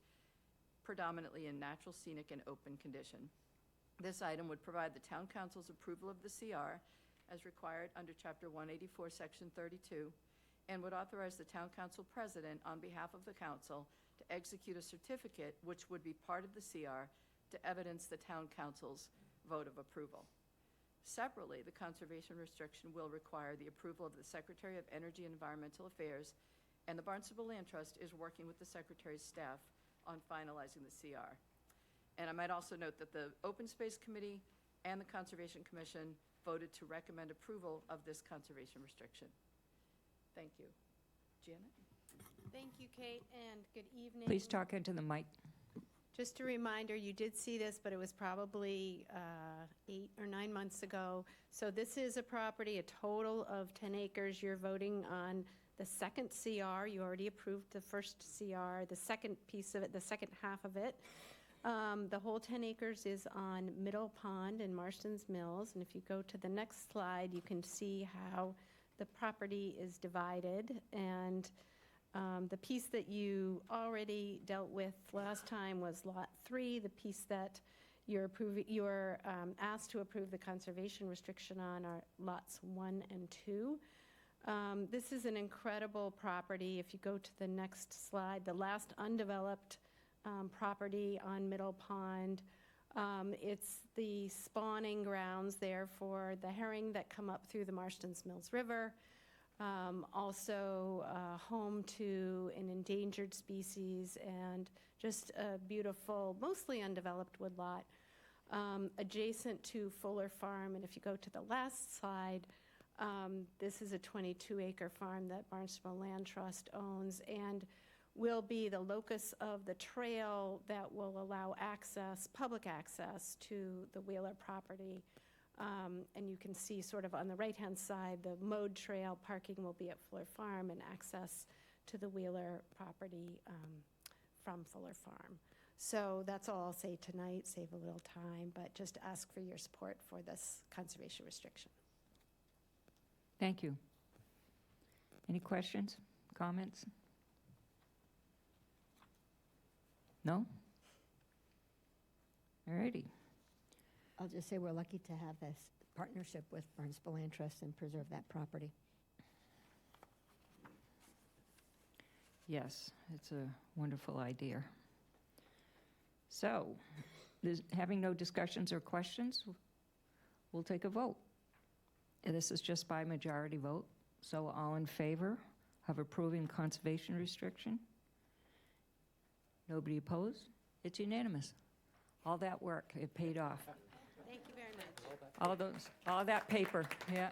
predominantly in natural, scenic, and open condition. This item would provide the Town Council's approval of the CR as required under Chapter 184, Section 32, and would authorize the Town Council President on behalf of the Council to execute a certificate which would be part of the CR to evidence the Town Council's vote of approval. Separately, the conservation restriction will require the approval of the Secretary of Energy and Environmental Affairs, and the Barnstable Land Trust is working with the Secretary's staff on finalizing the CR. And I might also note that the Open Space Committee and the Conservation Commission voted to recommend approval of this conservation restriction. Thank you. Janet? Thank you, Kate, and good evening. Please talk into the mic. Just a reminder, you did see this, but it was probably 8 or 9 months ago. So this is a property, a total of 10 acres. You're voting on the second CR. You already approved the first CR, the second piece of it, the second half of it. The whole 10 acres is on Middle Pond in Marston's Mills. And if you go to the next slide, you can see how the property is divided. And the piece that you already dealt with last time was Lot 3. The piece that You're asked to approve the conservation restriction on our lots 1 and 2. This is an incredible property. If you go to the next slide, the last undeveloped property on Middle Pond. It's the spawning grounds there for the herring that come up through the Marston's Mills River. Also home to an endangered species and just a beautiful, mostly undeveloped woodlot. Adjacent to Fuller Farm, and if you go to the last slide, this is a 22-acre farm that Barnstable Land Trust owns and will be the locus of the trail that will allow access, public access, to the Wheeler property. And you can see sort of on the right-hand side, the mode trail parking will be at Fuller Farm and access to the Wheeler property from Fuller Farm. So that's all I'll say tonight, save a little time, but just ask for your support for this conservation restriction. Thank you. Any questions, comments? No? All righty. I'll just say we're lucky to have this partnership with Barnstable Land Trust and preserve that property. Yes, it's a wonderful idea. So, having no discussions or questions, we'll take a vote. And this is just by majority vote. So all in favor of approving conservation restriction? Nobody opposed? It's unanimous. All that work, it paid off. Thank you very much. All that paper, yeah.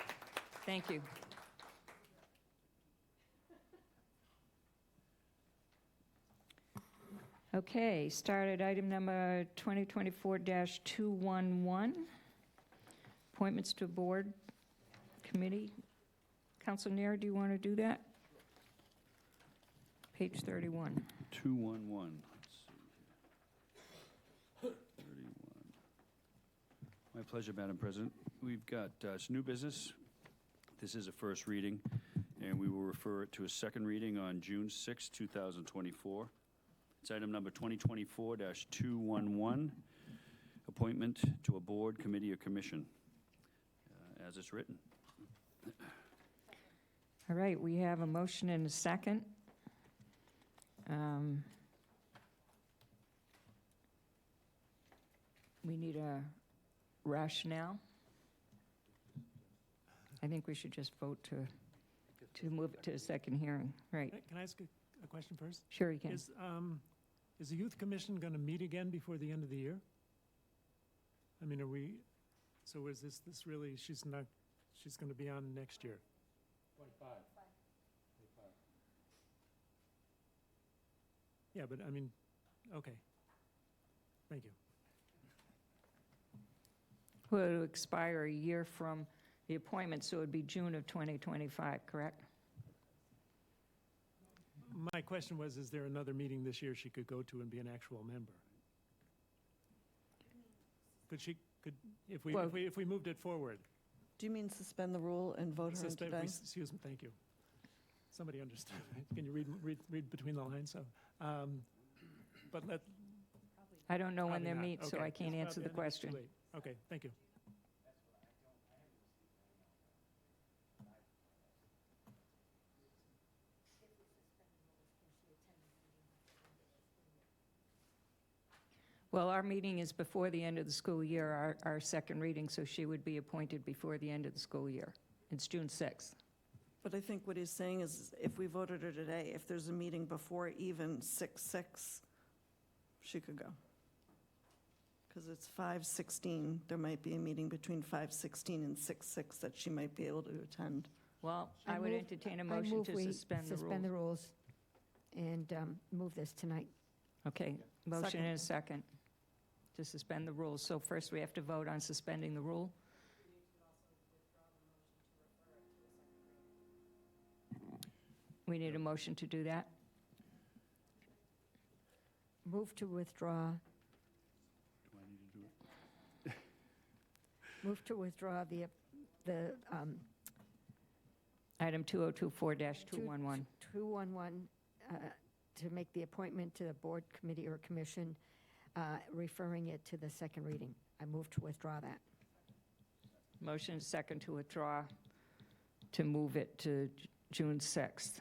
Thank you. Okay, started item number 2024-211, appointments to board committee. Council Nair, do you want to do that? Page 31. 211. Let's see here. 31. My pleasure, Madam President. We've got some new business. This is a first reading, and we will refer it to a second reading on June 6, 2024. It's item number 2024-211, appointment to a board, committee, or commission, as it's written. All right, we have a motion and a second. We need a rationale. I think we should just vote to move it to a second hearing, right? Can I ask a question first? Sure, you can. Is the Youth Commission going to meet again before the end of the year? I mean, so is this really, she's going to be on next year? 25. Yeah, but I mean, okay. Thank you. Well, it'll expire a year from the appointment, so it would be June of 2025, correct? My question was, is there another meeting this year she could go to and be an actual member? If we moved it forward? Do you mean suspend the rule and vote her in today? Excuse me, thank you. Somebody understood. Can you read between the lines? So, I don't know when they not. meet, so Okay. I can't answer the question. Okay, thank you. Well, our meeting is before the end of the school year, our second reading, so she would be appointed before the end of the school year. It's June 6th. But I think what he's saying is if we voted her today, if there's a meeting before even 6/6, she could go. Because it's 5/16, there might be a meeting between 5/16 and 6/6 that she might be able to attend. Well, I would entertain a motion to suspend the rules. Suspend the rules and move this tonight. Okay, motion and a second to suspend the rules. So first we have to vote on suspending the rule. We need a motion to do that. Move to withdraw. Do I need to do it? Move to withdraw the Item 2024-211. 211 to make the appointment to the board, committee, or commission referring it to the second reading. I move to withdraw that. Motion is second to withdraw, to move it to June 6th.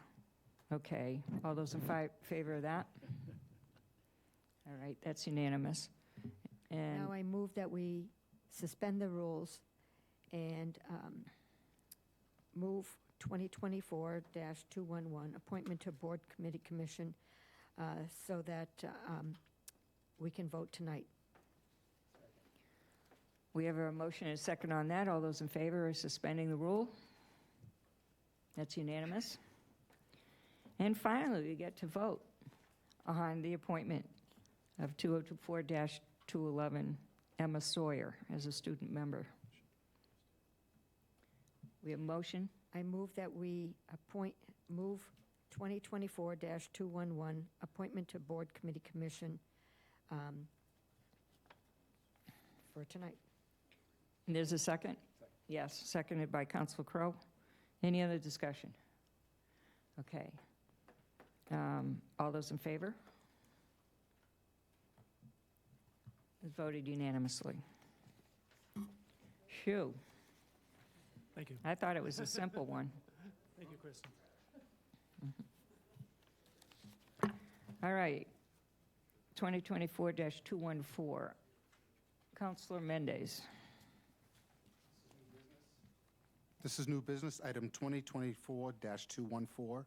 Okay, all those in favor of that? All right, that's unanimous. And Now I move that we suspend the rules and move 2024-211, appointment to Board Committee Commission, so that we can vote tonight. we have a motion and a second on that. All those in favor of suspending the rule? That's unanimous. And finally, we get to vote on the appointment of 2024-211 Emma Sawyer as a student member. We have a motion. I move that we move 2024-211, appointment to Board Committee Commission for tonight. And there's a second? Yes, seconded by Councilor Crowe. Any other discussion? Okay. All those in favor? It's voted unanimously. Phew. Thank you. I thought it was a simple one. Thank you, Kristen. All right. 2024-214. Councilor Mendez. This is new business, item 2024-214.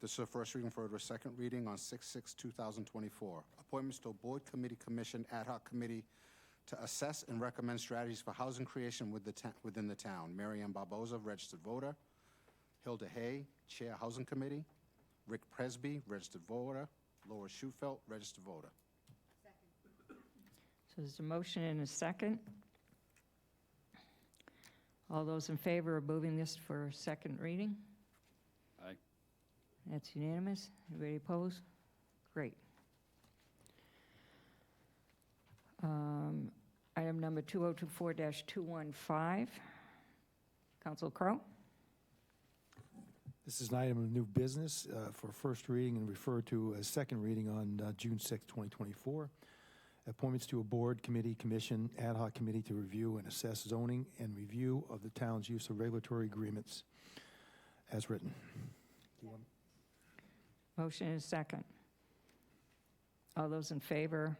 This is a first reading, referred to a second reading on 6/6/2024. Appointments to a Board Committee Commission Ad Hoc Committee to assess and recommend strategies for housing creation within the town. Maryann Barboza, registered voter. Hilda Haye, Chair Housing Committee. Rick Presbrey, registered voter. Laura Shufelt, registered voter. So there's a motion and a second. All those in favor of moving this for second reading? Aye. That's unanimous. Anybody opposed? Great. Item number 2024-215. Councilor Crowe? This is an item of new business for first reading and referred to as second reading on June 6, 2024. Appointments to a Board, Committee, Commission, Ad Hoc Committee to review and assess zoning and review of the town's use of regulatory agreements as written. Motion and a second. All those in favor,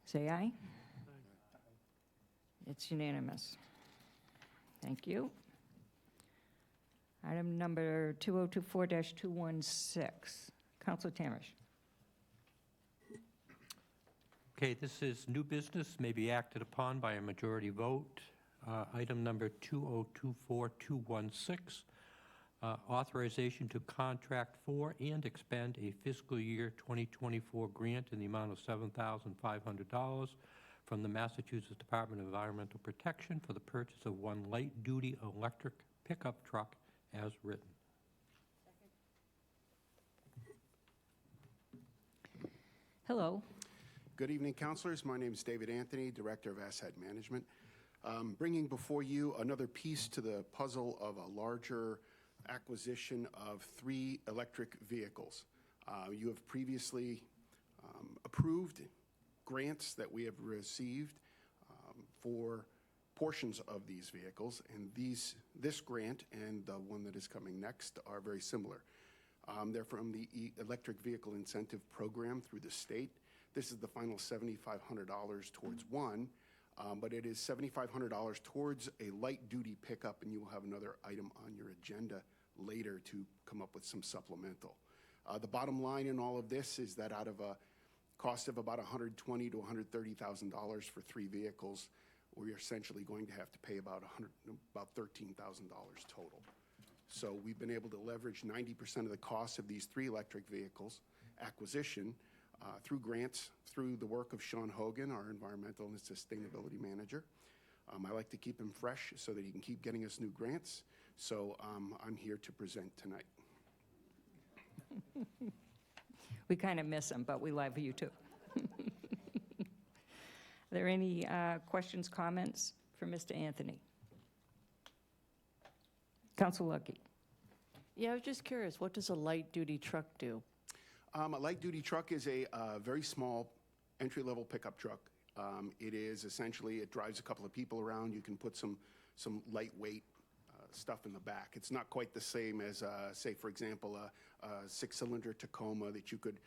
say aye. It's unanimous. Thank you. Item number 2024-216. Councilor Tamish. Okay, this is new business, may be acted upon by a majority vote. Item number 2024-216, authorization to contract for and expend a fiscal year 2024 grant in the amount of $7,500 from the Massachusetts Department of Environmental Protection for the purchase of one light-duty electric pickup truck as written. Hello. Good evening, councilors. My name is David Anthony, Director of Asset Management. Bringing before you another piece to the puzzle of a larger acquisition of 3 electric vehicles. You have previously approved grants that we have received for portions of these vehicles, and this grant and the one that is coming next are very similar. They're from the Electric Vehicle Incentive Program through the state. This is the final $7,500 towards one, but it is $7,500 towards a light-duty pickup, and you will have another item on your agenda later to come up with some supplemental. The bottom line in all of this is that out of a cost of about $120,000 to $130,000 for 3 vehicles, we're essentially going to have to pay about $13,000 total. So we've been able to leverage 90% of the cost of these 3 electric vehicles acquisition through grants, through the work of Sean Hogan, our environmental and sustainability manager. I like to keep him fresh so that he can keep getting us new grants. So I'm here to present tonight. We kind of miss him, but we love you too. Are there any questions, comments for Mr. Anthony? Councilor Lucky. Yeah, I was just curious, what does a light-duty truck do? A light-duty truck is a very small entry-level pickup truck. It is essentially, it drives a couple of people around. You can put some lightweight stuff in the back. It's not quite the same as, say, for example, a six-cylinder Tacoma that you could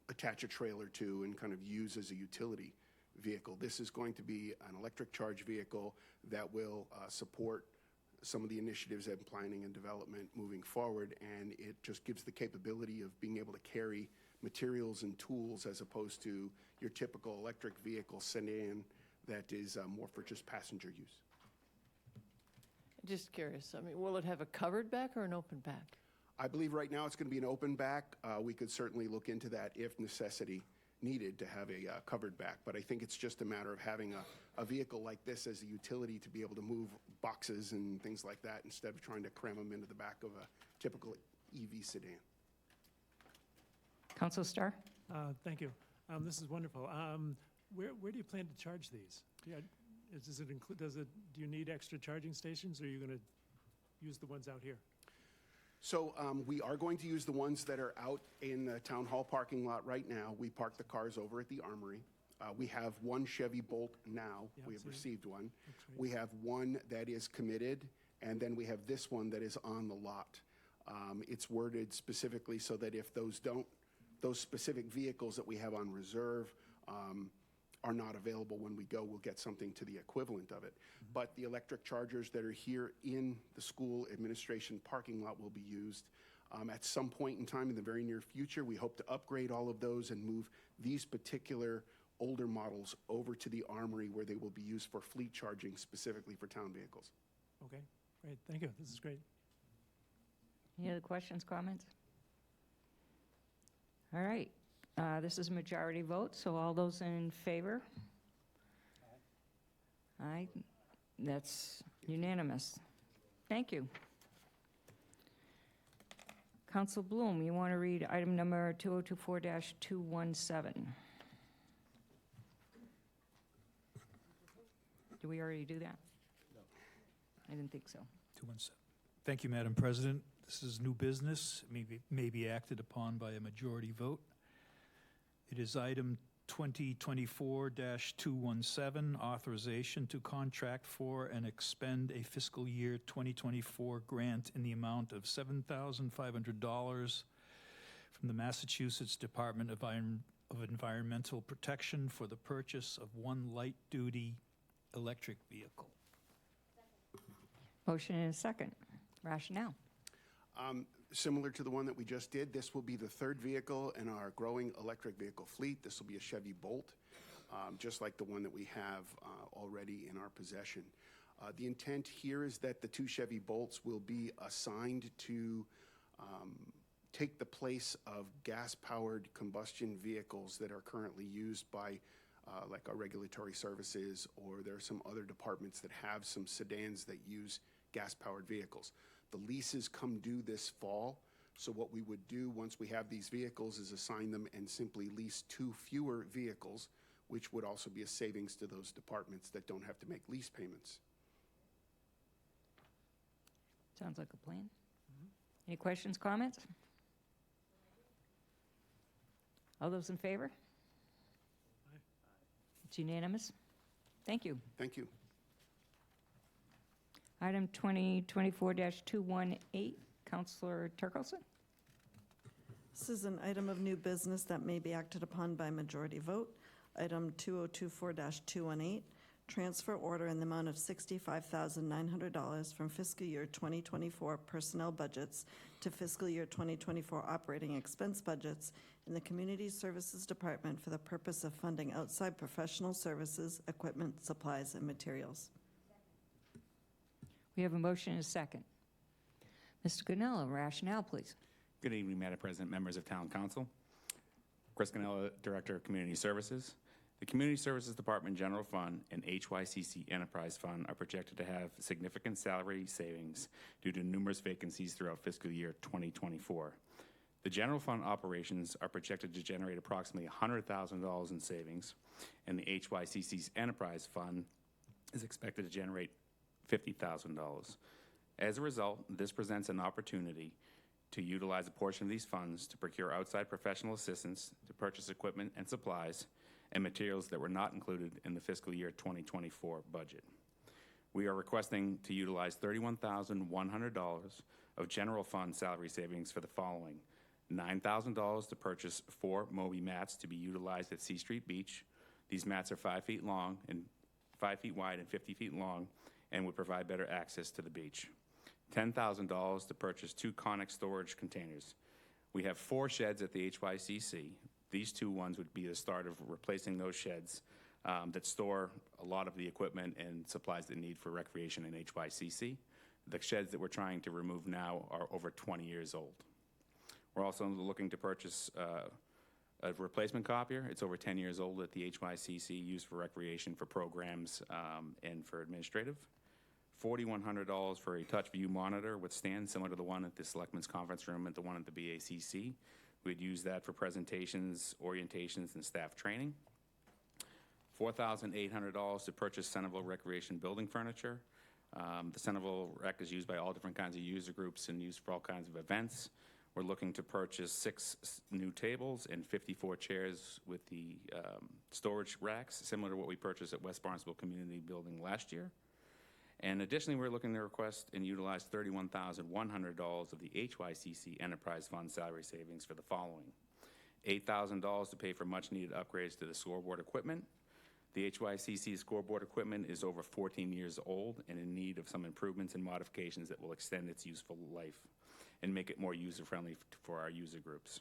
attach a trailer to and kind of use as a utility vehicle. This is going to be an electric charge vehicle that will support some of the initiatives in planning and development moving forward, and it just gives the capability of being able to carry materials and tools as opposed to your typical electric vehicle sedan that is more for just passenger use. Just curious, I mean, will it have a covered back or an open back? I believe right now it's going to be an open back. We could certainly look into that if necessity needed to have a covered back, but I think it's just a matter of having a vehicle like this as a utility to be able to move boxes and things like that instead of trying to cram them into the back of a typical EV sedan. Councilor Starr? Thank you. This is wonderful. Where do you plan to charge these? Yeah, do you need extra charging stations, or are you going to use the ones out here? So we are going to use the ones that are out in the town hall parking lot right now. We park the cars over at the Armory. We have one Chevy Bolt now. Yeah, we have see. received one. Right. We have one that is committed, and then we have this one that is on the lot. It's worded specifically so that if those specific vehicles that we have on reserve are not available when we go, we'll get something to the equivalent of it. Mm-hmm. But the electric chargers that are here in the school administration parking lot will be used. At some point in time in the very near future, we hope to upgrade all of those and move these particular older models over to the Armory, where they will be used for fleet charging specifically for town vehicles. Okay, great. Thank you. This is great. Any other questions, comments? All right. This is a majority vote, so all those in favor? Aye. That's unanimous. Thank you. Council Bloom, you want to read item number 2024-217. Did we already do that? No. I didn't think so. 217. Thank you, Madam President. This is new business, may be acted upon by a majority vote. It is item 2024-217, authorization to contract for and expend a fiscal year 2024 grant in the amount of $7,500 from the Massachusetts Department of Environmental Protection for the purchase of one light-duty electric vehicle. Motion and a second. Rationale. Similar to the one that we just did, this will be the third vehicle in our growing electric vehicle fleet. This will be a Chevy Bolt, just like the one that we have already in our possession. The intent here is that the two Chevy Bolts will be assigned to take the place of gas-powered combustion vehicles that are currently used by like our regulatory services, or there are some other departments that have some sedans that use gas-powered vehicles. The leases come due this fall, so what we would do once we have these vehicles is assign them and simply lease two fewer vehicles, which would also be a savings to those departments that don't have to make lease payments. Sounds like a plan. Any questions, comments? All those in favor? Aye. It's unanimous. Thank you. Thank you. Item 2024-218, Councilor Turkelson. This is an item of new business that may be acted upon by majority vote. Item 2024-218, transfer order in the amount of $65,900 from fiscal year 2024 personnel budgets to fiscal year 2024 operating expense budgets in the Community Services Department for the purpose of funding outside professional services, equipment, supplies, and materials. We have a motion and a second. Mr. Ganella, rationale, please. Good evening, Madam President, members of Town Council. Chris Ganella, Director of Community Services. The Community Services Department General Fund and HYCC Enterprise Fund are projected to have significant salary savings due to numerous vacancies throughout fiscal year 2024. The General Fund operations are projected to generate approximately $100,000 in savings, and the HYCC's Enterprise Fund is expected to generate $50,000. As a result, this presents an opportunity to utilize a portion of these funds to procure outside professional assistance to purchase equipment and supplies and materials that were not included in the fiscal year 2024 budget. We are requesting to utilize $31,100 of general fund salary savings for the following: $9,000 to purchase 4 Moby mats to be utilized at C Street Beach. These mats are 5 feet long and 5 feet wide and 50 feet long and would provide better access to the beach. $10,000 to purchase 2 Conex storage containers. We have 4 sheds at the HYCC. These 2 ones would be the start of replacing those sheds that store a lot of the equipment and supplies that need for recreation in HYCC. The sheds that we're trying to remove now are over 20 years old. We're also looking to purchase a replacement copier. It's over 10 years old at the HYCC, used for recreation, for programs, and for administrative. $4,100 for a touch view monitor with stand similar to the one at the Selectmen's Conference Room and the one at the BACC. We'd use that for presentations, orientations, and staff training. $4,800 to purchase Centerville Recreation building furniture. The Centerville Rec is used by all different kinds of user groups and used for all kinds of events. We're looking to purchase 6 new tables and 54 chairs with the storage racks, similar to what we purchased at West Barnstable Community Building last year. And additionally, we're looking to request and utilize $31,100 of the HYCC Enterprise Fund salary savings for the following: $8,000 to pay for much-needed upgrades to the scoreboard equipment. The HYCC scoreboard equipment is over 14 years old and in need of some improvements and modifications that will extend its useful life and make it more user-friendly for our user groups.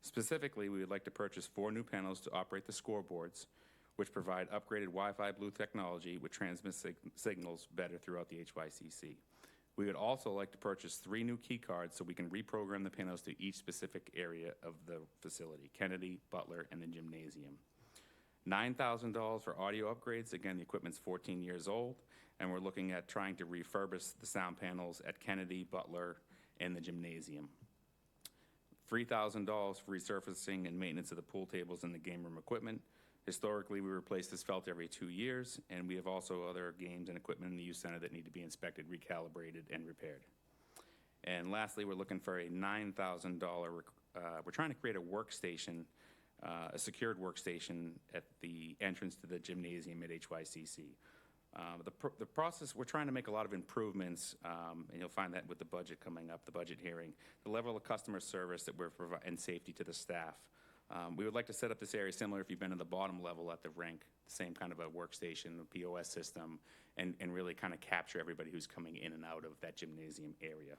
Specifically, we would like to purchase 4 new panels to operate the scoreboards, which provide upgraded Wi-Fi Blue technology, which transmits signals better throughout the HYCC. We would also like to purchase 3 new key cards so we can reprogram the panels to each specific area of the facility: Kennedy, Butler, and the gymnasium. $9,000 for audio upgrades. Again, the equipment's 14 years old, and we're looking at trying to refurbish the sound panels at Kennedy, Butler, and the gymnasium. $3,000 for resurfacing and maintenance of the pool tables and the game room equipment. Historically, we replace this felt every 2 years, and we have also other games and equipment in the youth center that need to be inspected, recalibrated, and repaired. And lastly, we're looking for a $9,000, we're trying to create a workstation, a secured workstation at the entrance to the gymnasium at HYCC. The process, we're trying to make a lot of improvements, and you'll find that with the budget coming up, the budget hearing, the level of customer service that we're providing, and safety to the staff. We would like to set up this area similar if you've been in the bottom level at the rink, the same kind of a workstation, a POS system, and really kind of capture everybody who's coming in and out of that gymnasium area.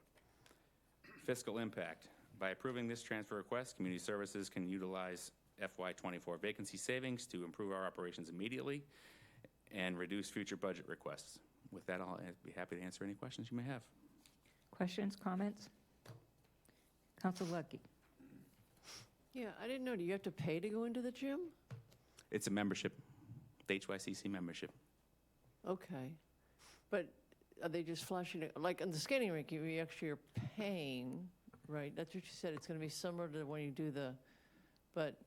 Fiscal impact. By approving this transfer request, Community Services can utilize FY24 vacancy savings to improve our operations immediately and reduce future budget requests. With that, I'll be happy to answer any questions you may have. Questions, comments? Council Ledec. Yeah, I didn't know. Do you have to pay to go into the gym? It's a membership, the HYCC membership. Okay. But are they just flashing it? Like on the skating rink, you actually are paying, right? That's what you said. It's going to be similar to when you do the, but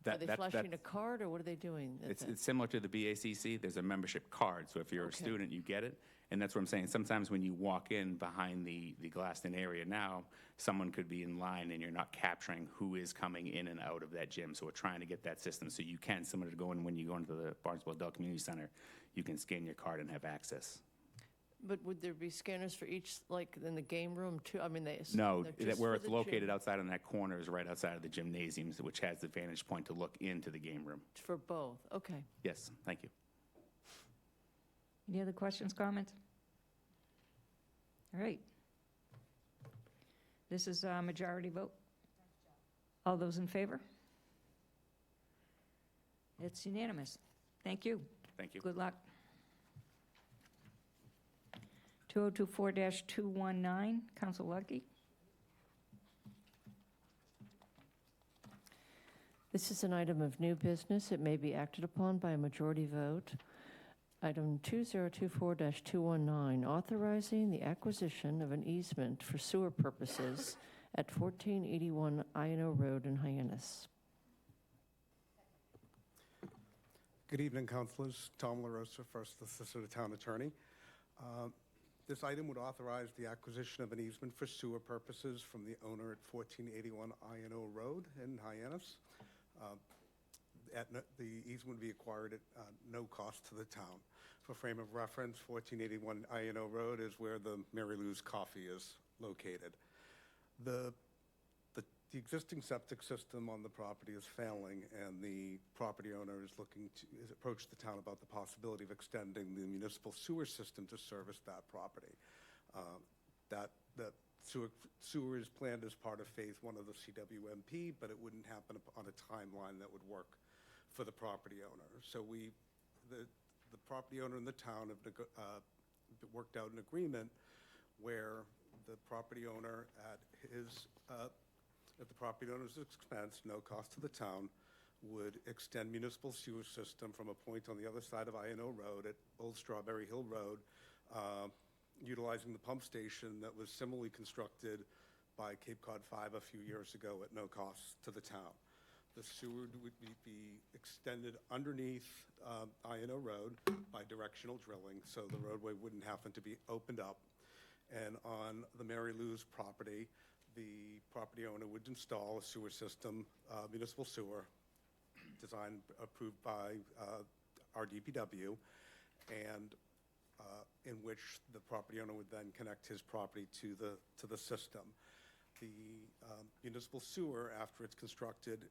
are they flashing a card or what are they doing? It's similar to the BACC. There's a membership card. So if you're a student, you get it. And that's what I'm saying. Sometimes when you walk in behind the glassed-in area now, someone could be in line and you're not capturing who is coming in and out of that gym. So we're trying to get that system so you can, similar to going when you go into the Barnstable Adult Community Center, you can scan your card and have access. But would there be scanners for each, like in the game room too? I mean, no, where it's located outside in that corner is right outside of the gymnasiums, which has the vantage point to look into the game room. For both, okay. Yes, thank you. Any other questions, comments? All right. This is a majority vote. All those in favor? It's unanimous. Thank you. Thank you. Good luck. 2024-219, Council Ledec. This is an item of new business. It may be acted upon by a majority vote. Item 2024-219, authorizing the acquisition of an easement for sewer purposes at 1481 Iyannough Road in Hyannis. Good evening, councilors. Tom LaRosa, First Assistant Town Attorney. This item would authorize the acquisition of an easement for sewer purposes from the owner at 1481 Iyannough Road in Hyannis. The easement would be acquired at no cost to the town. For frame of reference, 1481 Iyannough Road is where the Mary Lou's Coffee is located. The existing septic system on the property is failing, and the property owner is has approached the town about the possibility of extending the municipal sewer system to service that property. That sewer is planned as part of Phase 1 of the CWMP, but it wouldn't happen on a timeline that would work for the property owner. So the property owner and the town have worked out an agreement where the property owner at the property owner's expense, no cost to the town, would extend municipal sewer system from a point on the other side of Iyannough Road at Old Strawberry Hill Road, utilizing the pump station that was similarly constructed by Cape Cod 5 a few years ago at no cost to the town. The sewer would be extended underneath Iyannough Road by directional drilling, so the roadway wouldn't happen to be opened up. And on the Mary Lou's property, the property owner would install a sewer system, municipal sewer, designed, approved by our DPW, and in which the property owner would then connect his property to the system. The municipal sewer, after it's constructed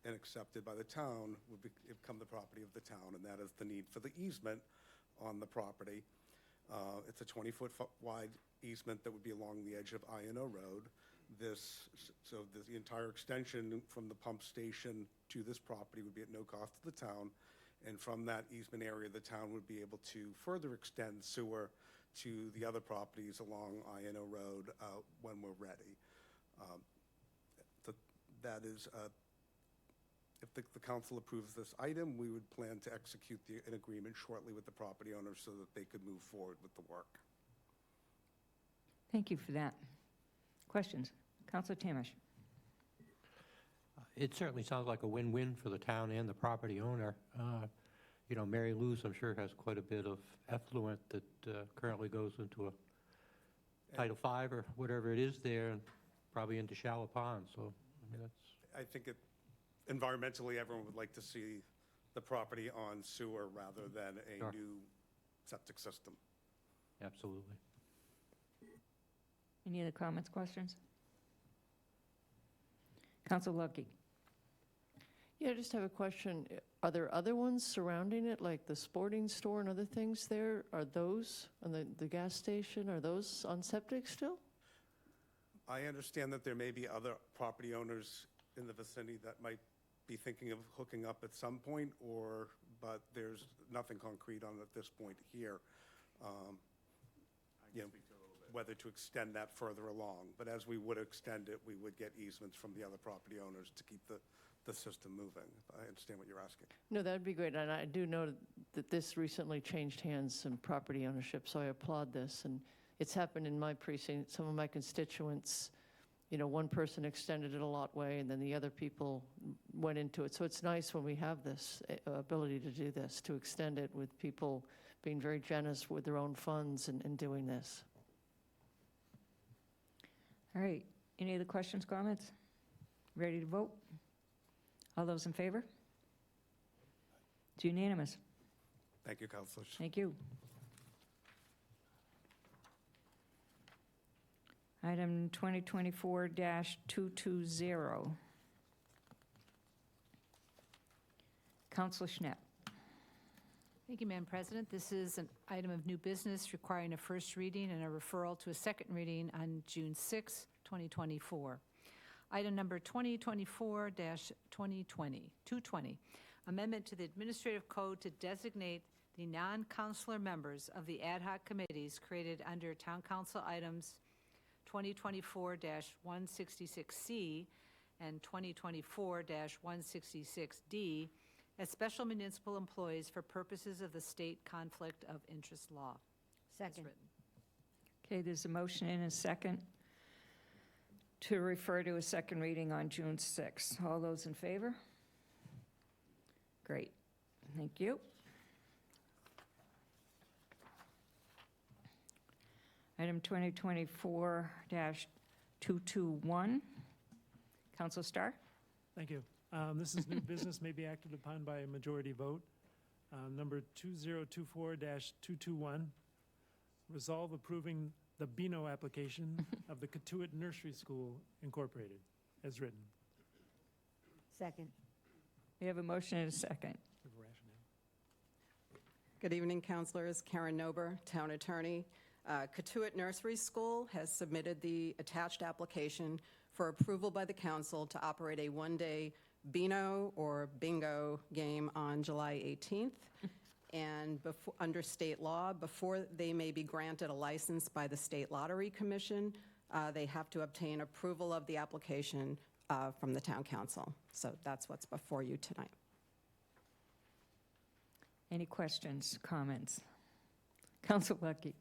and accepted by the town, would become the property of the town, and that is the need for the easement on the property. It's a 20-foot wide easement that would be along the edge of Iyannough Road. So the entire extension from the pump station to this property would be at no cost to the town, and from that easement area, the town would be able to further extend sewer to the other properties along Iyannough Road when we're ready. That is, if the council approves this item, we would plan to execute an agreement shortly with the property owners so that they could move forward with the work. Thank you for that. Questions? Councilor Tamish. It certainly sounds like a win-win for the town and the property owner. Mary Lou's, I'm sure, has quite a bit of effluent that currently goes into a Title V or whatever it is there, and probably into shallow ponds. So, I think environmentally, everyone would like to see the property on sewer rather than a new septic system. Absolutely. Any other comments, questions? Councilor Ludwig. Yeah, I just have a question. Are there other ones surrounding it, like the sporting store and other things there? Are those, and the gas station, are those on septic still? I understand that there may be other property owners in the vicinity that might be thinking of hooking up at some point, but there's nothing concrete on at this point here. Whether to extend that further along. But as we would extend it, we would get easements from the other property owners to keep the system moving. I understand what you're asking. No, that would be great. And I do know that this recently changed hands and property ownership, so I applaud this. And it's happened in my precinct. Some of my constituents, one person extended it a lot way, and then the other people went into it. So it's nice when we have this ability to do this, to extend it with people being very generous with their own funds and doing this. All right. Any other questions, comments? Ready to vote? All those in favor? It's unanimous. Thank you, councilors. Thank you. Item 2024-220. Councilor Schnapp. Thank you, Madam President. This is an item of new business requiring a first reading and a referral to a second reading on June 6, 2024. Item number 2024-220, amendment to the Administrative Code to designate the non-councilor members of the Ad Hoc Committees created under Town Council Items 2024-166C and 2024-166D as special municipal employees for purposes of the state conflict of interest law. Second. Okay, there's a motion and a second to refer to a second reading on June 6th. All those in favor? Great. Thank you. Item 2024-221. Council Starr? Thank you. This is new business may be acted upon by a majority vote. Number 2024-221, resolve approving the Beano application of the Cotuit Nursery School Incorporated, as written. Second. We have a motion and a second. Give a rationale. Good evening, councilors. Karen Nober, Town Attorney. Cotuit Nursery School has submitted the attached application for approval by the council to operate a one-day Beano or bingo game on July 18th. And under state law, before they may be granted a license by the State Lottery Commission, they have to obtain approval of the application from the Town Council. So that's what's before you tonight. Any questions, comments? Council Lucky?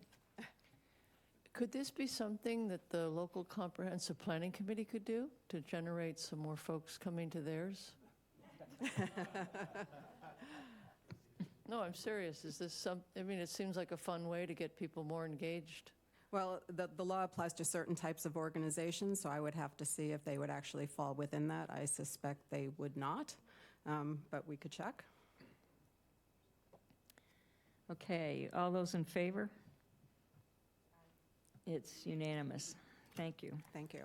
Could this be something that the local comprehensive planning committee could do to generate some more folks coming to theirs? No, I'm serious. Is this I mean, it seems like a fun way to get people more engaged. Well, the law applies to certain types of organizations, so I would have to see if they would actually fall within that. I suspect they would not, but we could check. Okay, all those in favor? It's unanimous. Thank you. Thank you.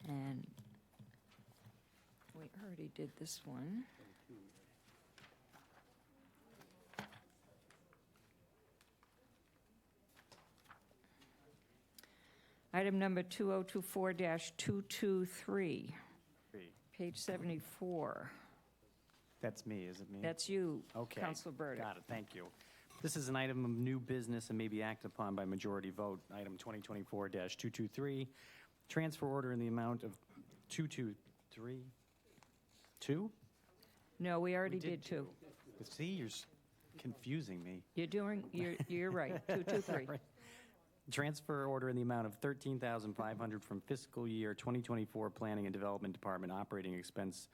And we already did this one. Item number 2024-223, page 74. That's me, is it me? That's you, Okay. Councilor Burdick. Got it, thank you. This is an item of new business and may be acted upon by majority vote. Item 2024-223, transfer order in the amount of 223. Two? No, we already did two. See, you're confusing me. You're right, 223. Right. Transfer order in the amount of $13,500 from fiscal year 2024 Planning and Development Department operating expense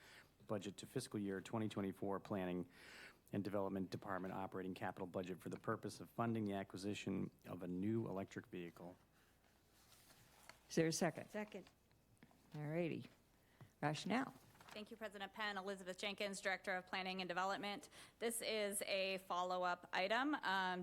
budget to fiscal year 2024 Planning and Development Department operating capital budget for the purpose of funding the acquisition of a new electric vehicle. Is there a second? Second. All righty. Rationale. Thank you, President Penn. Elizabeth Jenkins, Director of Planning and Development. This is a follow-up item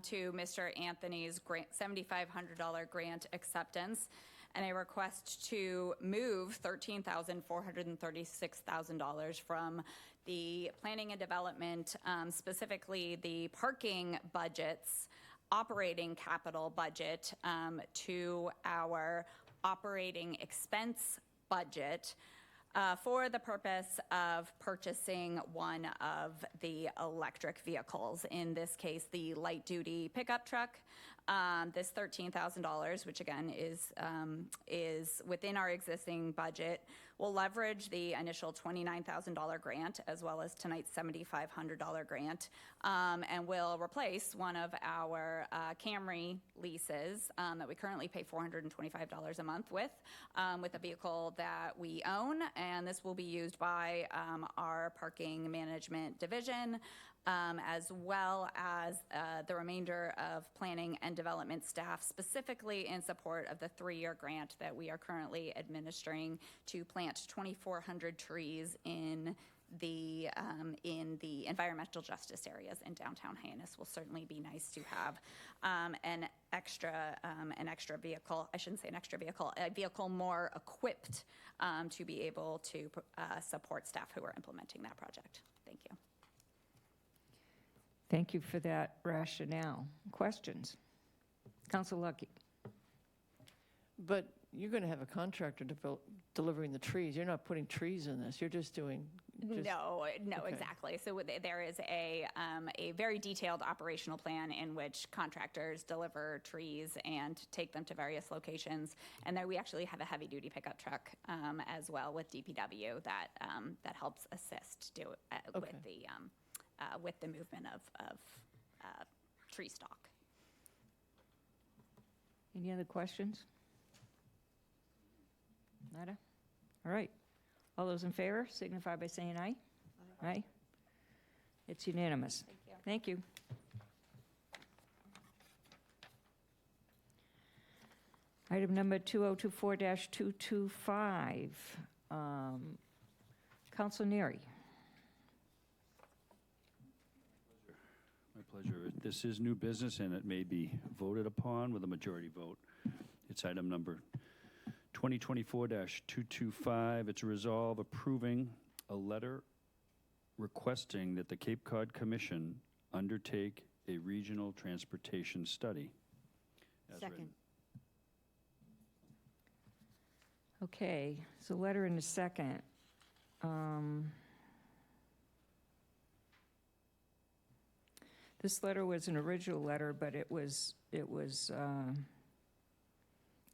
to Mr. Anthony's $7,500 grant acceptance and a request to move $13,436,000 from the Planning and Development, specifically the parking budget's operating capital budget, to our operating expense budget for the purpose of purchasing one of the electric vehicles, in this case, the light-duty pickup truck. This $13,000, which again is within our existing budget, will leverage the initial $29,000 grant as well as tonight's $7,500 grant, and will replace one of our Camry leases that we currently pay $425 a month with a vehicle that we own, and this will be used by our parking management division, as well as the remainder of planning and development staff, specifically in support of the 3-year grant that we are currently administering to plant 2,400 trees in the environmental justice areas in downtown Hyannis. Will certainly be nice to have an extra vehicle. I shouldn't say an extra vehicle, a vehicle more equipped to be able to support staff who are implementing that project. Thank you. Thank you for that rationale. Questions? Council Lucky. But you're going to have a contractor delivering the trees. You're not putting trees in this. You're just doing... No, Okay. exactly. So there is a very detailed operational plan in which contractors deliver trees and take them to various locations. And then we actually have a heavy-duty pickup truck as well with DPW that helps assist with the movement of tree stock. Any other questions? Nada? All right. All those in favor signify by saying aye. Aye. It's unanimous. Thank you. Thank you. Item number 2024-225. Council Neary. My pleasure. This is new business, and it may be voted upon with a majority vote. It's item number 2024-225. It's a resolve approving a letter requesting that the Cape Cod Commission undertake a regional transportation study. As Second. written. Okay, so letter and a second. This letter was an original letter, but it was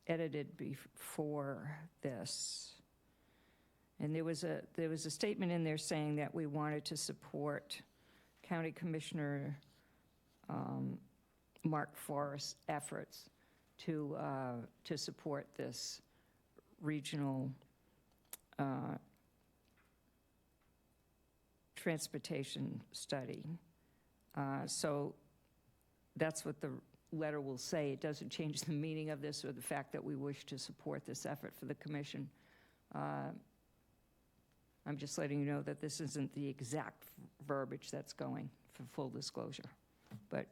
edited before this. And there was a statement in there saying that we wanted to support County Commissioner Mark Forrest's efforts to support this regional transportation study. So that's what the letter will say. It doesn't change the meaning of this or the fact that we wish to support this effort for the commission. I'm just letting you know that this isn't the exact verbiage that's going, for full disclosure. But,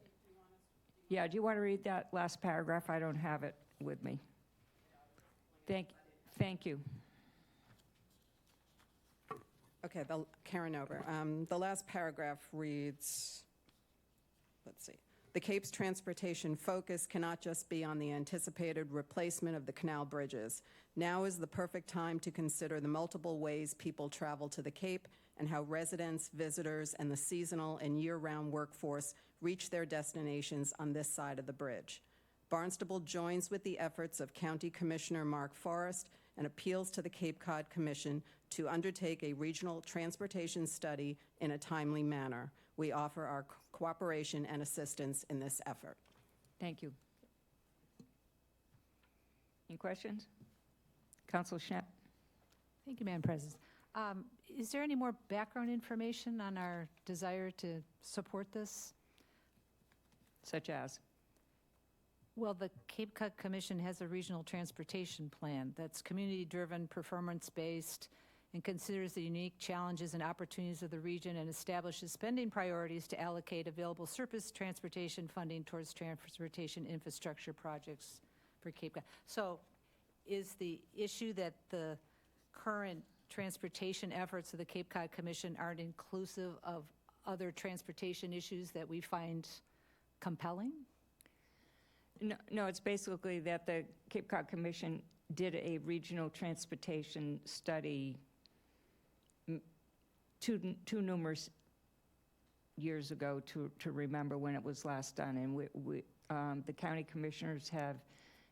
yeah, do you want to read that last paragraph? I don't have it with me. Thank you. Okay, Karen Ober. The last paragraph reads, let's see. The Cape's transportation focus cannot just be on the anticipated replacement of the canal bridges. Now is the perfect time to consider the multiple ways people travel to the Cape and how residents, visitors, and the seasonal and year-round workforce reach their destinations on this side of the bridge. Barnstable joins with the efforts of County Commissioner Mark Forrest and appeals to the Cape Cod Commission to undertake a regional transportation study in a timely manner. We offer our cooperation and assistance in this effort. Thank you. Any questions? Councilor Schnapp. Thank you, Madam President. Is there any more background information on our desire to support this? Such as? Well, the Cape Cod Commission has a regional transportation plan that's community-driven, performance-based, and considers the unique challenges and opportunities of the region and establishes spending priorities to allocate available surplus transportation funding towards transportation infrastructure projects for Cape Cod. So is the issue that the current transportation efforts of the Cape Cod Commission aren't inclusive of other transportation issues that we find compelling? No, it's basically that the Cape Cod Commission did a regional transportation study too numerous years ago to remember when it was last done. And the county commissioners have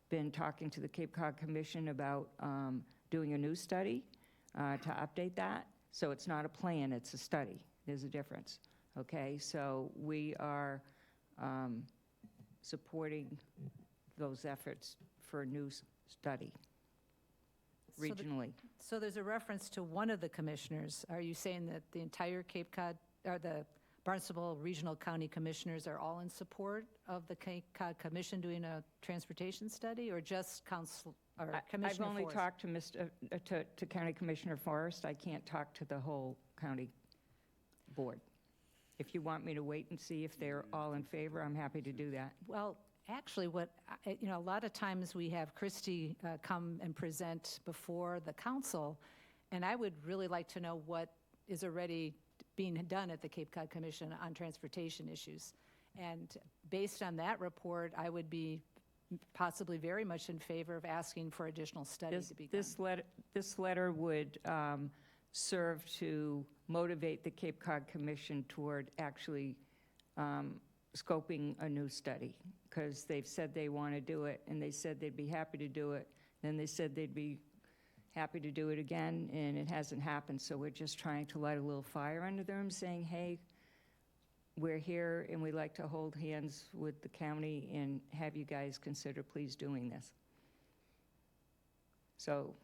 been talking to the Cape Cod Commission about doing a new study to update that. So it's not a plan, it's a study. There's a difference. Okay, so we are supporting those efforts for a new study regionally. So there's a reference to one of the commissioners. Are you saying that the entire Cape Cod, or the Barnstable Regional County Commissioners are all in support of the Cape Cod Commission doing a transportation study, or just Council, or Commissioner I've only Forrest? talked to County Commissioner Forrest. I can't talk to the whole county board. If you want me to wait and see if they're all in favor, I'm happy to do that. Well, actually, a lot of times we have Christie come and present before the council, and I would really like to know what is already being done at the Cape Cod Commission on transportation issues. And based on that report, I would be possibly very much in favor of asking for additional study to be done. This letter would serve to motivate the Cape Cod Commission toward actually scoping a new study, because they've said they want to do it, and they said they'd be happy to do it. Then they said they'd be happy to do it again, and it hasn't happened. So we're just trying to light a little fire under them, saying, hey, we're here, and we'd like to hold hands with the county and have you guys consider please doing this. So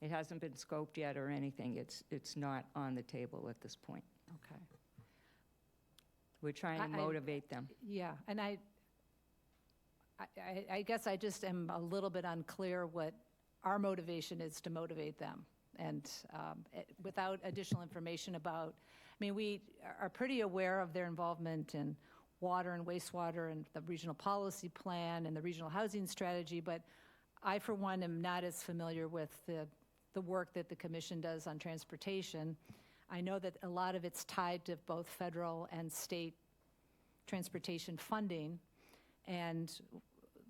it hasn't been scoped yet or anything. It's not on the table at this point. Okay. We're trying to motivate them. Yeah, and I guess I just am a little bit unclear what our motivation is to motivate them. And without additional information about, I mean, we are pretty aware of their involvement in water and wastewater and the regional policy plan and the regional housing strategy, but I, for one, am not as familiar with the work that the commission does on transportation. I know that a lot of it's tied to both federal and state transportation funding. And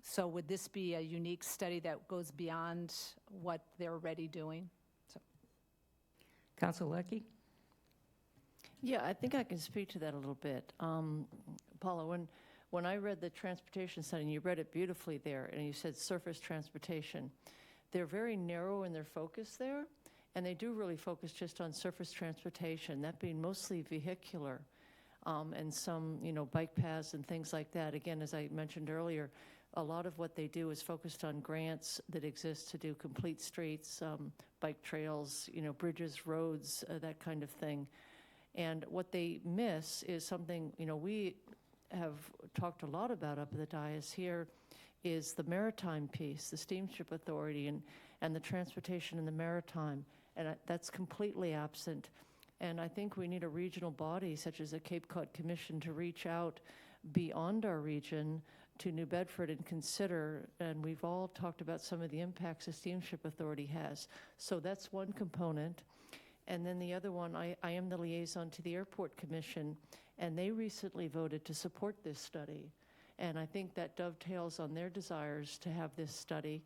so would this be a unique study that goes beyond what they're already doing? So. Councilor Ledec? Yeah, I think I can speak to that a little bit. Paula, when I read the transportation study, and you read it beautifully there, and you said surface transportation, they're very narrow in their focus there, and they do really focus just on surface transportation, that being mostly vehicular, and some, bike paths and things like that. Again, as I mentioned earlier, a lot of what they do is focused on grants that exist to do complete streets, bike trails, bridges, roads, that kind of thing. And what they miss is something, we have talked a lot about up at the dais here, is the maritime piece, the steamship authority and the transportation in the maritime. And that's completely absent. And I think we need a regional body such as the Cape Cod Commission to reach out beyond our region to New Bedford and consider, and we've all talked about some of the impacts the steamship authority has. So that's one component. And then the other one, I am the liaison to the Airport Commission, and they recently voted to support this study. And I think that dovetails on their desires to have this study.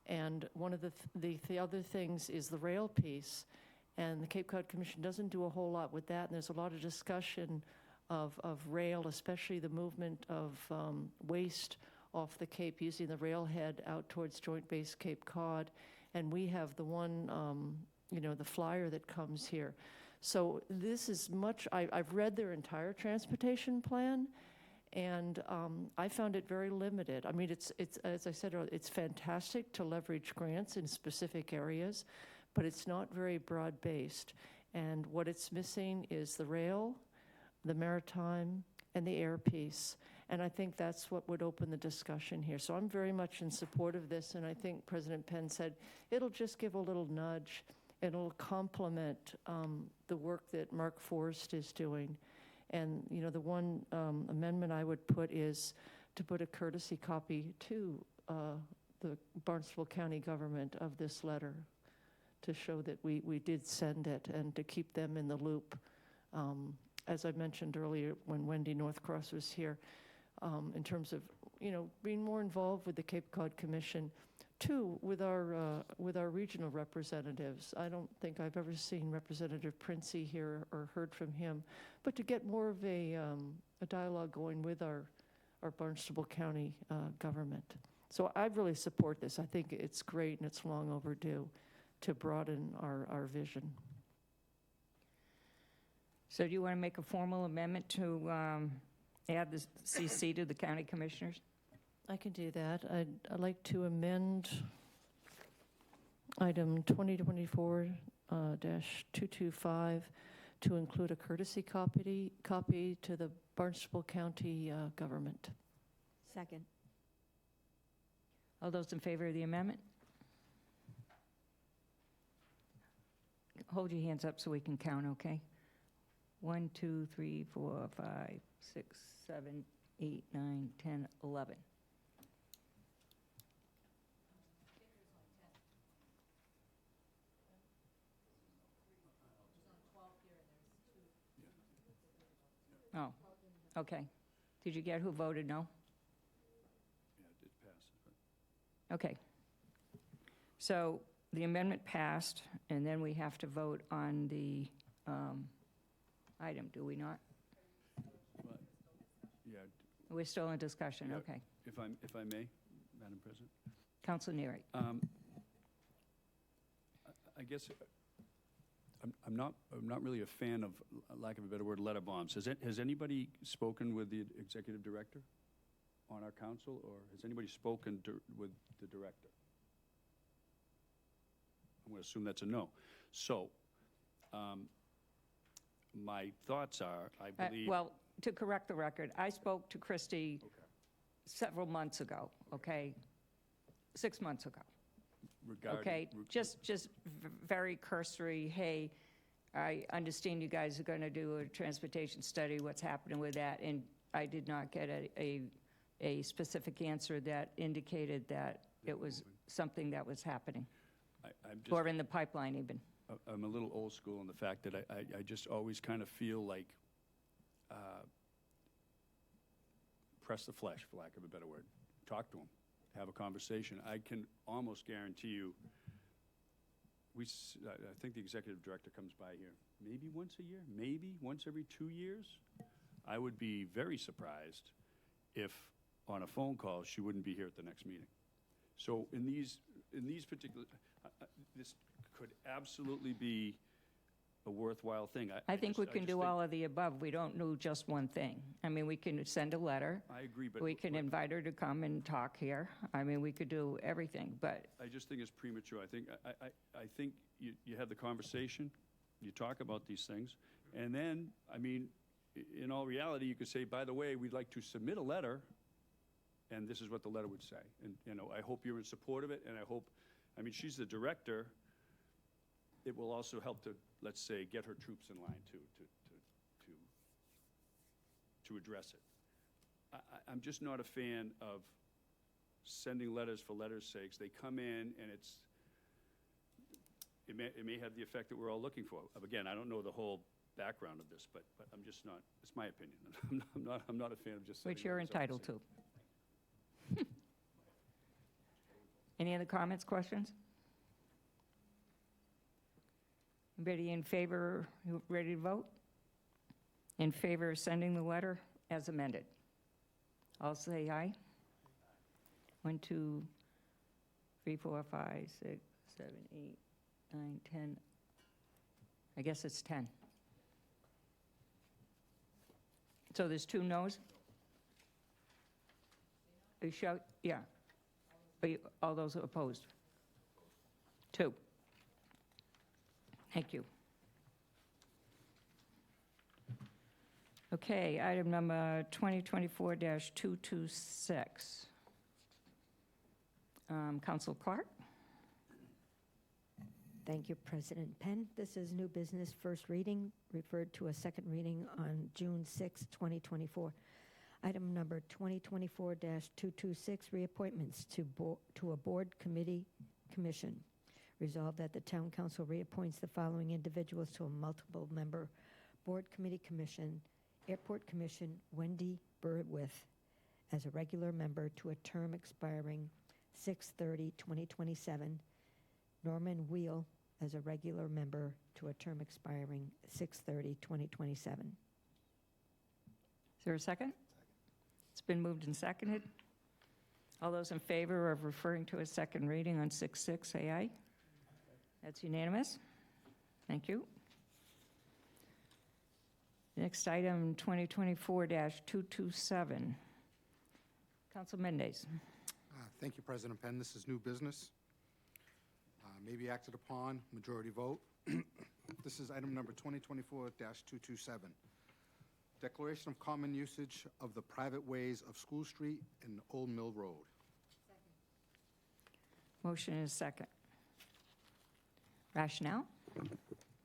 And one of the other things is the rail piece. And the Cape Cod Commission doesn't do a whole lot with that. And there's a lot of discussion of rail, especially the movement of waste off the Cape using the railhead out towards Joint Base Cape Cod. And we have the one, the flyer that comes here. So this is much, I've read their entire transportation plan, and I found it very limited. I mean, it's as I said earlier, it's fantastic to leverage grants in specific areas, but it's not very broad-based. And what it's missing is the rail, the maritime, and the air piece. And I think that's what would open the discussion here. So I'm very much in support of this, and I think President Penn said it'll just give a little nudge. It'll complement the work that Mark Forrest is doing. And, the one amendment I would put is to put a courtesy copy to the Barnstable County government of this letter to show that we did send it and to keep them in the loop. As I mentioned earlier when Wendy Northcross was here, in terms of, being more involved with the Cape Cod Commission, too, with our regional representatives. I don't think I've ever seen Representative Princey here or heard from him, but to get more of a dialogue going with our Barnstable County government. So I really support this. I think it's great and it's long overdue to broaden our vision. So do you want to make a formal amendment to add the CC to the county commissioners? I can do that. I'd like to amend item 2024-225 to include a courtesy copy to the Barnstable County government. Second. All those in favor of the amendment? Hold your hands up so we can count, okay? 1, 2, 3, 4, 5, 6, 7, 8, 9, 10, 11. Oh, okay. Did you get who voted no? Yeah, it did pass. Okay. So the amendment passed, and then we have to vote on the item, do we not? Yeah. We're still in discussion, Yeah. okay. If I may, Madam President? Councilor Neary. I guess I'm not really a fan of, lack of a better word, letter bombs. Has anybody spoken with the executive director on our council, or has anybody spoken with the director? I'm going to assume that's a no. So, my thoughts are, I believe... Well, to correct the record, I spoke to Christy several months ago, okay? 6 months ago. Regarding- Okay, just very cursory, hey, I understand you guys are going to do a transportation study, what's happening with that? And I did not get a specific answer that indicated that it was something that was happening, I'm just, or in the pipeline even. I'm a little old school in the fact that I just always kind of feel like press the flesh, for lack of a better word. Talk to them, have a conversation. I can almost guarantee you, I think the executive director comes by here maybe once a year, maybe once every 2 years. I would be very surprised if on a phone call she wouldn't be here at the next meeting. So in these particular, this could absolutely be a worthwhile thing. I think we can just do think- all of the above. We don't do just one thing. I mean, we can send a letter. I agree, but We can invite her to come and talk here. I mean, we could do everything, but I just think it's premature. I think you have the conversation, you talk about these things, and then, I mean, in all reality, you could say, by the way, we'd like to submit a letter, and this is what the letter would say. And, you know, I hope you're in support of it, and I mean, she's the director. It will also help to, let's say, get her troops in line to address it. I'm just not a fan of sending letters for letters' sakes. They come in, and it may have the effect that we're all looking for. Again, I don't know the whole background of this, but I'm just not, it's my opinion. I'm not a fan of just sending which you're letters out entitled saying- to. Any other comments, questions? Anybody in favor, ready to vote? In favor of sending the letter as amended? I'll say aye. 1, 2, 3, 4, 5, 6, 7, 8, 9, 10. I guess it's 10. So there's 2 noes? You shout, yeah. All those opposed? 2. Thank you. Okay, item number 2024-226. Council Clark? Thank you, President Penn. This is new business first reading, referred to a second reading on June 6, 2024. Item number 2024-226, reappointments to a board committee commission. Resolved that the Town Council reappoints the following individuals to a multiple member board committee commission: Airport Commission, Wendy Bierwirth as a regular member to a term expiring 6/30/2027. Norman Wheel as a regular member to a term expiring 6/30/2027. Is there a second? It's been moved and seconded. All those in favor of referring to a second reading on 6/6, say aye. That's unanimous. Thank you. Next item, 2024-227. Council Mendez. Thank you, President Penn. This is new business. May be acted upon, majority vote. This is item number 2024-227. Declaration of common usage of the private ways of School Street and Old Mill Road. Motion is second. Rationale?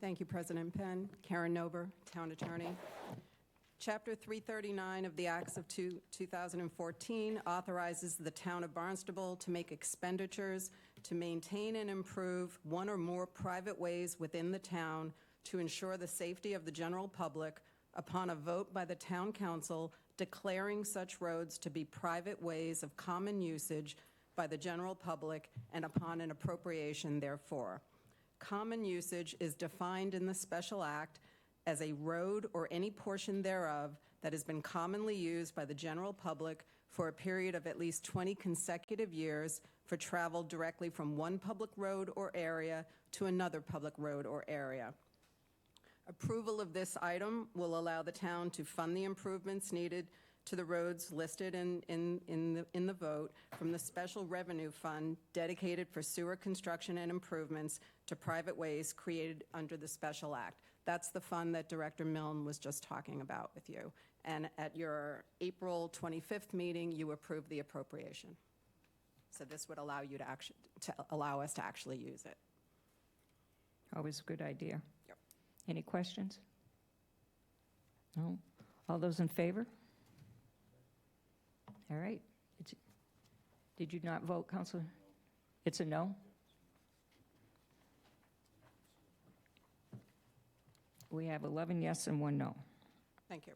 Thank you, President Penn. Karen Nober, Town Attorney. Chapter 339 of the Acts of 2014 authorizes the Town of Barnstable to make expenditures to maintain and improve one or more private ways within the town to ensure the safety of the general public upon a vote by the Town Council declaring such roads to be private ways of common usage by the general public and upon an appropriation therefore. Common usage is defined in the special act as a road or any portion thereof that has been commonly used by the general public for a period of at least 20 consecutive years for travel directly from one public road or area to another public road or area. Approval of this item will allow the town to fund the improvements needed to the roads listed in the vote from the special revenue fund dedicated for sewer construction and improvements to private ways created under the special act. That's the fund that Director Milne was just talking about with you. And at your April 25th meeting, you approved the appropriation. So this would allow you to allow us to actually use it. Always a good idea. Yep. Any questions? No? All those in favor? All right. Did you not vote, Councilor? It's a no? We have 11 yes and 1 no. Thank you.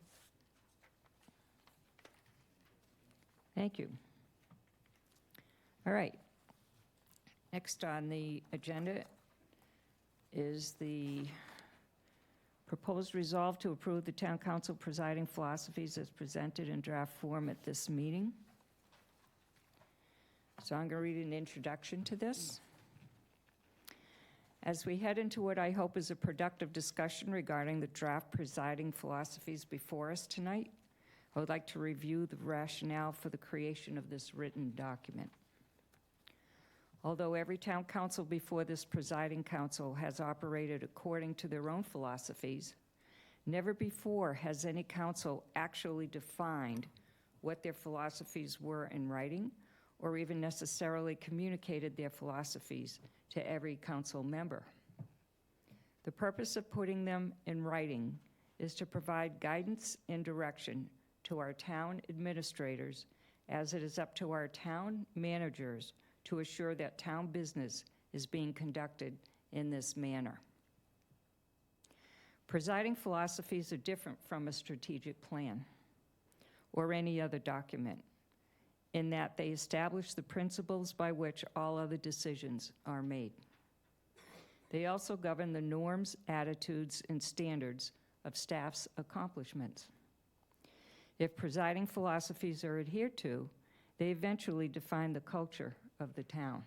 Thank you. All right. Next on the agenda is the proposed resolve to approve the Town Council Presiding Philosophies as presented in draft form at this meeting. So I'm going to read an introduction to this. As we head into what I hope is a productive discussion regarding the draft presiding philosophies before us tonight, I would like to review the rationale for the creation of this written document. Although every town council before this presiding council has operated according to their own philosophies, never before has any council actually defined what their philosophies were in writing, or even necessarily communicated their philosophies to every council member. The purpose of putting them in writing is to provide guidance and direction to our town administrators, as it is up to our town managers to assure that town business is being conducted in this manner. Presiding philosophies are different from a strategic plan or any other document, in that they establish the principles by which all other decisions are made. They also govern the norms, attitudes, and standards of staff's accomplishments. If presiding philosophies are adhered to, they eventually define the culture of the town.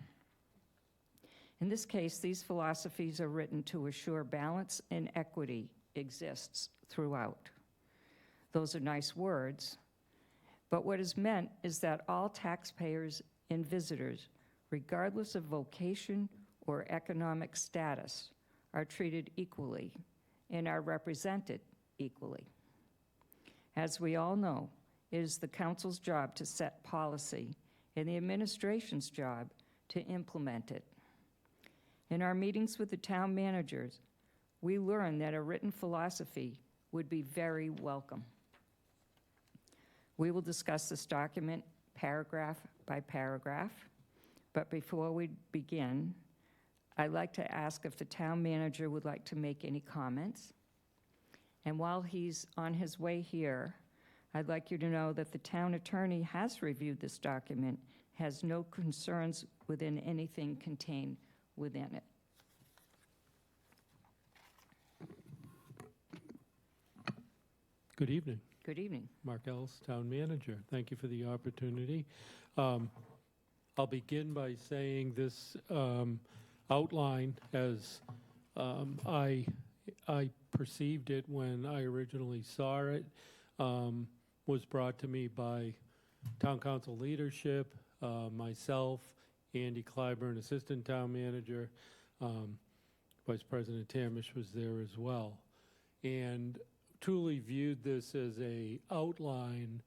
In this case, these philosophies are written to assure balance and equity exists throughout. Those are nice words, but what is meant is that all taxpayers and visitors, regardless of vocation or economic status, are treated equally and are represented equally. As we all know, it is the council's job to set policy and the administration's job to implement it. In our meetings with the town managers, we learned that a written philosophy would be very welcome. We will discuss this document paragraph by paragraph, but before we begin, I'd like to ask if the town manager would like to make any comments. And while he's on his way here, I'd like you to know that the town attorney has reviewed this document, has no concerns within anything contained within it. Good evening. Good evening. Mark Ellis, Town Manager. Thank you for the opportunity. I'll begin by saying this outline, as I perceived it when I originally saw it, was brought to me by Town Council leadership, myself, Andy Clyburn, Assistant Town Manager, Vice President Tamish was there as well, and truly viewed this as a outline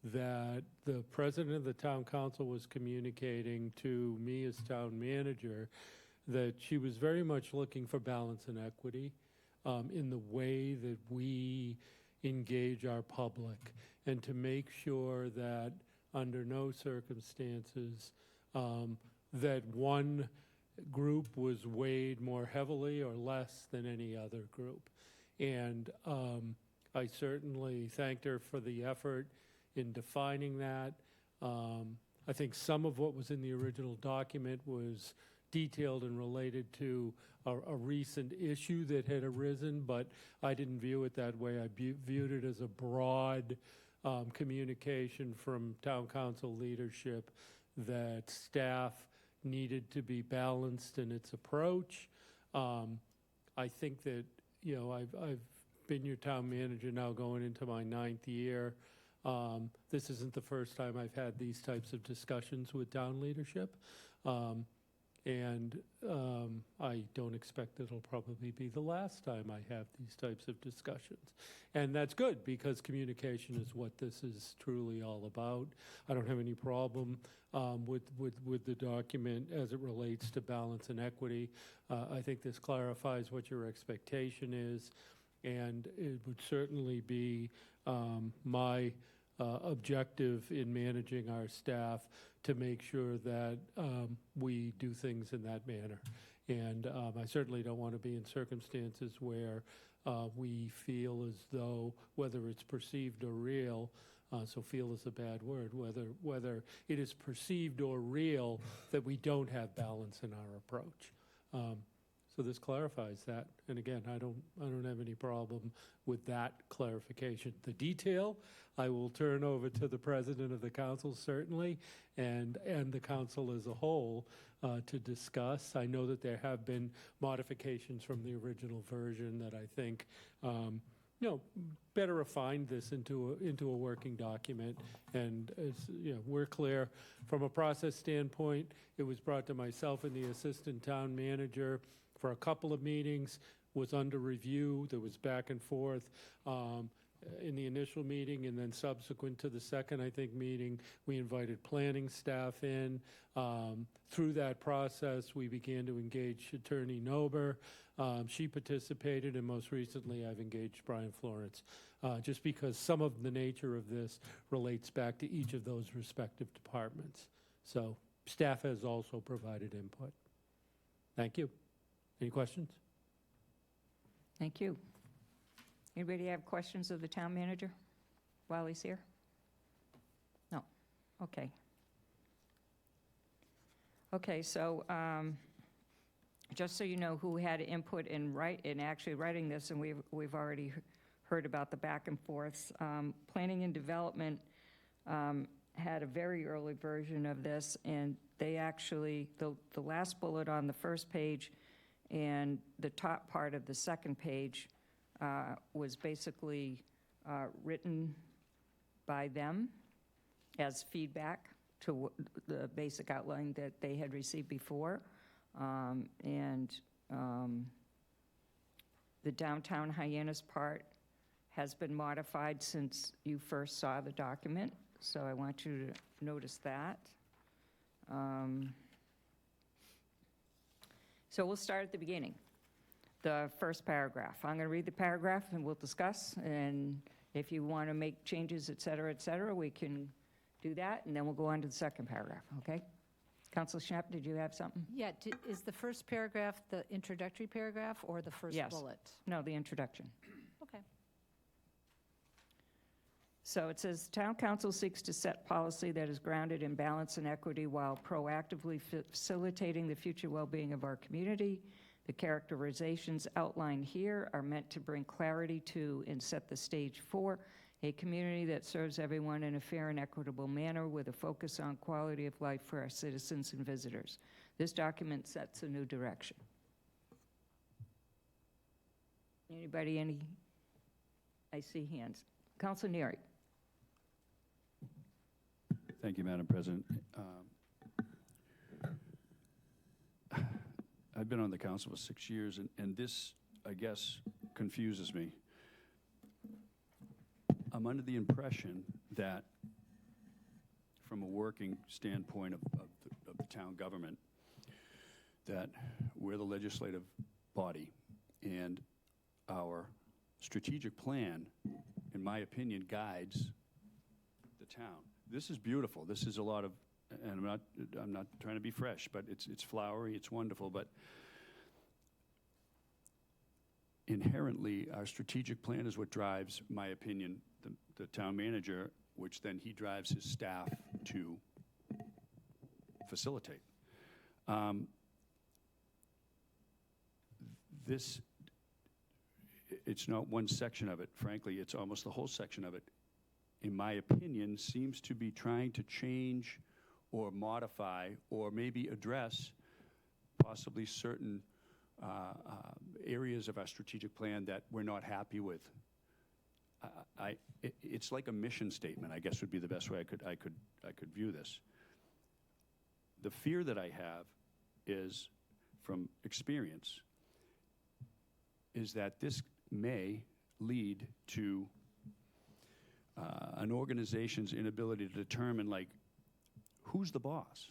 that the President of the Town Council was communicating to me as Town Manager, that she was very much looking for balance and equity in the way that we engage our public, and to make sure that under no circumstances that one group was weighed more heavily or less than any other group. And I certainly thanked her for the effort in defining that. I think some of what was in the original document was detailed and related to a recent issue that had arisen, but I didn't view it that way. I viewed it as a broad communication from Town Council leadership that staff needed to be balanced in its approach. I think that, you know, I've been your town manager now going into my 9th year. This isn't the first time I've had these types of discussions with town leadership. And I don't expect it'll probably be the last time I have these types of discussions. And that's good, because communication is what this is truly all about. I don't have any problem with the document as it relates to balance and equity. I think this clarifies what your expectation is, and it would certainly be my objective in managing our staff to make sure that we do things in that manner. And I certainly don't want to be in circumstances where we feel as though, whether it's perceived or real, so feel is a bad word, whether it is perceived or real that we don't have balance in our approach. So this clarifies that. And again, I don't have any problem with that clarification. The detail, I will turn over to the president of the council, certainly, and the council as a whole to discuss. I know that there have been modifications from the original version that I think, better refine this into a working document. And as we're clear from a process standpoint, it was brought to myself and the assistant town manager for a couple of meetings, was under review. There was back and forth in the initial meeting, and then subsequent to the second, I think, meeting, we invited planning staff in. Through that process, we began to engage Attorney Nober. She participated, and most recently, I've engaged Brian Florence, just because some of the nature of this relates back to each of those respective departments. So staff has also provided input. Thank you. Any questions? Thank you. Anybody have questions of the town manager while he's here? No. Okay. Okay, so just so you know who had input in actually writing this, and we've already heard about the back and forths. Planning and Development had a very early version of this, and they actually, the last bullet on the first page and the top part of the second page was basically written by them as feedback to the basic outline that they had received before. The downtown Hyannis part has been modified since you first saw the document, so I want you to notice that. So we'll start at the beginning. The first paragraph. I'm going to read the paragraph and we'll discuss, and if you want to make changes, et cetera, we can do that, and then we'll go on to the second paragraph, okay? Councilor Schnapp, did you have something? Yeah, is the first paragraph the introductory paragraph or the first bullet? No, the introduction. Okay. So it says, Town Council seeks to set policy that is grounded in balance and equity while proactively facilitating the future well-being of our community. The characterizations outlined here are meant to bring clarity to and set the stage for a community that serves everyone in a fair and equitable manner with a focus on quality of life for our citizens and visitors. This document sets a new direction. Anybody, I see hands. Councilor Neary. Thank you, Madam President. I've been on the council for 6 years, and this, I guess, confuses me. I'm under the impression that, from a working standpoint of the town government, that we're the legislative body, and our strategic plan, in my opinion, guides the town. This is beautiful. This is a lot of, and I'm not trying to be fresh, but it's flowery, it's wonderful, but inherently, our strategic plan is what drives, my opinion, the town manager, which then he drives his staff to facilitate. It's not one section of it. Frankly, it's almost the whole section of it, in my opinion, seems to be trying to change or modify or maybe address possibly certain areas of our strategic plan that we're not happy with. It's like a mission statement, I guess would be the best way I could view this. The fear that I have is, from experience, is that this may lead to an organization's inability to determine, like, who's the boss?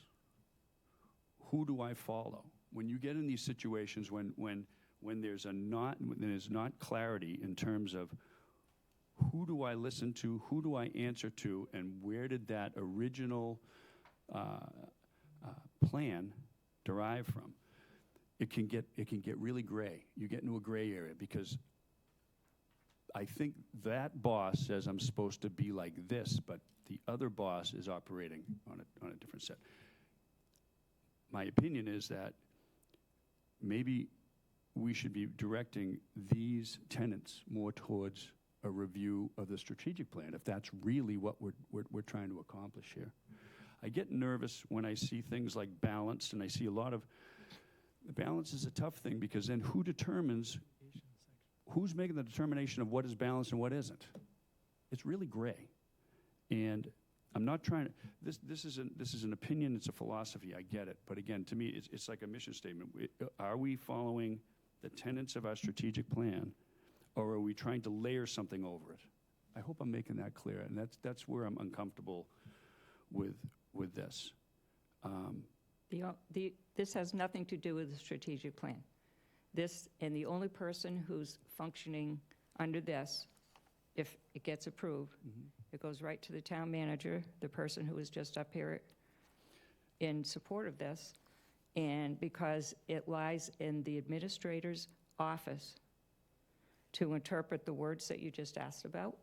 Who do I follow? When you get in these situations when there's not clarity in terms of who do I listen to, who do I answer to, and where did that original plan derive from, it can get really gray. You get into a gray area because I think that boss says I'm supposed to be like this, but the other boss is operating on a different set. My opinion is that maybe we should be directing these tenants more towards a review of the strategic plan, if that's really what we're trying to accomplish here. I get nervous when I see things like balance, and I see a lot of, balance is a tough thing because then who determines, who's making the determination of what is balanced and what isn't? It's really gray. And I'm not trying to, this is an opinion, it's a philosophy, I get it. But again, to me, it's like a mission statement. Are we following the tenets of our strategic plan, or are we trying to layer something over it? I hope I'm making that clear, and that's where I'm uncomfortable with this. This has nothing to do with the strategic plan. This, and the only person who's functioning under this, if it gets approved, it goes right to the town manager, the person who was just up here in support of this, and because it lies in the administrator's office to interpret the words that you just asked about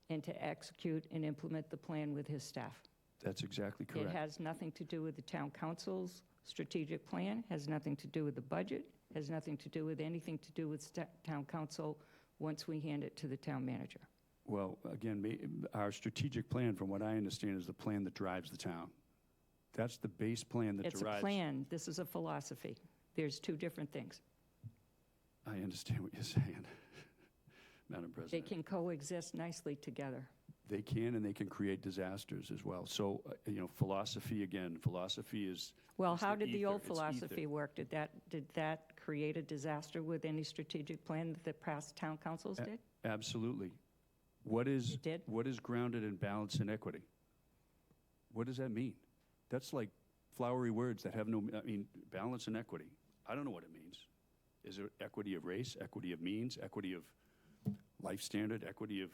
and to execute and implement the plan with his staff. That's exactly correct. It has nothing to do with the town council's strategic plan, has nothing to do with the budget, has nothing to do with anything to do with town council once we hand it to the town manager. Well, again, our strategic plan, from what I understand, is the plan that drives the town. That's the base plan that It's derives. a plan. This is a philosophy. There's two different things. I understand what you're saying, Madam They President. can coexist nicely together. They can, and they can create disasters as well. So, philosophy, again, philosophy is. Well, is how did the ether, old it's philosophy ether. work? Did that create a disaster with any strategic plan that the past town councils did? Absolutely. What is It did? What is grounded in balance and equity? What does that mean? That's like flowery words that have no, balance and equity. I don't know what it means. Is it equity of race, equity of means, equity of life standard, equity of,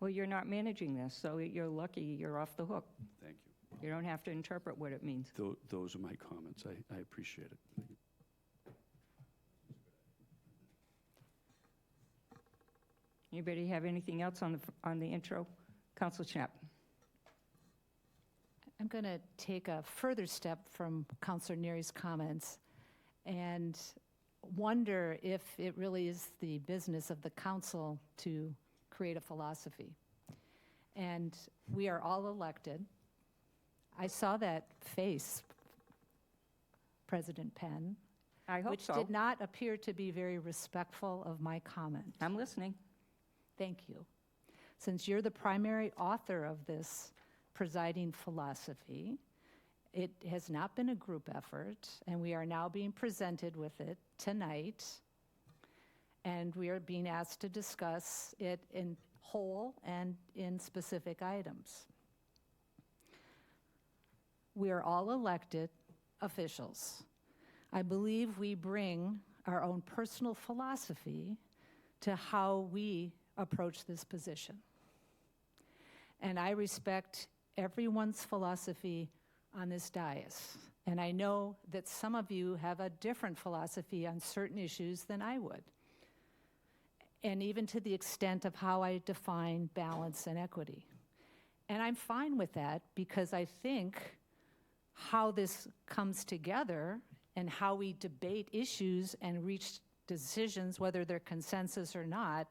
Well, you're not managing this, so you're lucky you're off the hook. thank you. You don't have to interpret what it means. Those are my comments. I appreciate it. Anybody have anything else on the intro? Council Knapp. I'm going to take a further step from Councilor Neary's comments and wonder if it really is the business of the council to create a philosophy. And we are all elected. I saw that face, President Penn, I hope which so. did not appear to be very respectful of my comment. I'm listening. Thank you. Since you're the primary author of this presiding philosophy, it has not been a group effort, and we are now being presented with it tonight, and we are being asked to discuss it in whole and in specific items. We are all elected officials. I believe we bring our own personal philosophy to how we approach this position. And I respect everyone's philosophy on this dais. And I know that some of you have a different philosophy on certain issues than I would. And even to the extent of how I define balance and equity. And I'm fine with that because I think how this comes together and how we debate issues and reach decisions, whether they're consensus or not,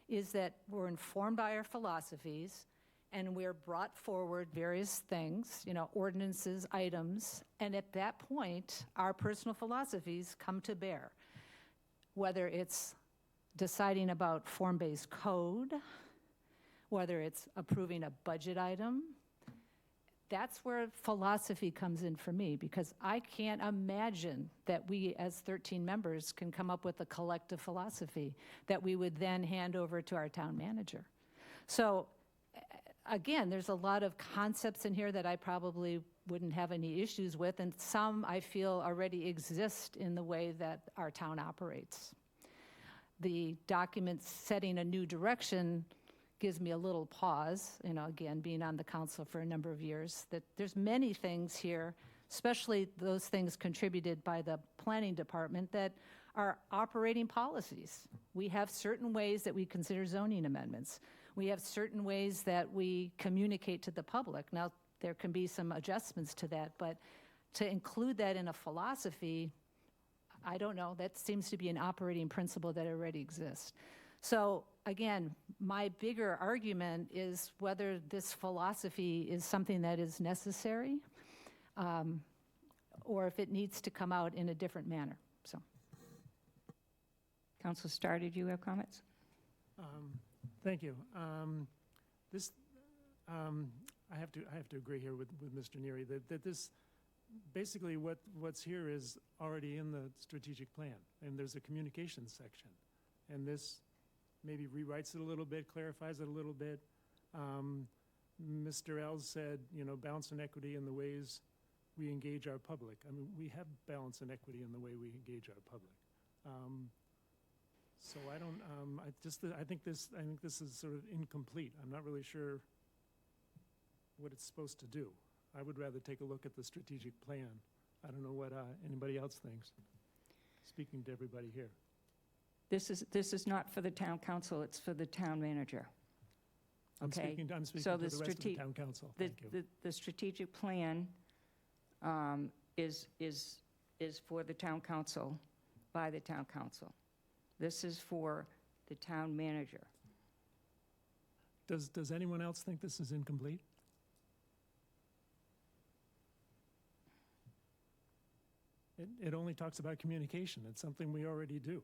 is that we're informed by our philosophies and we're brought forward various things, ordinances, items, and at that point, our personal philosophies come to bear. Whether it's deciding about form-based code, whether it's approving a budget item, that's where philosophy comes in for me, because I can't imagine that we, as 13 members, can come up with a collective philosophy that we would then hand over to our town manager. So, again, there's a lot of concepts in here that I probably wouldn't have any issues with, and some I feel already exist in the way that our town operates. The document setting a new direction gives me a little pause, again, being on the council for a number of years, that there's many things here, especially those things contributed by the planning department, that are operating policies. We have certain ways that we consider zoning amendments. We have certain ways that we communicate to the public. Now, there can be some adjustments to that, but to include that in a philosophy, I don't know, that seems to be an operating principle that already exists. So again, my bigger argument is whether this philosophy is something that is necessary, or if it needs to come out in a different manner. So, Councilor Starr, did you have comments? Thank you. I have to agree here with Mr. Neary that this, basically what's here is already in the strategic plan, and there's a communications section, and this maybe rewrites it a little bit, clarifies it a little bit. Mr. Els said, balance and equity in the ways we engage our public. I mean, we have balance and equity in the way we engage our public. So I don't. I think this is sort of incomplete. I'm not really sure what it's supposed to do. I would rather take a look at the strategic plan. I don't know what anybody else thinks. Speaking to everybody here. This is not for the town council, it's for the town manager. I'm Okay? speaking to the rest of the town council. Thank you. The strategic plan is for the town council, by the town council. This is for the town manager. Does anyone else think this is incomplete? It only talks about communication. It's something we already do.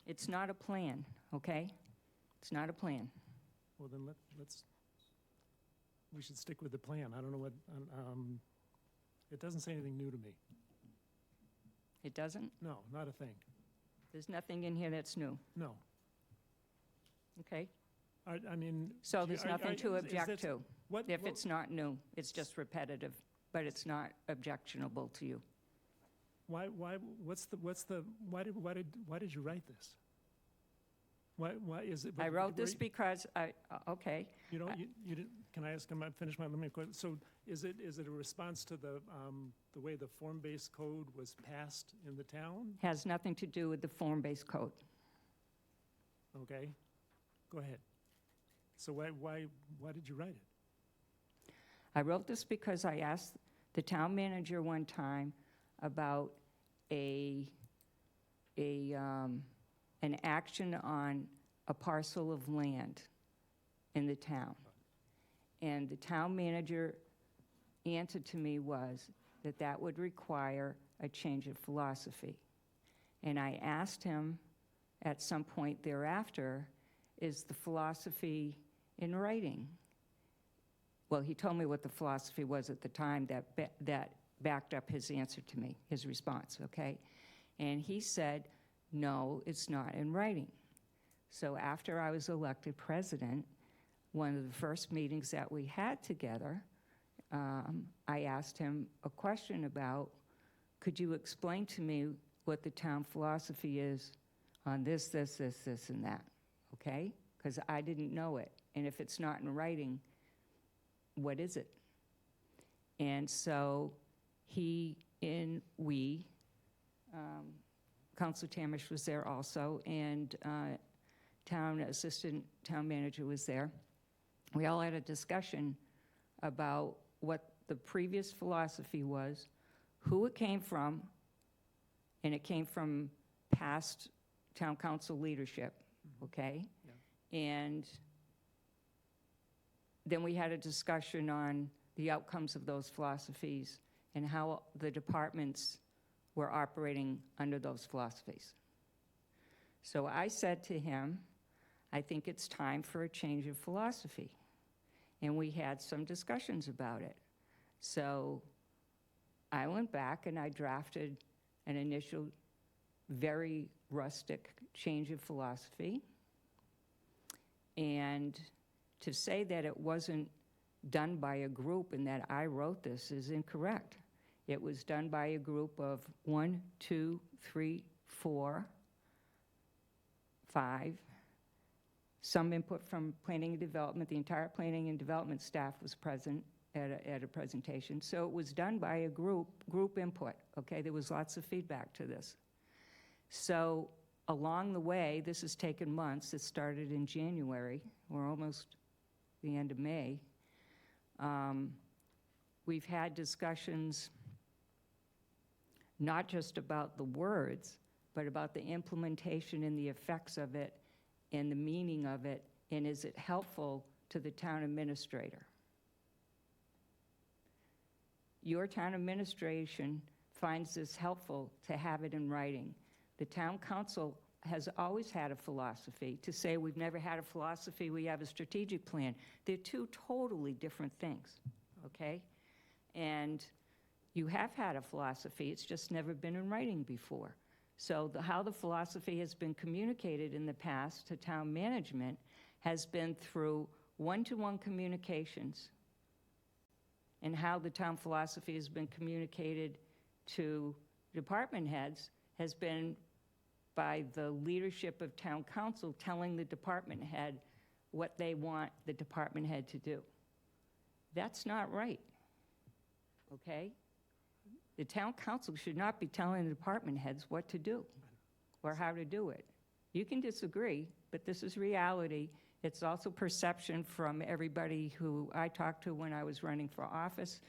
It's not a plan, okay? It's not a plan. Well, then we should stick with the plan. I don't know what, it doesn't say anything new to me. It doesn't? No, not a thing. There's nothing in here that's new, No. okay? I mean. So there's nothing to is object this- to. What? If it's not new, it's just repetitive, but it's not objectionable to you. Why did you write this? Why is it? I wrote this because okay. You didn't, can I ask him, let me quit. So is it a response to the way the form-based code was passed in the town? Has nothing to do with the form-based code. Okay, go ahead. So why did you write it? I wrote this because I asked the town manager one time about an action on a parcel of land in the town. And the town manager answer to me was that would require a change of philosophy. And I asked him at some point thereafter, is the philosophy in writing? Well, he told me what the philosophy was at the time that backed up his answer to me, his response, okay? And he said, no, it's not in writing. So after I was elected president, one of the first meetings that we had together, I asked him a question about, could you explain to me what the town philosophy is on this, and that, okay? Because I didn't know it. And if it's not in writing, what is it? And so Councilor Tamish was there also, and assistant town manager was there. We all had a discussion about what the previous philosophy was, who it came from, and it came from past town council leadership, okay? Yeah. And then we had a discussion on the outcomes of those philosophies and how the departments were operating under those philosophies. So I said to him, I think it's time for a change of philosophy. and we had some discussions about it. So I went back and I drafted an initial, very rustic change of philosophy. And to say that it wasn't done by a group and that I wrote this is incorrect. It was done by a group of 1, 2, 3, 4, 5. Some input from planning and development. The entire planning and development staff was present at a presentation. So it was done by a group input, okay? There was lots of feedback to this. So along the way, this has taken months. It started in January. We're almost the end of May. We've had discussions not just about the words, but about the implementation and the effects of it and the meaning of it, and is it helpful to the town administrator? Your town administration finds this helpful to have it in writing. The town council has always had a philosophy. To say we've never had a philosophy, we have a strategic plan. They're two totally different things, okay? And you have had a philosophy, it's just never been in writing before. So how the philosophy has been communicated in the past to town management has been through one-to-one communications, and how the town philosophy has been communicated to department heads has been by the leadership of town council telling the department head what they want the department head to do. That's not right, okay? The town council should not be telling the department heads what to do or how to do it. You can disagree, but this is reality. It's also perception from everybody who I talked to when I was running for office.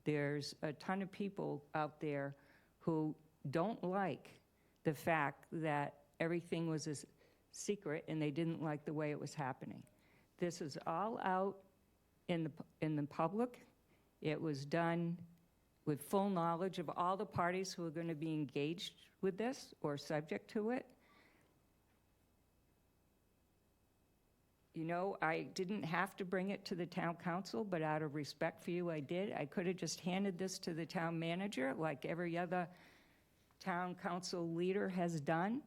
There's a ton of people out there who don't like the fact that everything was a secret and they didn't like the way it was happening. This is all out in the public. It was done with full knowledge of all the parties who are going to be engaged with this or subject to it. You know, I didn't have to bring it to the town council, but out of respect for you, I did. I could have just handed this to the town manager like every other town council leader has done,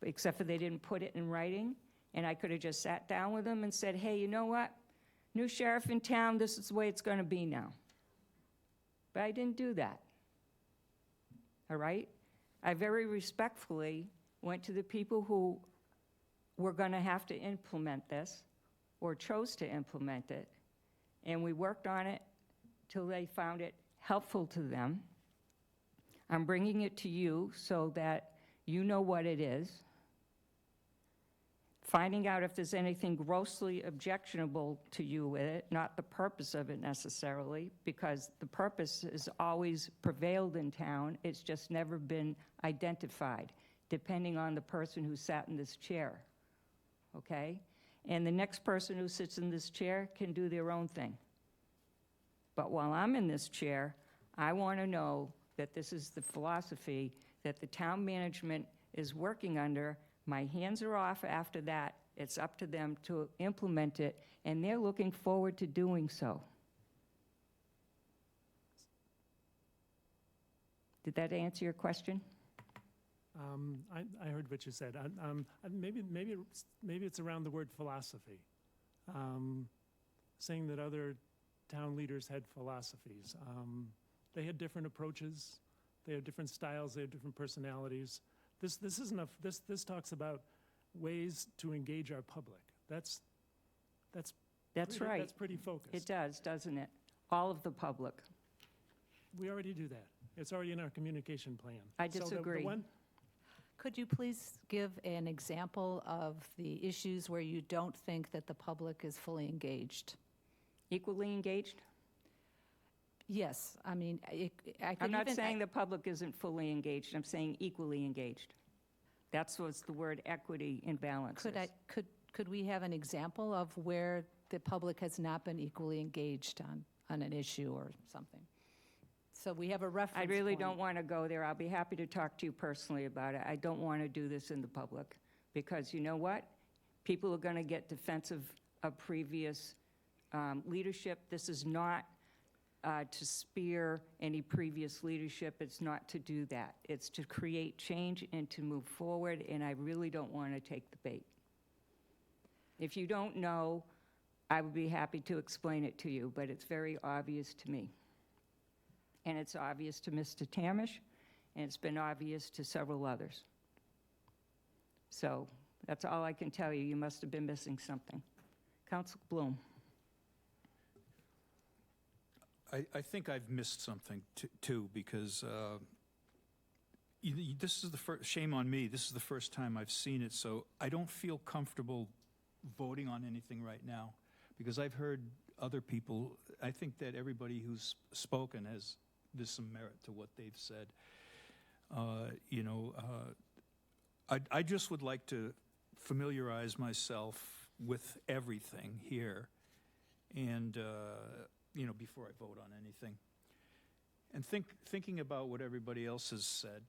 except for they didn't put it in writing. And I could have just sat down with them and said, hey, you know what? New sheriff in town, this is the way it's going to be now. But I didn't do that, all right? I very respectfully went to the people who were going to have to implement this or chose to implement it, and we worked on it till they found it helpful to them. I'm bringing it to you so that you know what it is. Finding out if there's anything grossly objectionable to you with it, not the purpose of it necessarily, because the purpose has always prevailed in town. It's just never been identified, depending on the person who sat in this chair, okay? And the next person who sits in this chair can do their own thing. But while I'm in this chair, I want to know that this is the philosophy that the town management is working under. My hands are off after that. It's up to them to implement it, and they're looking forward to doing so. Did that answer your question? I heard what you said. Maybe it's around the word philosophy, saying that other town leaders had philosophies. They had different approaches. They have different styles. They have different personalities. This talks about ways to engage our public. That's right. That's pretty focused. It does, doesn't it? All of the public. We already do that. It's already in our communication plan. I disagree. Could you please give an example of the issues where you don't think that the public is fully engaged? Equally engaged? Yes, I mean, I'm not saying the public isn't fully engaged. I'm saying equally engaged. That's what's the word equity and balance is. Could we have an example of where the public has not been equally engaged on an issue or something? So we have a reference I really point. don't want to go there. I'll be happy to talk to you personally about it. I don't want to do this in the public because you know what? People are going to get defensive of previous leadership. This is not to spear any previous leadership. It's not to do that. It's to create change and to move forward, and I really don't want to take the bait. If you don't know, I would be happy to explain it to you, but it's very obvious to me. And it's obvious to Mr. Tamish, and it's been obvious to several others. So that's all I can tell you. You must have been missing something. Council Bloom. I think I've missed something too, because this is the first, shame on me, this is the first time I've seen it, so I don't feel comfortable voting on anything right now, because I've heard other people. I think that everybody who's spoken there's some merit to what they've said. I just would like to familiarize myself with everything here, and before I vote on anything. And thinking about what everybody else has said,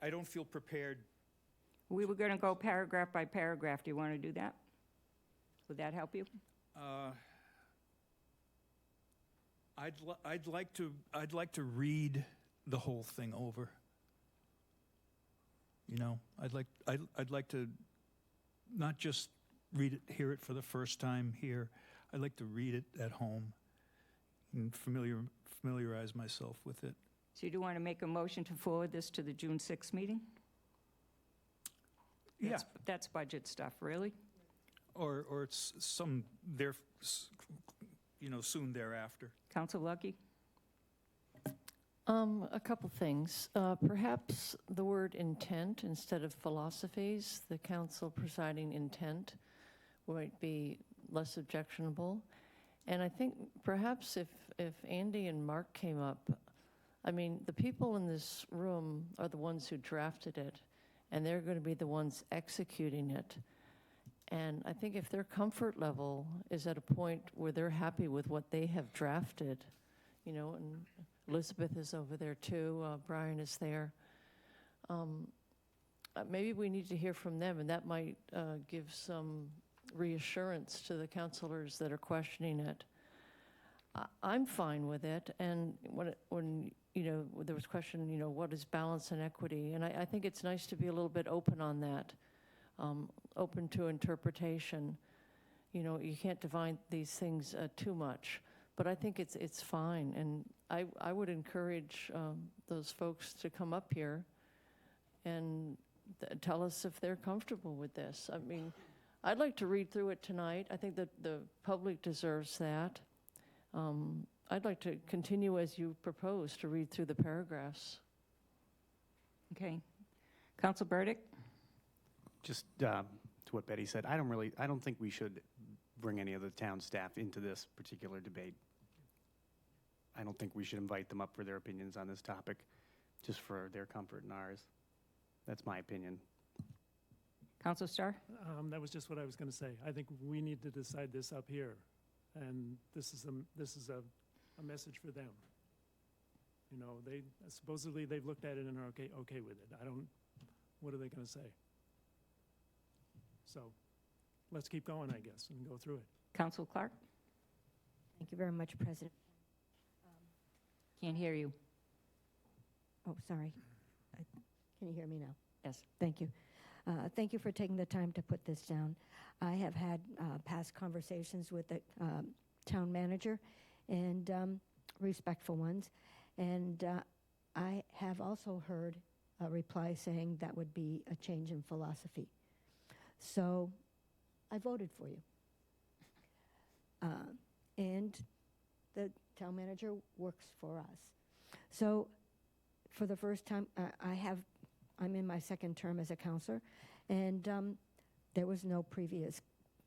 I don't feel prepared. We were going to go paragraph by paragraph. Do you want to do that? Would that help you? I'd like to read the whole thing over. I'd like to not just hear it for the first time here. I'd like to read it at home and familiarize myself with it. So you do want to make a motion to forward this to the June 6th meeting? Yeah. That's budget stuff, really? Or it's soon thereafter. Council Lucky? A couple things. Perhaps the word intent instead of philosophies, the council presiding intent might be less objectionable. And I think perhaps if Andy and Mark came up, I mean, the people in this room are the ones who drafted it, and they're going to be the ones executing it. And I think if their comfort level is at a point where they're happy with what they have drafted, and Elizabeth is over there too, Brian is there, maybe we need to hear from them, and that might give some reassurance to the councilors that are questioning it. I'm fine with it, and when there was question, what is balance and equity, and I think it's nice to be a little bit open on that, open to interpretation. You can't define these things too much, but I think it's fine, and I would encourage those folks to come up here and tell us if they're comfortable with this. I mean, I'd like to read through it tonight. I think that the public deserves that. I'd like to continue as you propose to read through the paragraphs. Okay. Council Burdick? Just to what Betty said, I don't think we should bring any of the town staff into this particular debate. I don't think we should invite them up for their opinions on this topic, just for their comfort and ours. That's my opinion. Council Starr? That was just what I was going to say. I think we need to decide this up here, and this is a message for them. They supposedly they've looked at it and are okay with it. What are they going to say? So let's keep going, I guess, and go through it. Council Clark? Thank you very much, President. Can't hear you. Oh, sorry. Can you hear me now? Yes. Thank you. Thank you for taking the time to put this down. I have had past conversations with the town manager, and respectful ones, and I have also heard a reply saying that would be a change in philosophy. So I voted for you. And the town manager works for us. So for the first time, I'm in my second term as a counselor, and there was no previous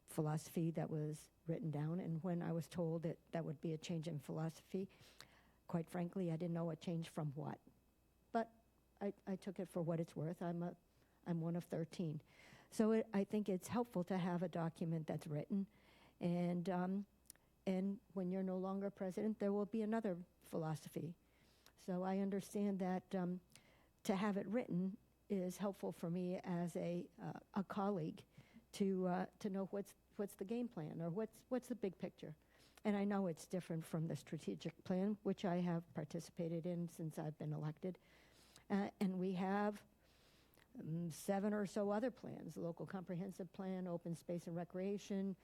philosophy that was written down, and when I was told that would be a change in philosophy, quite frankly, I didn't know a change from what. But I took it for what it's worth. I'm one of 13. So I think it's helpful to have a document that's written, and when you're no longer president, there will be another philosophy. So I understand that to have it written is helpful for me as a colleague to know what's the game plan, or what's the big picture. And I know it's different from the strategic plan, which I have participated in since I've been elected. And we have 7 or so other plans: local comprehensive plan, open space and recreation,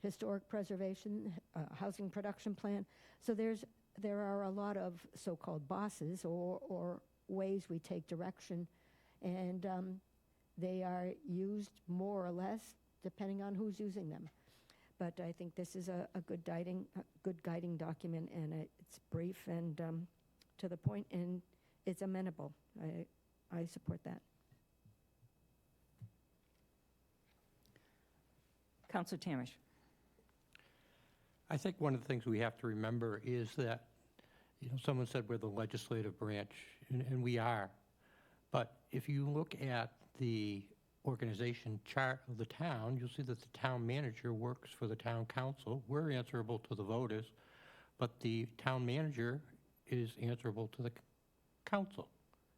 historic preservation, housing production plan. So there are a lot of so-called bosses or ways we take direction, and they are used more or less depending on who's using them. But I think this is a good guiding document, and it's brief and to the point, and it's amenable. I support that. Councilor Tamish. I think one of the things we have to remember is that, someone said we're the legislative branch, and we are. But if you look at the organization chart of the town, you'll see that the town manager works for the town council. We're answerable to the voters, but the town manager is answerable to the council.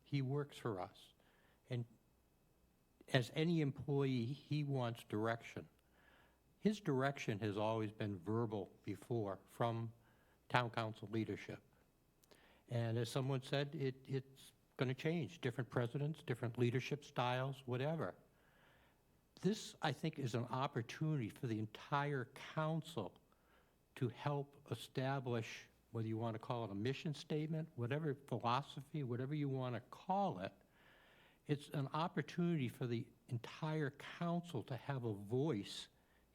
He works for us. And as any employee, he wants direction. His direction has always been verbal before from town council leadership. And as someone said, it's going to change. Different presidents, different leadership styles, whatever. This, I think, is an opportunity for the entire council to help establish, whether you want to call it a mission statement, whatever philosophy, whatever you want to call it. It's an opportunity for the entire council to have a voice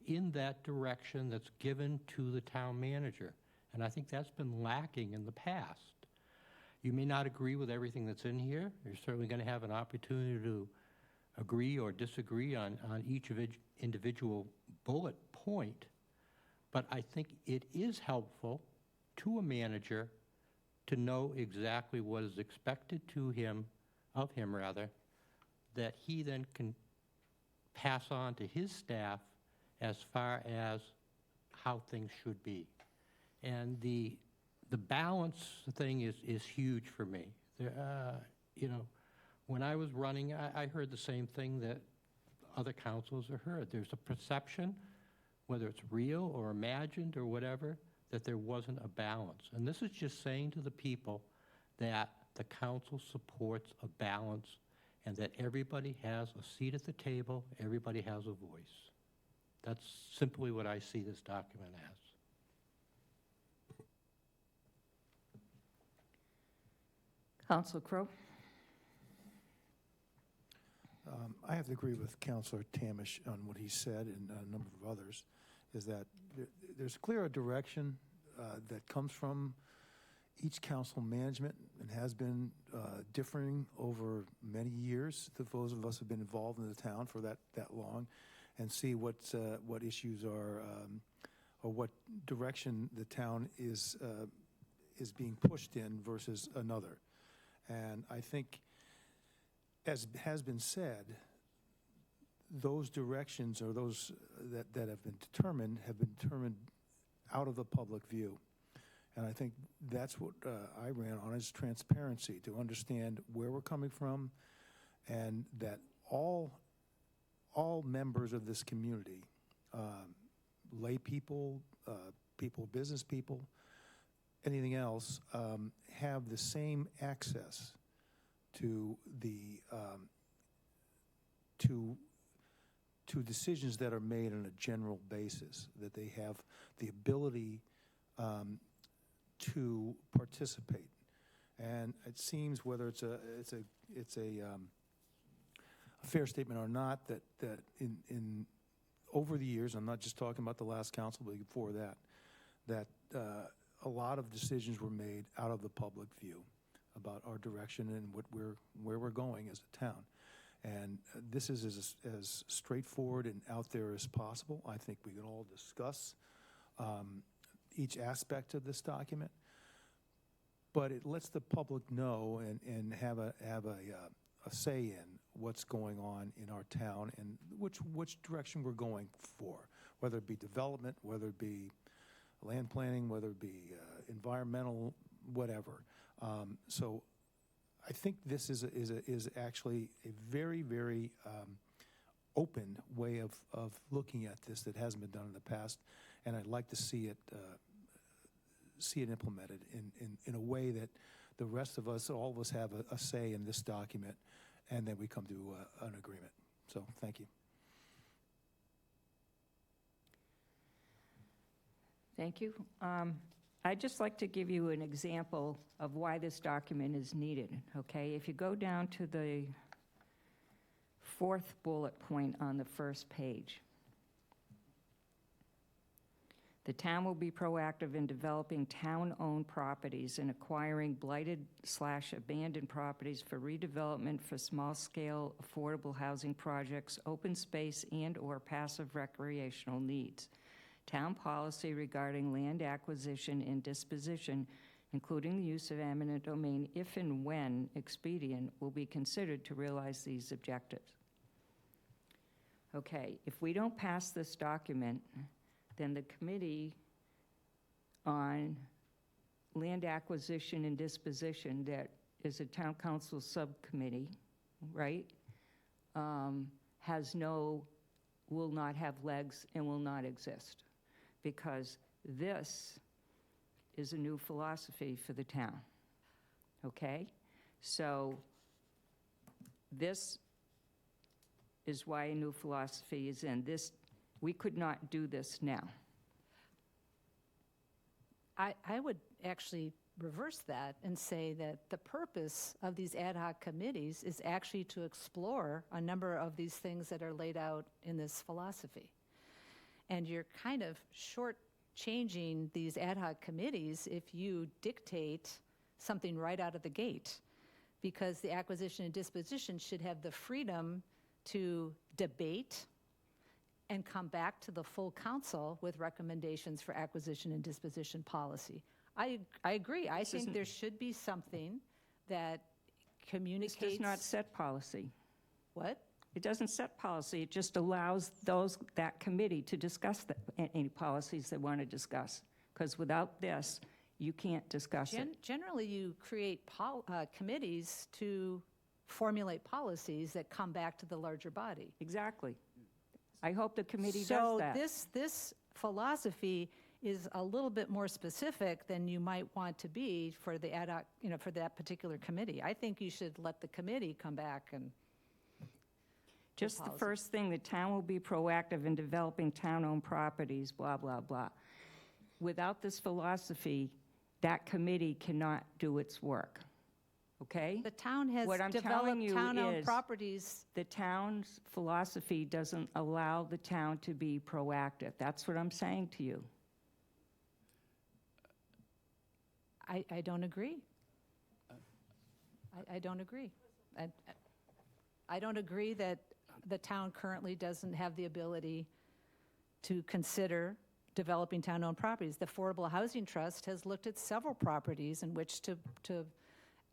in that direction that's given to the town manager. And I think that's been lacking in the past. You may not agree with everything that's in here. You're certainly going to have an opportunity to agree or disagree on each of individual bullet point. But I think it is helpful to a manager to know exactly what is expected of him, that he then can pass on to his staff as far as how things should be. And the balance thing is huge for me. When I was running, I heard the same thing that other councils have heard. There's a perception, whether it's real or imagined or whatever, that there wasn't a balance. And this is just saying to the people that the council supports a balance and that everybody has a seat at the table, everybody has a voice. That's simply what I see this document as. Councilor Crowe. I have to agree with Councilor Tamish on what he said, and a number of others, is that there's clear direction that comes from each council management and has been differing over many years. Those of us have been involved in the town for that long, and see what issues are, or what direction the town is being pushed in versus another. And I think, as has been said, those directions, or those that have been determined out of the public view. And I think that's what I ran on, is transparency, to understand where we're coming from, and that all members of this community, lay people, business people, anything else, have the same access to the to decisions that are made on a general basis, that they have the ability to participate. And it seems, whether it's a fair statement or not, that in over the years, I'm not just talking about the last council, but before that a lot of decisions were made out of the public view about our direction and where we're going as a town. And this is as straightforward and out there as possible. I think we can all discuss each aspect of this document, but it lets the public know and have a say in what's going on in our town and which direction we're going for, whether it be development, whether it be land planning, whether it be environmental, whatever. So I think this is actually a very, very open way of looking at this that hasn't been done in the past, and I'd like to see it implemented in a way that the rest of us, all of us, have a say in this document, and then we come to an agreement. So, thank you. Thank you. I'd just like to give you an example of why this document is needed, okay? If you go down to the fourth bullet point on the first page. The town will be proactive in developing town-owned properties and acquiring blighted/abandoned properties for redevelopment for small-scale affordable housing projects, open space and/or passive recreational needs. Town policy regarding land acquisition and disposition, including the use of eminent domain if and when expedient, will be considered to realize these objectives. Okay, if we don't pass this document, then the Committee on Land Acquisition and Disposition, that is a Town Council subcommittee, right, will not have legs and will not exist, because this is a new philosophy for the town, okay? So this is why a new philosophy is in. We could not do this now. I would actually reverse that and say that the purpose of these ad hoc committees is actually to explore a number of these things that are laid out in this philosophy. And you're kind of shortchanging these ad hoc committees if you dictate something right out of the gate, because the acquisition and disposition should have the freedom to debate and come back to the full council with recommendations for acquisition and disposition policy. I agree. I think there should be something that communicates. This does not set policy. What? It doesn't set policy. It just allows that committee to discuss any policies they want to discuss. Because without this, you can't discuss it. Generally, you create committees to formulate policies that come back to the larger body. Exactly. I hope the committee does that. So this philosophy is a little bit more specific than you might want to be for the ad hoc, for that particular committee. I think you should let the committee come back and just the first thing, the town will be proactive in developing town-owned properties, blah, blah, blah. Without this philosophy, that committee cannot do its work, okay? The town has What I'm developed telling you town-owned is properties. the town's philosophy doesn't allow the town to be proactive. That's what I'm saying to you. I don't agree. I don't agree. I don't agree that the town currently doesn't have the ability to consider developing town-owned properties. The Affordable Housing Trust has looked at several properties in which to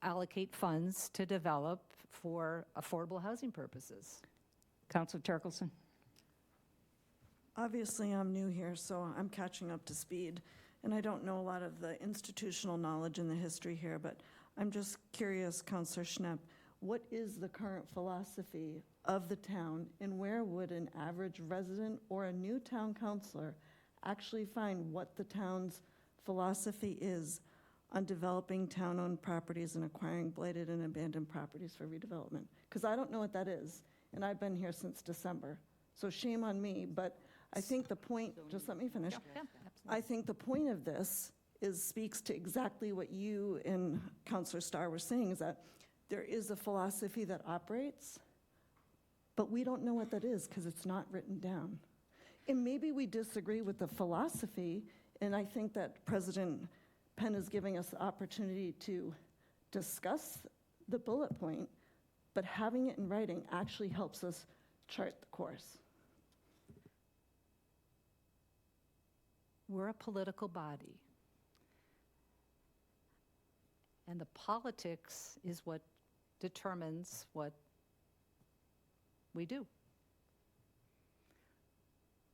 allocate funds to develop for affordable housing purposes. Councilor Turkelson. Obviously, I'm new here, so I'm catching up to speed, and I don't know a lot of the institutional knowledge and the history here, but I'm just curious, Councilor Schnepp, what is the current philosophy of the town, and where would an average resident or a new town councilor actually find what the town's philosophy is on developing town-owned properties and acquiring blighted and abandoned properties for redevelopment? Because I don't know what that is, and I've been here since December, so shame on me, but I think the point, just let me finish. Yeah, I think the point of this speaks to exactly what you and Councilor Starr were saying, is that there is a philosophy that operates, but we don't know what that is because it's not written down. And maybe we disagree with the philosophy, and I think that President Penn is giving us the opportunity to discuss the bullet point, but having it in writing actually helps us chart the course. We're a political body. And the politics is what determines what we do.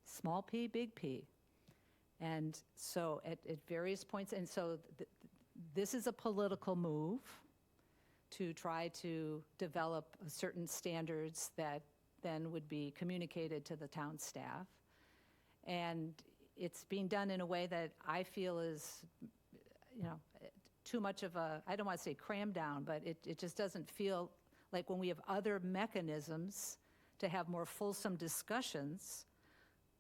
Small p, big P. And so at various points, and so this is a political move to try to develop certain standards that then would be communicated to the town staff. And it's being done in a way that I feel is, too much of a, I don't want to say cram down, but it just doesn't feel like when we have other mechanisms to have more fulsome discussions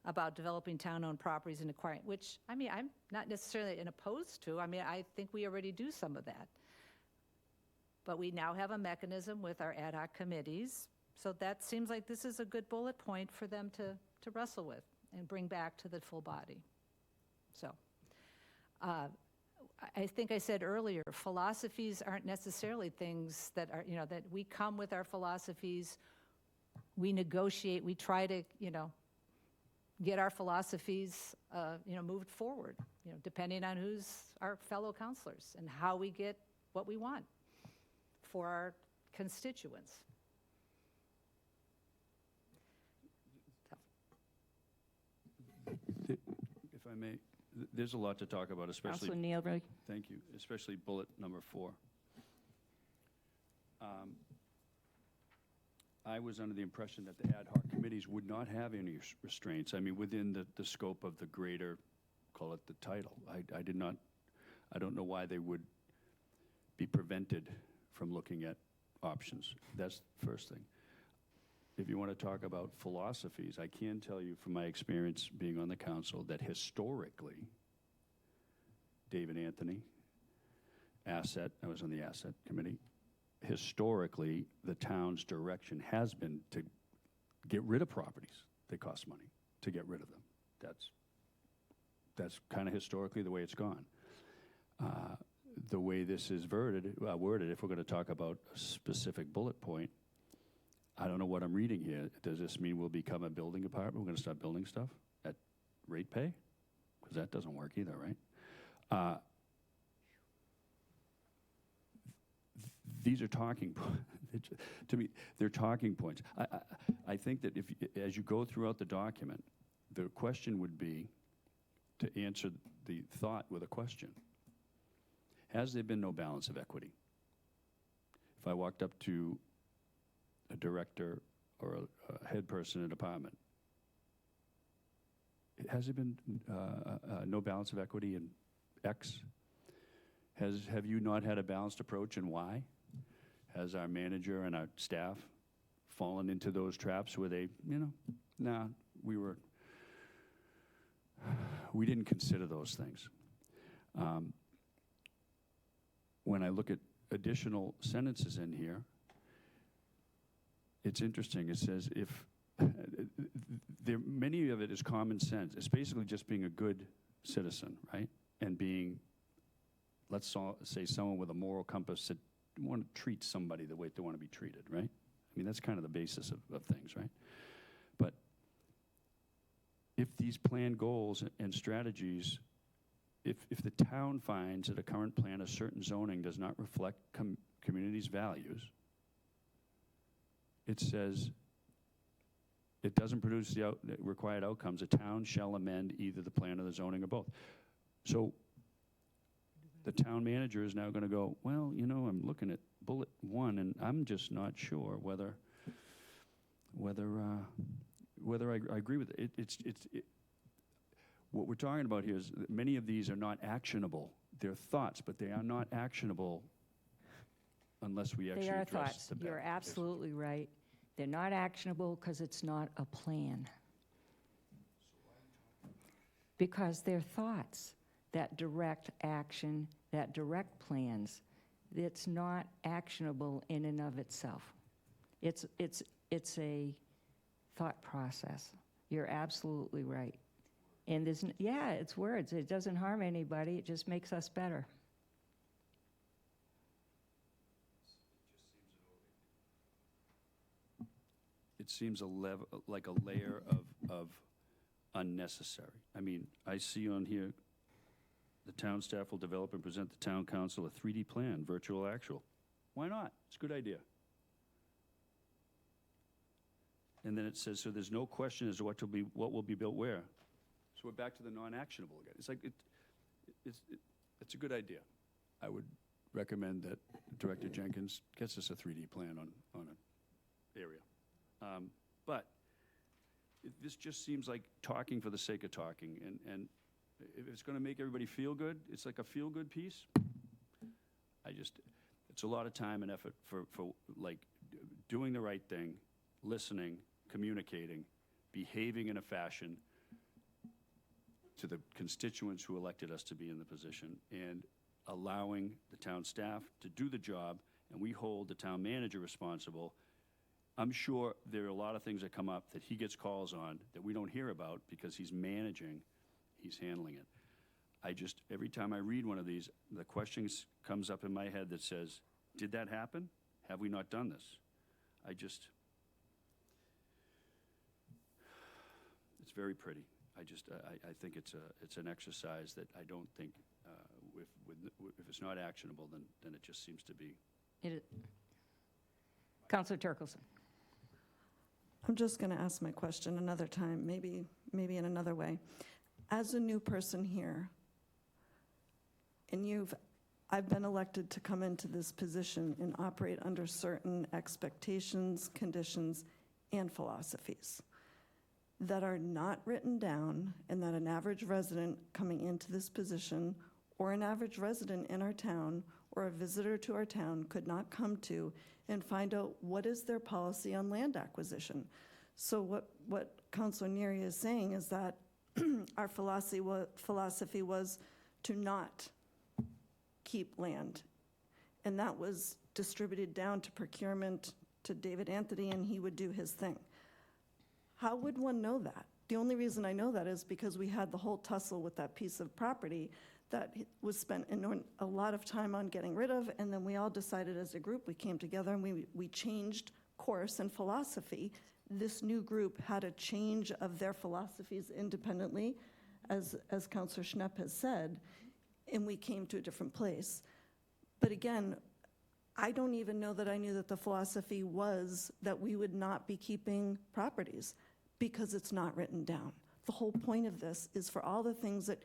about developing town-owned properties and acquiring, which, I'm not necessarily opposed to. I think we already do some of that. But we now have a mechanism with our ad hoc committees, so that seems like this is a good bullet point for them to wrestle with and bring back to the full body. So, I think I said earlier, philosophies aren't necessarily things that are, that we come with our philosophies, we negotiate, we try to, get our philosophies, moved forward, depending on who's our fellow counselors and how we get what we want for our constituents. If I may, there's a lot to talk about, especially... Councilor Neal, right? Thank you, especially bullet number 4. I was under the impression that the ad hoc committees would not have any restraints. Within the scope of the greater, call it the title. I don't know why they would be prevented from looking at options. That's the first thing. If you want to talk about philosophies, I can tell you from my experience being on the council that historically, David Anthony, I was on the asset committee, historically, the town's direction has been to get rid of properties that cost money, to get rid of them. That's kind of historically the way it's gone. The way this is worded, if we're going to talk about a specific bullet point, I don't know what I'm reading here. Does this mean we'll become a building department? We're going to start building stuff at rate pay? Because that doesn't work either, right? These are talking points. To me, they're talking points. I think that as you go throughout the document, the question would be to answer the thought with a question. Has there been no balance of equity? If I walked up to a director or a head person in a department, has there been no balance of equity in X? Have you not had a balanced approach, and why? Has our manager and our staff fallen into those traps where they, we didn't consider those things. When I look at additional sentences in here, it's interesting. It says many of it is common sense. It's basically just being a good citizen, right? And being, let's say, someone with a moral compass that want to treat somebody the way they want to be treated, right? That's kind of the basis of things, right? But if these planned goals and strategies, if the town finds that a current plan of certain zoning does not reflect community's values, it says it doesn't produce the required outcomes, a town shall amend either the plan or the zoning or both. So the town manager is now going to go, well, I'm looking at bullet 1, and I'm just not sure whether I agree with it. What we're talking about here is that many of these are not actionable. They're thoughts, but they are not actionable unless we actually address They are thoughts. the You're absolutely right. They're not actionable because it's not a plan. Because they're thoughts that direct action, that direct plans. It's not actionable in and of itself. It's a thought process. You're absolutely right. And it's words. It doesn't harm anybody. It just makes us better. It seems like a layer of unnecessary. I see on here, the town staff will develop and present the town council a 3D plan, virtual actual. Why not? It's a good idea. And then it says, so there's no question as to what will be built where. So we're back to the non-actionable again. It's like, it's a good idea. I would recommend that Director Jenkins gets us a 3D plan on an area. But this just seems like talking for the sake of talking, and if it's going to make everybody feel good, it's like a feel-good piece. It's a lot of time and effort for like doing the right thing, listening, communicating, behaving in a fashion to the constituents who elected us to be in the position, and allowing the town staff to do the job, and we hold the town manager responsible. I'm sure there are a lot of things that come up that he gets calls on that we don't hear about because he's managing, he's handling it. Every time I read one of these, the question comes up in my head that says, did that happen? Have we not done this? It's very pretty. I think it's an exercise that I don't think, if it's not actionable, then it just seems to be. Councilor Turkelson. I'm just going to ask my question another time, maybe in another way. As a new person here, and I've been elected to come into this position and operate under certain expectations, conditions, and philosophies that are not written down, and that an average resident coming into this position, or an average resident in our town, or a visitor to our town could not come to and find out what is their policy on land acquisition. So what Councilor Neary is saying is that our philosophy was to not keep land. And that was distributed down to procurement to David Anthony, and he would do his thing. How would one know that? The only reason I know that is because we had the whole tussle with that piece of property that was spent a lot of time on getting rid of, and then we all decided as a group, we came together and we changed course and philosophy. This new group had a change of their philosophies independently, as Councilor Schnepp has said, and we came to a different place. But again, I don't even know that I knew that the philosophy was that we would not be keeping properties because it's not written down. The whole point of this is for all the things that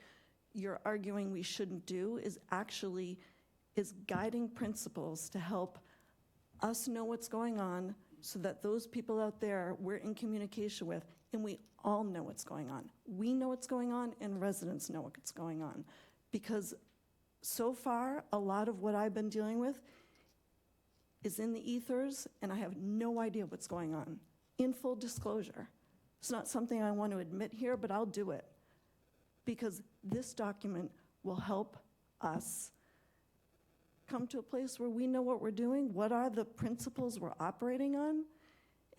you're arguing we shouldn't do is guiding principles to help us know what's going on so that those people out there we're in communication with, and we all know what's going on. We know what's going on, and residents know what's going on. Because so far, a lot of what I've been dealing with is in the ethers, and I have no idea what's going on. In full disclosure. It's not something I want to admit here, but I'll do it. Because this document will help us come to a place where we know what we're doing, what are the principles we're operating on,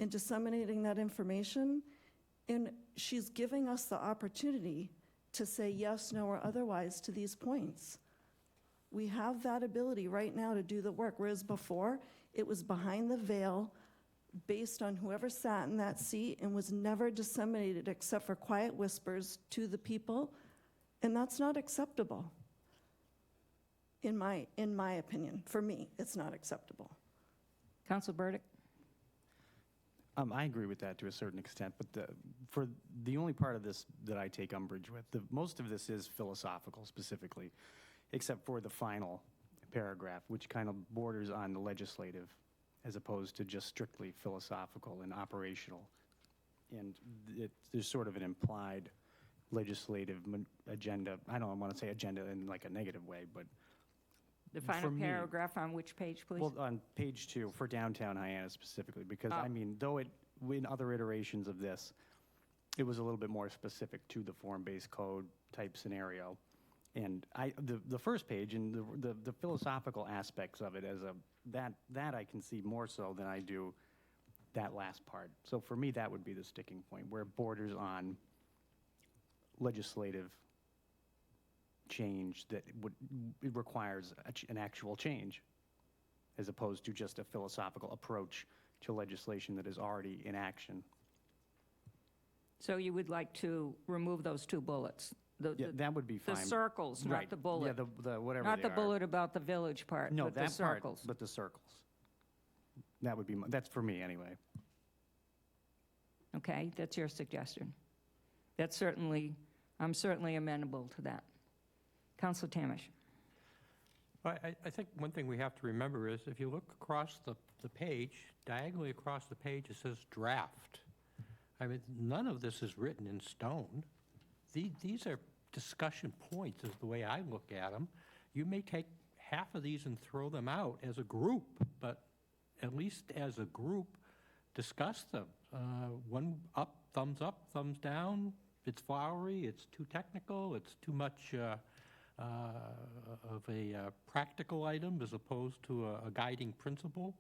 and disseminating that information. And she's giving us the opportunity to say yes, no, or otherwise to these points. We have that ability right now to do the work, whereas before, it was behind the veil, based on whoever sat in that seat, and was never disseminated except for quiet whispers to the people, and that's not acceptable. In my opinion, for me, it's not acceptable. Councilor Burdick. I agree with that to a certain extent, but for the only part of this that I take umbrage with, most of this is philosophical specifically, except for the final paragraph, which kind of borders on the legislative as opposed to just strictly philosophical and operational. And there's sort of an implied legislative agenda. I don't want to say agenda in like a negative way, but The final paragraph on which page, please? well, on page 2 for downtown Hyannis specifically, because I mean, though in other iterations of this, it was a little bit more specific to the form-based code type scenario. And the first page and the philosophical aspects of it that I can see more so than I do that last part. So for me, that would be the sticking point, where it borders on legislative change that it requires an actual change, as opposed to just a philosophical approach to legislation that is already in action. So you would like to remove those two bullets? That would be fine. The circles, not the bullet. Yeah, the whatever Not they the are. bullet about the village part, No, but that the circles. part, but the circles. That would be, that's for me anyway. Okay, that's your suggestion. I'm certainly amenable to that. Councilor Tamish. I think one thing we have to remember is if you look across the page, diagonally across the page, it says draft. I mean, none of this is written in stone. These are discussion points, is the way I look at them. You may take half of these and throw them out as a group, but at least as a group, discuss them. One up, thumbs down. It's flowery, it's too technical, it's too much of a practical item as opposed to a guiding principle.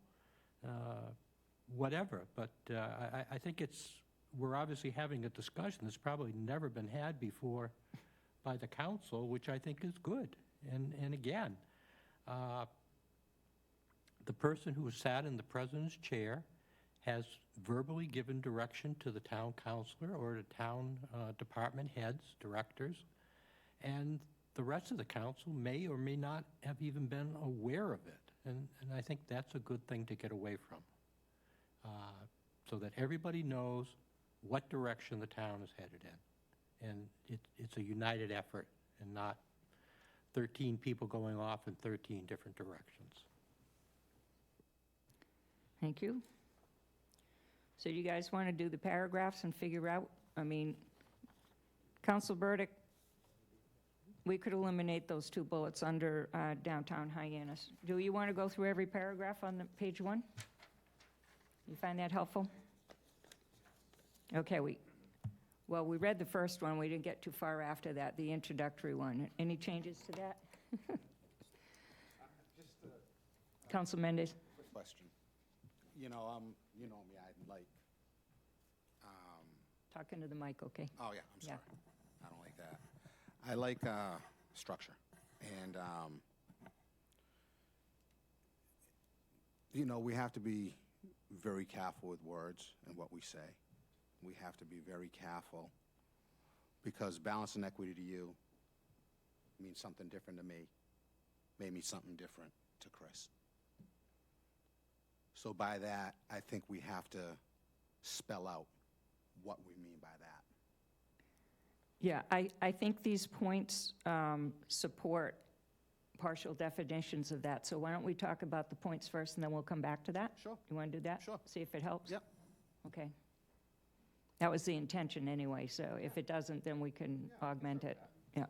Whatever, but I think we're obviously having a discussion that's probably never been had before by the council, which I think is good. And again, the person who sat in the president's chair has verbally given direction to the town councilor or to town department heads, directors, and the rest of the council may or may not have even been aware of it. And I think that's a good thing to get away from, so that everybody knows what direction the town is headed in. And it's a united effort and not 13 people going off in 13 different directions. Thank you. So you guys want to do the paragraphs and figure out, I mean, Council Burdick, we could eliminate those 2 bullets under downtown Hyannis. Do you want to go through every paragraph on the page 1? You find that helpful? Okay, we read the first one. We didn't get too far after that, the introductory one. Any changes to that? Council Mendez? Quick question. You know me, I like... Talking to the mic, okay? Oh, yeah, I'm sorry. I don't like that. I like structure. And, we have to be very careful with words and what we say. We have to be very careful because balance and equity to you means something different to me, may mean something different to Chris. So by that, I think we have to spell out what we mean by that. Yeah, I think these points support partial definitions of that. So why don't we talk about the points first, and then we'll come back to that? Sure. You want to do that? Sure. See if it helps? Yep. Okay. That was the intention anyway, so if it doesn't, then we can augment it. Yeah.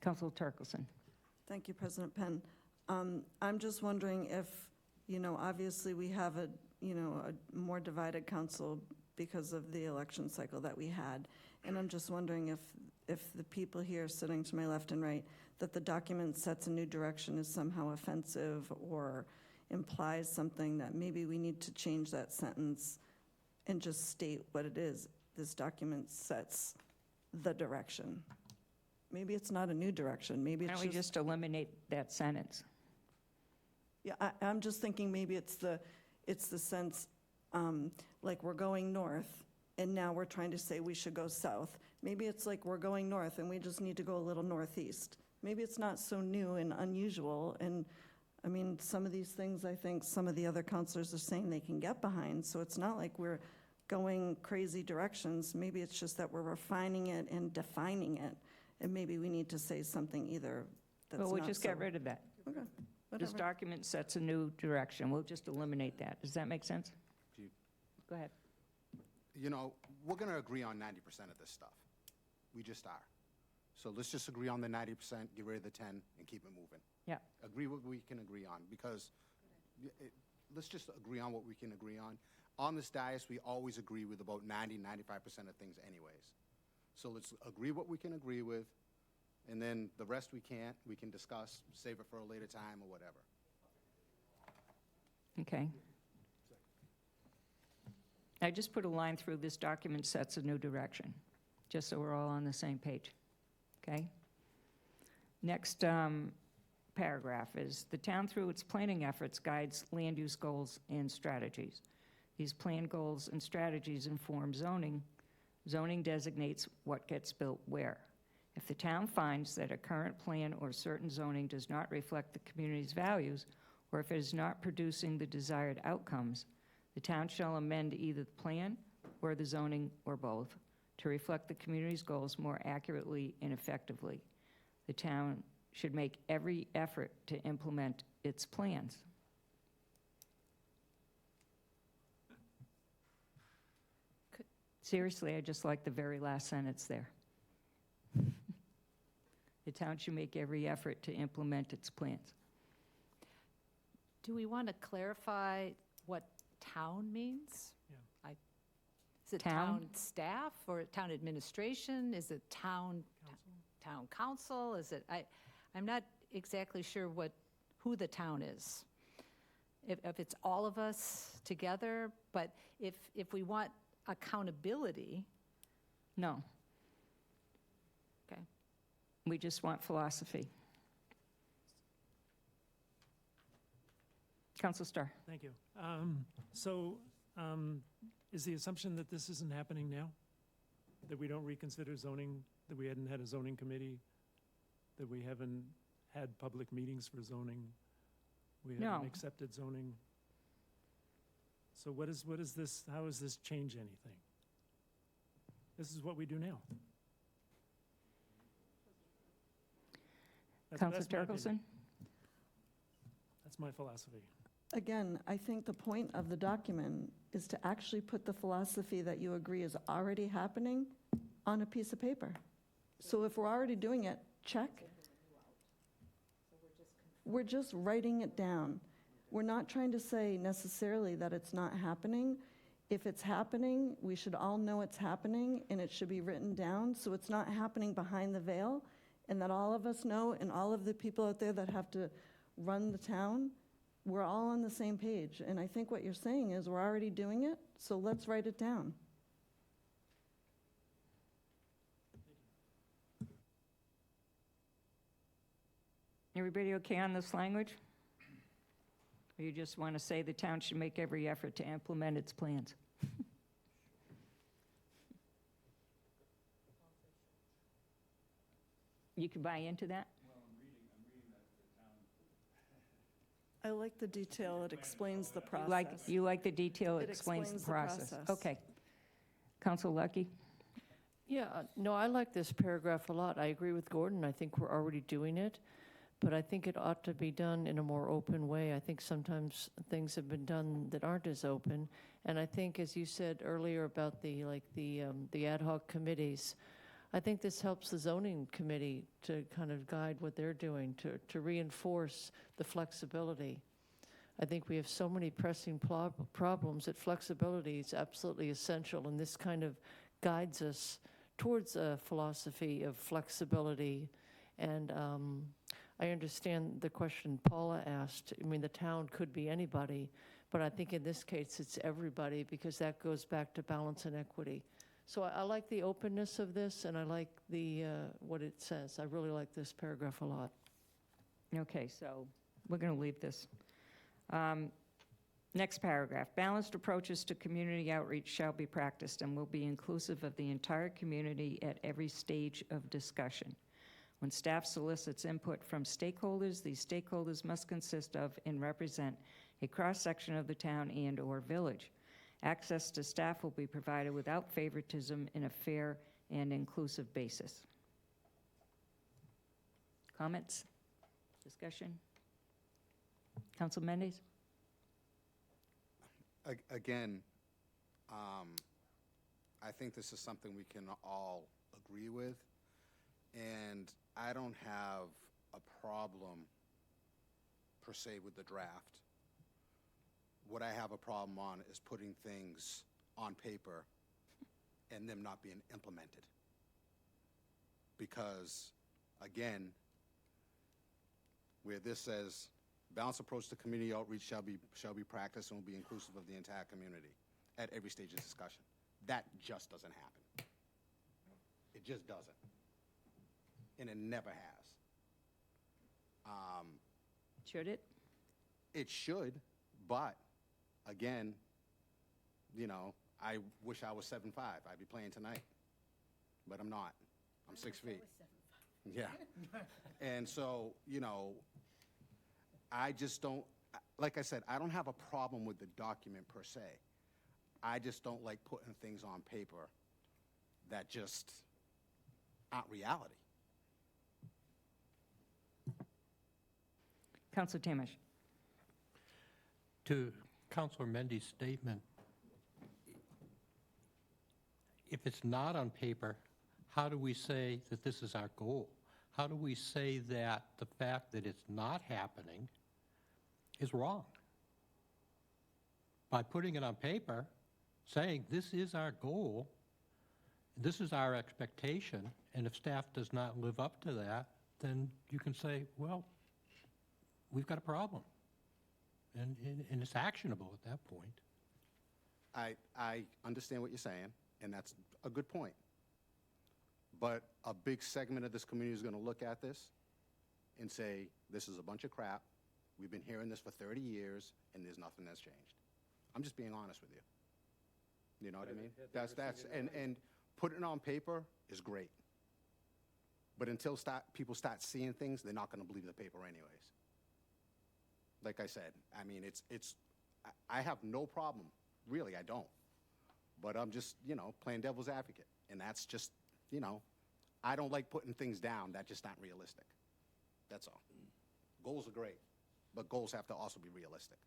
Councilor Turkelson. Thank you, President Penn. I'm just wondering if, obviously we have a more divided council because of the election cycle that we had. And I'm just wondering if the people here sitting to my left and right, that the document sets a new direction is somehow offensive or implies something that maybe we need to change that sentence and just state what it is. This document sets the direction. Maybe it's not a new direction. Maybe it's Why don't we just eliminate that sentence? Yeah, I'm just thinking maybe it's the sense, like we're going north, and now we're trying to say we should go south. Maybe it's like we're going north, and we just need to go a little northeast. Maybe it's not so new and unusual, and I mean, some of these things I think some of the other counselors are saying they can get behind, so it's not like we're going crazy directions. Maybe it's just that we're refining it and defining it, and maybe we need to say something either that's not Well, we'll just get so- rid of that. Okay, This whatever. document sets a new direction. We'll just eliminate that. Does that make sense? Do you- Go ahead. We're going to agree on 90% of this stuff. We just are. So let's just agree on the 90%, get rid of the 10, and keep it moving. Yeah. Agree what we can agree on, because let's just agree on what we can agree on. On this dais, we always agree with about 95% of things anyways. So let's agree what we can agree with, and then the rest we can't, we can discuss, save it for a later time or whatever. Okay. I just put a line through this document sets a new direction, just so we're all on the same page. Okay? Next paragraph is, the town through its planning efforts guides land use goals and strategies. These plan goals and strategies inform zoning. Zoning designates what gets built where. If the town finds that a current plan or certain zoning does not reflect the community's values, or if it is not producing the desired outcomes, the town shall amend either the plan or the zoning or both to reflect the community's goals more accurately and effectively. The town should make every effort to implement its plans. Seriously, I just like the very last sentence there. The town should make every effort to implement its plans. Do we want to clarify what town means? Yeah. Is it Town? town staff or town administration? Is it town council? Is it, I'm not exactly sure who the town is. If it's all of us together, but if we want accountability. No. Okay. We just want philosophy. Council Starr. Thank you. Is the assumption that this isn't happening now? That we don't reconsider zoning, that we hadn't had a zoning committee, that we haven't had public meetings for zoning, we haven't No. accepted zoning? So what is this, how does this change anything? This is what we do now. Councilor that's my opinion. Terkelson? That's my philosophy. Again, I think the point of the document is to actually put the philosophy that you agree is already happening on a piece of paper. So if we're already doing it, check. We're just writing it down. We're not trying to say necessarily that it's not happening. If it's happening, we should all know it's happening, and it should be written down, so it's not happening behind the veil, and that all of us know, and all of the people out there that have to run the town, we're all on the same page. And I think what you're saying is we're already doing it, so let's write it down. Everybody okay on this language? Or you just want to say the town should make every effort to implement its plans? You can buy into that? I like the detail, it explains the process. You like the detail, It explains the explains the process. process. Okay. Council Lucky? Yeah, no, I like this paragraph a lot. I agree with Gordon. I think we're already doing it, but I think it ought to be done in a more open way. I think sometimes things have been done that aren't as open, and I think, as you said earlier about the ad hoc committees, I think this helps the zoning committee to kind of guide what they're doing, to reinforce the flexibility. I think we have so many pressing problems that flexibility is absolutely essential, and this kind of guides us towards a philosophy of flexibility. And I understand the question Paula asked. I mean, the town could be anybody, but I think in this case it's everybody, because that goes back to balance and equity. So I like the openness of this, and I like the what it says. I really like this paragraph a lot. Okay, so we're going to leave this. Next paragraph. Balanced approaches to community outreach shall be practiced and will be inclusive of the entire community at every stage of discussion. When staff solicits input from stakeholders, these stakeholders must consist of and represent a cross-section of the town and/or village. Access to staff will be provided without favoritism in a fair and inclusive basis. Comments? Discussion? Council Mendes? Again, I think this is something we can all agree with, and I don't have a problem per se with the draft. What I have a problem on is putting things on paper and them not being implemented. Because, again, where this says, balanced approach to community outreach shall be practiced and will be inclusive of the entire community at every stage of discussion. That just doesn't happen. It just doesn't. And it never has. Should it? It should, but again, you know, I wish I was 7'5". I'd be playing tonight, but I'm not. I'm 6 feet. Yeah. And so, you know, I just don't, like I said, I don't have a problem with the document per se. I just don't like putting things on paper that just aren't reality. Councilor Tamish? To Councilor Mendes' statement, if it's not on paper, how do we say that this is our goal? How do we say that the fact that it's not happening is wrong? By putting it on paper, saying this is our goal, this is our expectation, and if staff does not live up to that, then you can say, well, we've got a problem. And it's actionable at that point. I understand what you're saying, and that's a good point. But a big segment of this community is going to look at this and say, this is a bunch of crap. We've been hearing this for 30 years, and there's nothing that's changed. I'm just being honest with you. You know what I mean? And putting it on paper is great. But until people start seeing things, they're not going to believe the paper anyways. Like I said, I mean, I have no problem. Really, I don't. But I'm just, playing devil's advocate. And that's just, I don't like putting things down that just aren't realistic. That's all. Goals are great, but goals have to also be realistic.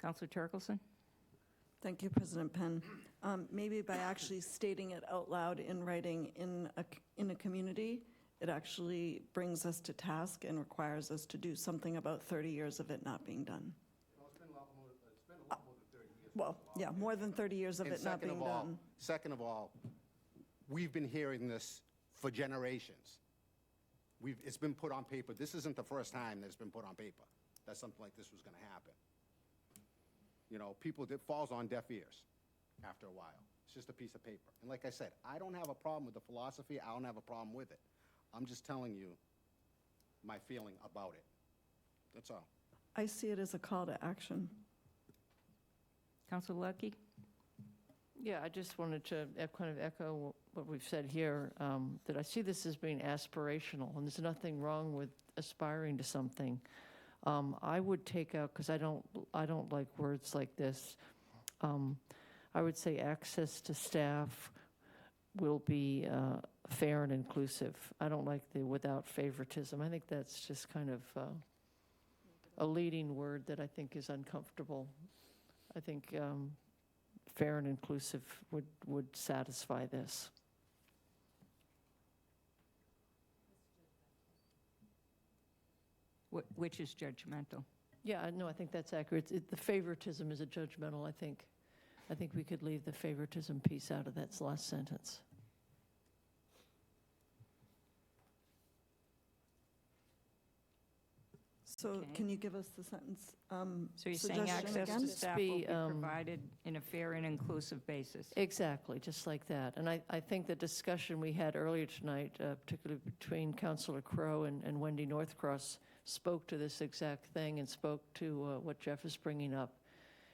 Councilor Turkelson? Thank you, President Penn. Maybe by actually stating it out loud in writing in a community, it actually brings us to task and requires us to do something about 30 years of it not being done. It's been a lot more than 30 years. Well, yeah, more than 30 years of it not being done. Second of all, we've been hearing this for generations. It's been put on paper. This isn't the first time that it's been put on paper that something like this was going to happen. It falls on deaf ears after a while. It's just a piece of paper. And like I said, I don't have a problem with the philosophy. I don't have a problem with it. I'm just telling you my feeling about it. That's all. I see it as a call to action. Councilor Lucky? Yeah, I just wanted to kind of echo what we've said here, that I see this as being aspirational, and there's nothing wrong with aspiring to something. I would take out, because I don't like words like this, I would say access to staff will be fair and inclusive. I don't like the without favoritism. I think that's just kind of a leading word that I think is uncomfortable. I think fair and inclusive would satisfy this. Which is judgmental. Yeah, no, I think that's accurate. The favoritism is a judgmental, I think. I think we could leave the favoritism piece out of that last sentence. So Okay. can you give us the sentence So you're saying suggestion access again? to staff will be provided in a fair and inclusive basis? Exactly, just like that. And I think the discussion we had earlier tonight, particularly between Councilor Crowe and Wendy Northcross, spoke to this exact thing and spoke to what Jeff is bringing up.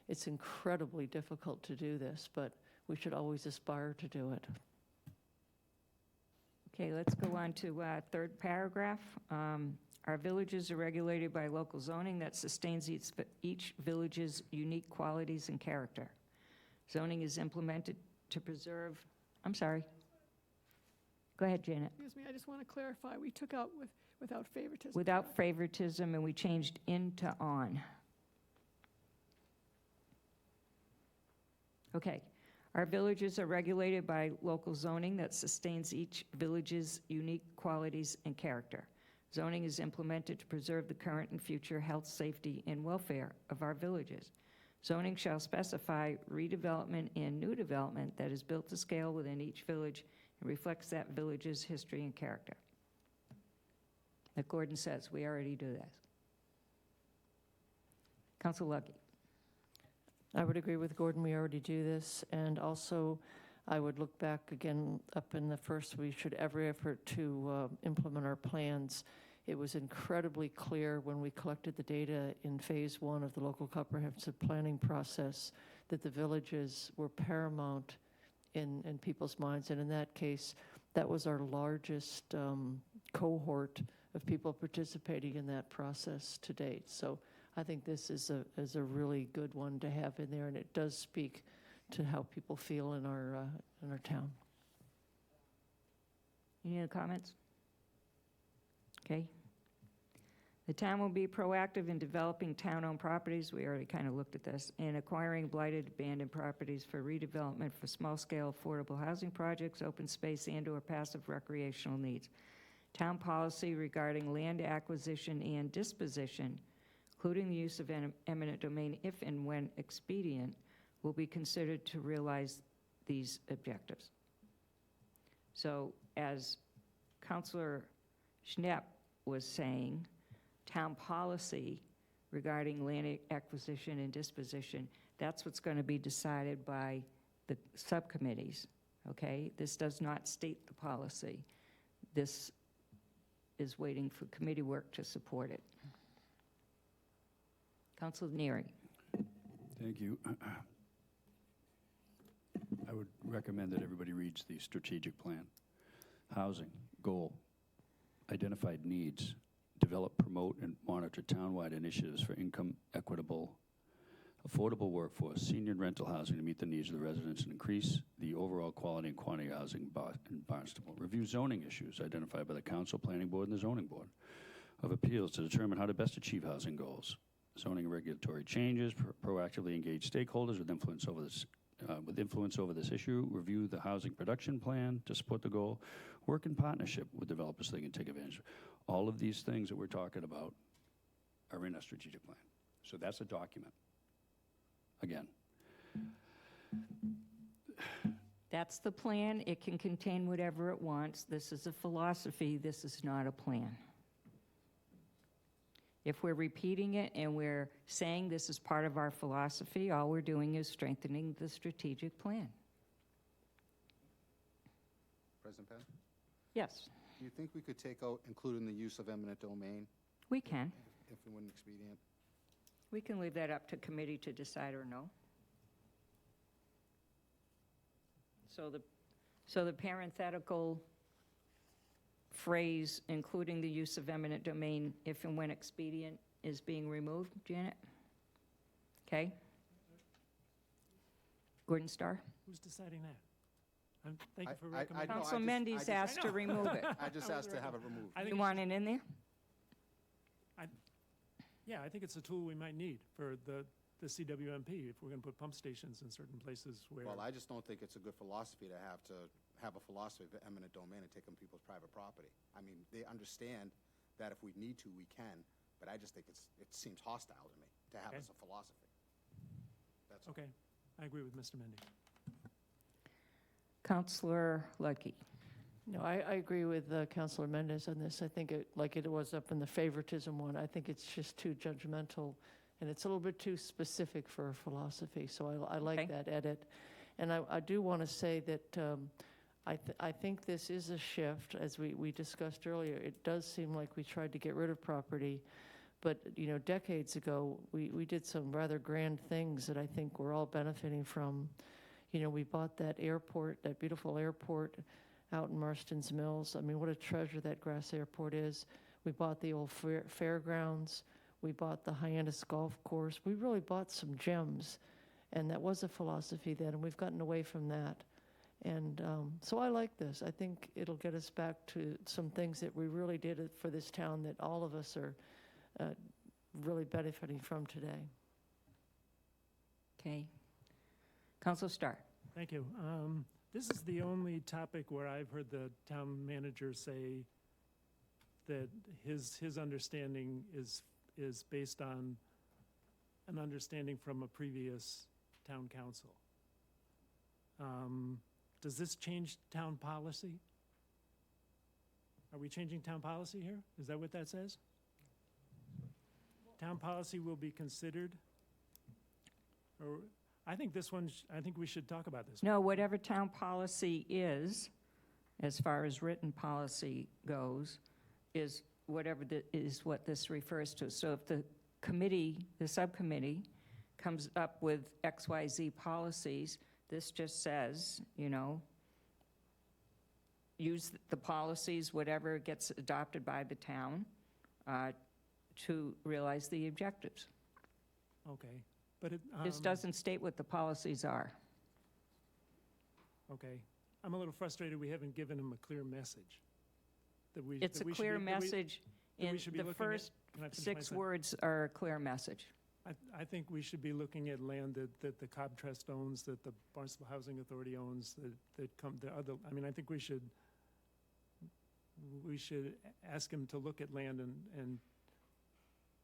It's incredibly difficult to do this, but we should always aspire to do it. Okay, let's go on to third paragraph. Our villages are regulated by local zoning that sustains each village's unique qualities and character. Zoning is implemented to preserve, I'm sorry. Go ahead, Janet. Excuse me, I just want to clarify, we took out without favoritism. Without favoritism, and we changed into on. Okay. Our villages are regulated by local zoning that sustains each village's unique qualities and character. Zoning is implemented to preserve the current and future health, safety, and welfare of our villages. Zoning shall specify redevelopment and new development that is built to scale within each village and reflects that village's history and character. Like Gordon says, we already do that. Councilor Lucky. I would agree with Gordon, we already do this, and also I would look back again up in the first, we should every effort to implement our plans. It was incredibly clear when we collected the data in phase 1 of the local comprehensive planning process that the villages were paramount in people's minds, and in that case, that was our largest cohort of people participating in that process to date. So I think this is a really good one to have in there, and it does speak to how people feel in our town. Any other comments? Okay. The town will be proactive in developing town-owned properties, we already kind of looked at this, and acquiring blighted, abandoned properties for redevelopment for small-scale affordable housing projects, open space, and/or passive recreational needs. Town policy regarding land acquisition and disposition, including the use of eminent domain if and when expedient, will be considered to realize these objectives. So, as Councilor Schnepp was saying, town policy regarding land acquisition and disposition, that's what's going to be decided by the subcommittees, okay? This does not state the policy. This is waiting for committee work to support it. Councilor Neary. Thank you. I would recommend that everybody reads the strategic plan. Housing, goal, identified needs, develop, promote, and monitor townwide initiatives for income equitable, affordable workforce, senior and rental housing to meet the needs of the residents and increase the overall quality and quantity of housing in Barnstable. Review zoning issues identified by the Council, Planning Board, and the Zoning Board of Appeals to determine how to best achieve housing goals. Zoning and regulatory changes, proactively engage stakeholders with influence over this issue, review the housing production plan to support the goal, work in partnership with developers so they can take advantage. All of these things that we're talking about are in our strategic plan. So that's a document. Again. That's the plan. It can contain whatever it wants. This is a philosophy. This is not a plan. If we're repeating it and we're saying this is part of our philosophy, all we're doing is strengthening the strategic plan. President Penn? Yes, Do you think we could take out including the use of eminent domain we can. if and when expedient? We can leave that up to committee to decide or no. So the parenthetical phrase, including the use of eminent domain if and when expedient, is being removed, Janet? Okay. Gordon Starr? Who's deciding that? Thank you for I recommending. know, Council Mendes asked to remove it. I just asked to have it removed. I think You it's- want it in there? Yeah, I think it's a tool we might need for the CWMP if we're going to put pump stations in certain places where. Well, I just don't think it's a good philosophy to have a philosophy of eminent domain and take on people's private property. I mean, they understand that if we need to, we can, but I just think it seems hostile to me to have as a philosophy. That's all. Okay, I agree with Mr. Mendy. Councilor Ledec. No, I agree with Councilor Mendez on this. I think like it was up in the favoritism one, I think it's just too judgmental, and it's a little bit too specific for a philosophy, so I like that edit. And I do want to say that I think this is a shift, as we discussed earlier. It does seem like we tried to get rid of property, but decades ago, we did some rather grand things that I think we're all benefiting from. We bought that airport, that beautiful airport out in Marston's Mills. I mean, what a treasure that grass airport is. We bought the old fairgrounds. We bought the Hyannis golf course. We really bought some gems, and that was a philosophy then, and we've gotten away from that. And so I like this. I think it'll get us back to some things that we really did for this town that all of us are really benefiting from today. Okay. Councilor Starr. Thank you. This is the only topic where I've heard the town manager say that his understanding is based on an understanding from a previous town council. Does this change town policy? Are we changing town policy here? Is that what that says? Town policy will be considered? Or I think this one, I think we should talk about this. No, whatever town policy is, as far as written policy goes, is whatever is what this refers to. So if the committee, the subcommittee, comes up with XYZ policies, this just says, use the policies, whatever gets adopted by the town, to realize the objectives. Okay. But This doesn't state what the policies are. Okay. I'm a little frustrated we haven't given them a clear message. It's a clear message in the Can I finish my 6 sentence? words are a clear message. I think we should be looking at land that the Cobb Trust owns, that the Barnstable Housing Authority owns, the other, I mean, I think we should ask him to look at land and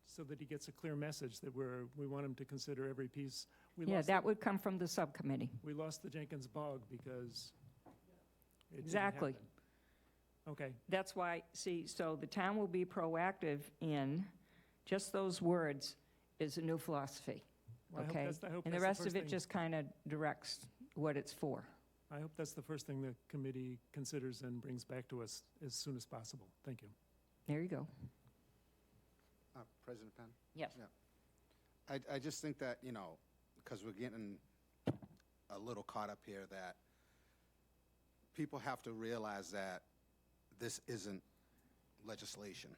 so that he gets a clear message that we want him to consider every piece. Yeah, that would come from the subcommittee. We lost the Jenkins Bog because it didn't Exactly. happen. Okay. That's why, see, so the town will be proactive in, just those words is a new philosophy, Well, I hope okay? that's- I hope And the that's the rest of first it thing. just kind of directs what it's for. I hope that's the first thing the committee considers and brings back to us as soon as possible. Thank you. There you go. President Penn? Yes. Yeah. I just think that, because we're getting a little caught up here, that people have to realize that this isn't legislation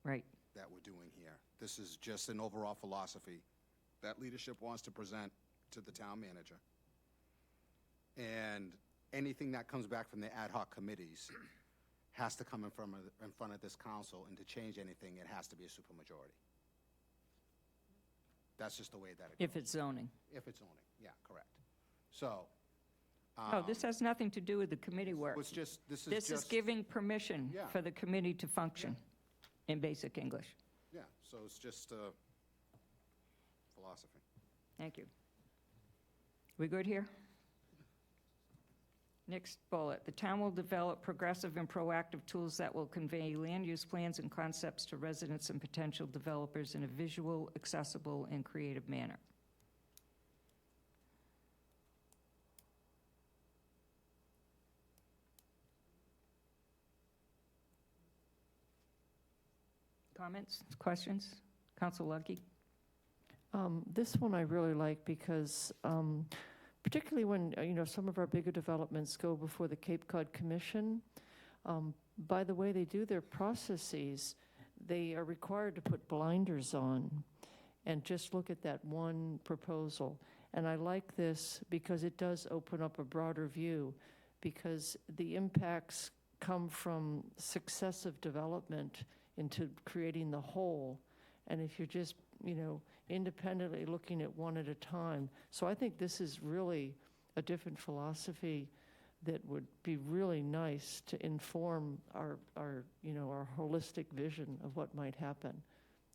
Right. that we're doing here. This is just an overall philosophy that leadership wants to present to the town manager. And anything that comes back from the ad hoc committees has to come in front of this council, and to change anything, it has to be a supermajority. That's just the way that it goes. If it's zoning. If it's zoning, yeah, correct. So. Oh, this has nothing to do with the committee work. It's just, this This is just, giving permission Yeah. for the committee to function in basic English. yeah, so it's just philosophy. Thank you. We good here? Next bullet, the town will develop progressive and proactive tools that will convey land use plans and concepts to residents and potential developers in a visual, accessible, and creative manner. Comments, questions? Council Lucky? This one I really like because particularly when, some of our bigger developments go before the Cape Cod Commission, by the way they do their processes, they are required to put blinders on and just look at that one proposal. And I like this because it does open up a broader view, because the impacts come from successive development into creating the whole. And if you're just, independently looking at one at a time. So I think this is really a different philosophy that would be really nice to inform our holistic vision of what might happen.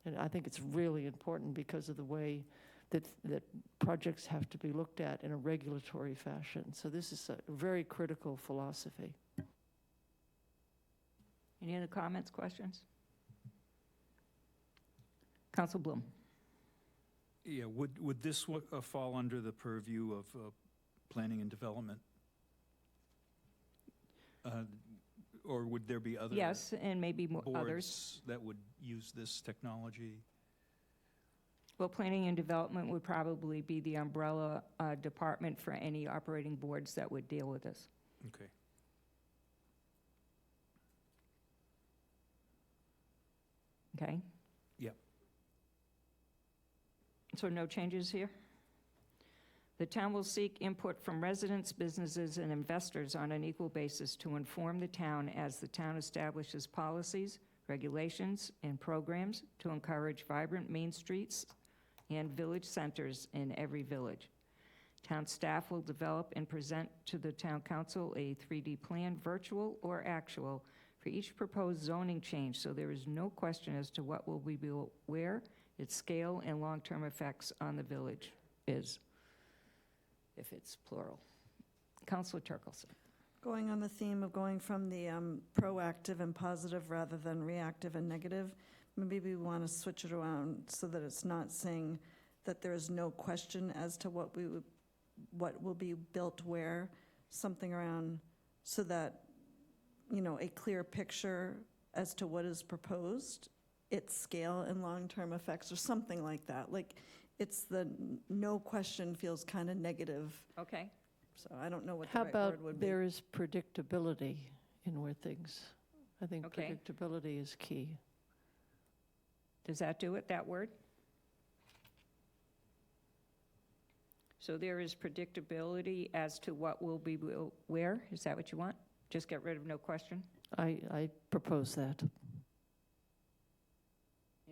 And I think it's really important because of the way that projects have to be looked at in a regulatory fashion. So this is a very critical philosophy. Any other comments, questions? Council Bloom. Yeah, would this fall under the purview of planning and development? Or would there be other Yes, and maybe others. boards that would use this technology? Well, planning and development would probably be the umbrella department for any operating boards that would deal with this. Okay. Okay? Yep. So no changes here? The town will seek input from residents, businesses, and investors on an equal basis to inform the town as the town establishes policies, regulations, and programs to encourage vibrant main streets and village centers in every village. Town staff will develop and present to the town council a 3D plan, virtual or actual, for each proposed zoning change, so there is no question as to what will be built where, its scale and long-term effects on the village is, if it's plural. Councilor Turkelson. Going on the theme of going from the proactive and positive rather than reactive and negative, maybe we want to switch it around so that it's not saying that there is no question as to what will be built where, something around so that, a clear picture as to what is proposed, its scale and long-term effects, or something like that. Like, it's the no question feels kind of negative. Okay. So I don't know what the How right about word would be. there is predictability in where things, I think Okay. predictability is key. Does that do it, that word? So there is predictability as to what will be built where? Is that what you want? Just get rid of no question? I propose that.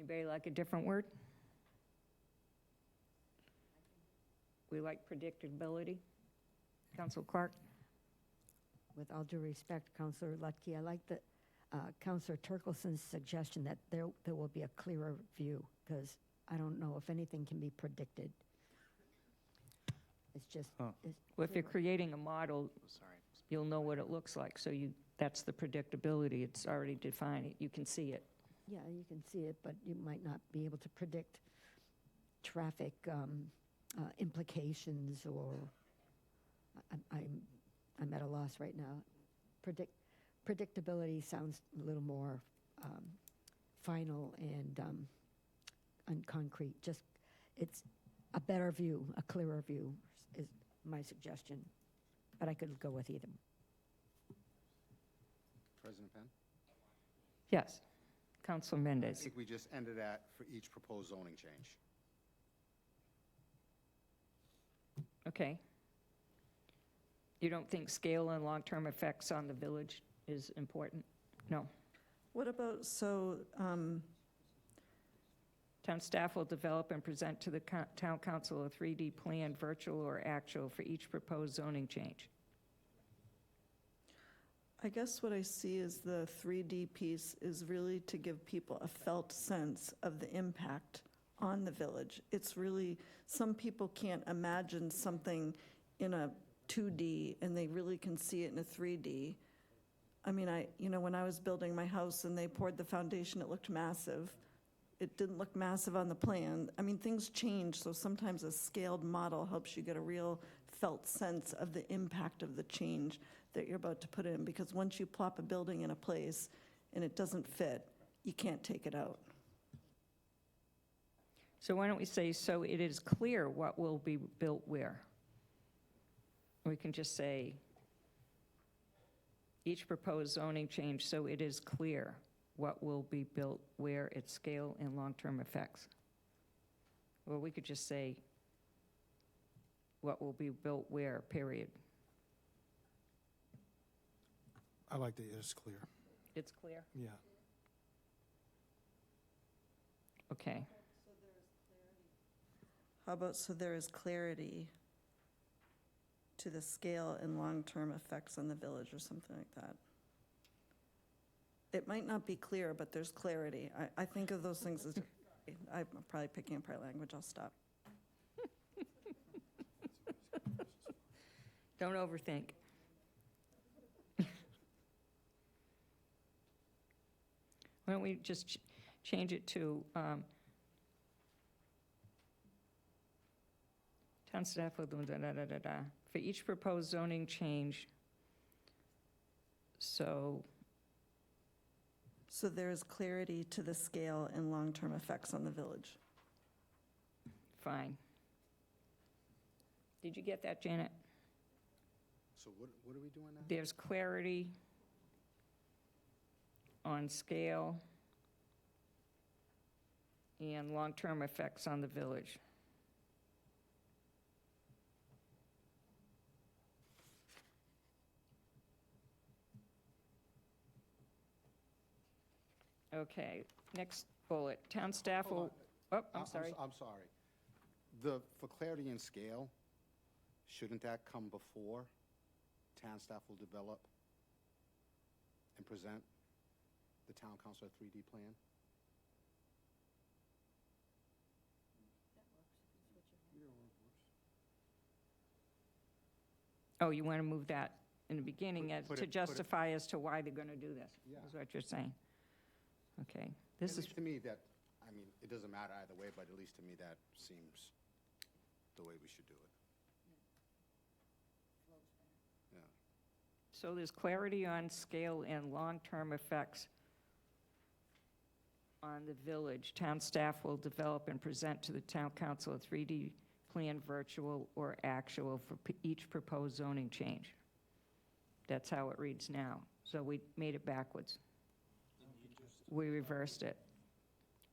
Anybody like a different word? We like predictability. Council Clark? With all due respect, Councilor Lutke, I like the Councilor Turkelson's suggestion that there will be a clearer view, because I don't know if anything can be predicted. It's just. Well, if you're creating a model, you'll know what it looks like. So that's the predictability. It's already defined. You can see it. Yeah, you can see it, but you might not be able to predict traffic implications, or I'm at a loss right now. Predictability sounds a little more final and concrete. Just, it's a better view, a clearer view is my suggestion, but I could go with either. President Penn? Yes. Councilor I Mendez. think we just ended at for each proposed zoning change. Okay. You don't think scale and long-term effects on the village is important? No. What about, Town staff will develop and present to the town council a 3D plan, virtual or actual, for each proposed zoning change. I guess what I see is the 3D piece is really to give people a felt sense of the impact on the village. It's really, some people can't imagine something in a 2D and they really can see it in a 3D. I mean, when I was building my house and they poured the foundation, it looked massive. It didn't look massive on the plan. I mean, things change, so sometimes a scaled model helps you get a real felt sense of the impact of the change that you're about to put in, because once you plop a building in a place and it doesn't fit, you can't take it out. So why don't we say, so it is clear what will be built where? We can just say, each proposed zoning change, so it is clear what will be built where, its scale and long-term effects. Or we could just say, what will be built where, period. I like that it's clear. It's clear? Yeah. Okay. How about, so there is clarity to the scale and long-term effects on the village, or something like that? It might not be clear, but there's clarity. I think of those things as, I'm probably picking apart language, I'll stop. Don't overthink. Why don't we just change it to town staff will do da-da-da-da-da. For each proposed zoning change, so there is clarity to the scale and long-term effects on the village. fine. Did you get that, Janet? So what are we doing now? There's clarity on scale and long-term effects on the village. Okay, next bullet. Town staff will, oh, I'm sorry. I'm sorry. For clarity and scale, shouldn't that come before town staff will develop and present the town council 3D plan? Oh, you want to move that in the beginning Put to it- justify as to why they're going to do this? Yeah. Is what you're saying? Okay. At This is, least to me, that, I mean, it doesn't matter either way, but at least to me, that seems the way we should do it. Yeah. so there's clarity on scale and long-term effects on the village. Town staff will develop and present to the town council a 3D plan, virtual or actual, for each proposed zoning change. That's how it reads now. So we made it backwards. We reversed it.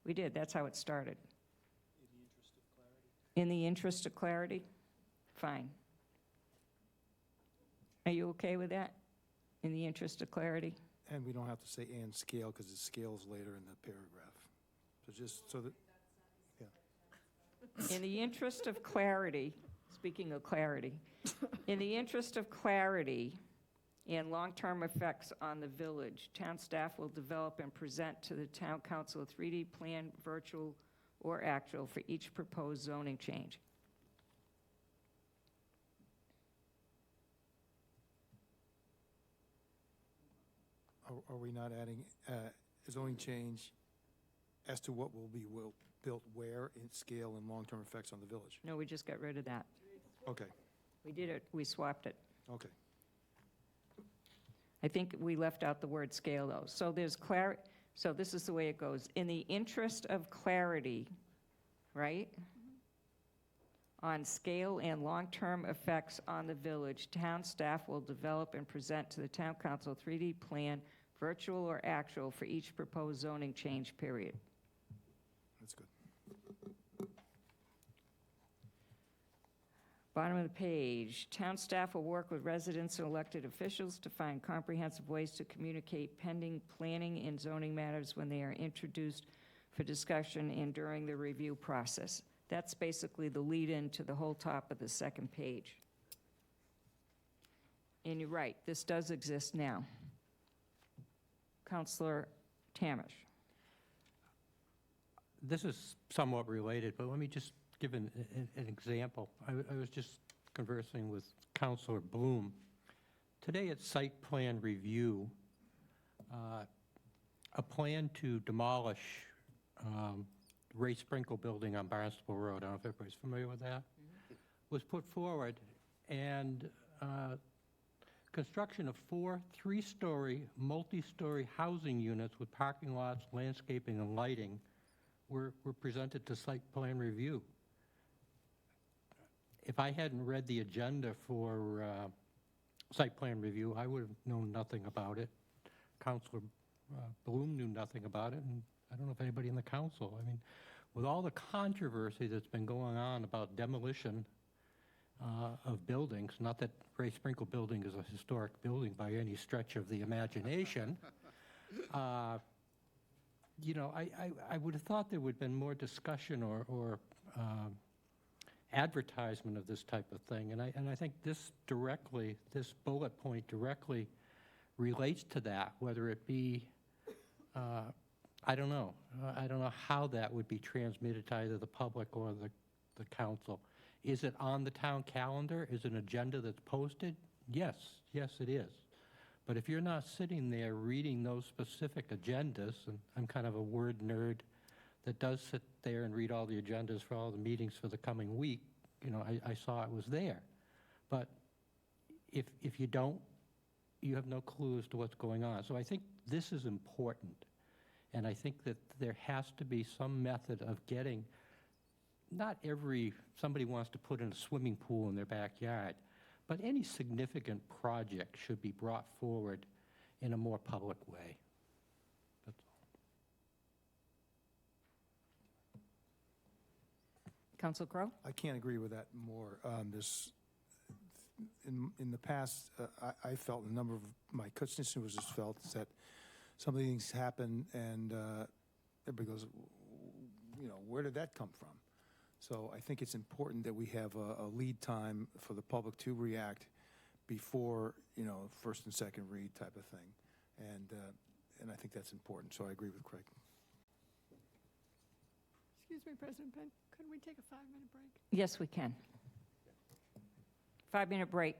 We did, that's how it started. In the interest of clarity? Fine. Are you okay with that? In the interest of clarity? And we don't have to say and scale, because it scales later in the paragraph. So just so that, In the interest of clarity, speaking of clarity, in the interest of clarity and long-term effects on the village, town staff will develop and present to the town council a 3D plan, virtual or actual, for each proposed zoning change. are we not adding a zoning change as to what will be built where in scale and long-term effects on the village? No, we just got rid of that. Okay, We did it, we swapped it. okay. I think we left out the word scale, though. So there's so this is the way it goes. In the interest of clarity, right? On scale and long-term effects on the village, town staff will develop and present to the town council 3D plan, virtual or actual, for each proposed zoning change period. That's good. Bottom of the page, town staff will work with residents and elected officials to find comprehensive ways to communicate pending planning and zoning matters when they are introduced for discussion and during the review process. That's basically the lead-in to the whole top of the second page. And you're right, this does exist now. Councilor Tamish. This is somewhat related, but let me just give an example. I was just conversing with Councilor Bloom. Today at site plan review, a plan to demolish Ray Sprinkle building on Barnstable Road, I don't know if everybody's familiar with that, was put forward, and construction of 4 3-story, multi-story housing units with parking lots, landscaping, and lighting were presented to site plan review. If I hadn't read the agenda for site plan review, I would have known nothing about it. Councilor Bloom knew nothing about it, and I don't know if anybody in the council. I mean, with all the controversy that's been going on about demolition of buildings, not that Ray Sprinkle building is a historic building by any stretch of the imagination, you know, I would have thought there would have been more discussion or advertisement of this type of thing. And I think this bullet point directly relates to that, whether it be, I don't know how that would be transmitted to either the public or the council. Is it on the town calendar? Is it an agenda that's posted? Yes, it is. But if you're not sitting there reading those specific agendas, and I'm kind of a word nerd that does sit there and read all the agendas for all the meetings for the coming week, you know, I saw it was there. But if you don't, you have no clue as to what's going on. So I think this is important. And I think that there has to be some method of getting, somebody wants to put in a swimming pool in their backyard, but any significant project should be brought forward in a more public way. That's all. Councilor Crowe? I can't agree with that more. In the past, I felt, a number of my constituents felt, that some of these things happen and everybody goes, you know, where did that come from? So I think it's important that we have a lead time for the public to react before, you know, first and second read type of thing. And I think that's important, so I agree with Craig. Excuse me, President Penn, could we take a 5-minute break? Yes, we can. 5-minute break.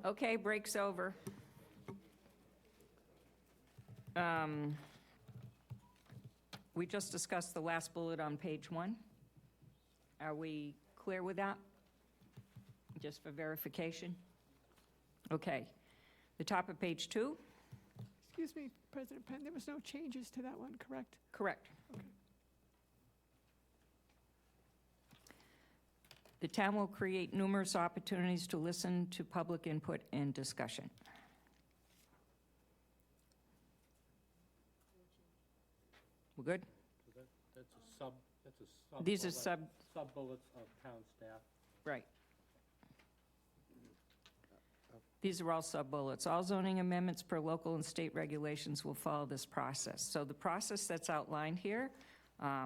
Okay, break's over. We just discussed the last bullet on page 1. Are we clear with that? Just for verification? Okay. The top of page 2? Excuse me, President Penn, there was no changes to that one, correct? Correct. Okay. The town will create numerous opportunities to listen to public input and discussion. We're good? That's a sub. These are sub- Sub-bullets of town staff. Right. These are all sub-bullets. All zoning amendments per local and state regulations will follow this process. So the process that's outlined here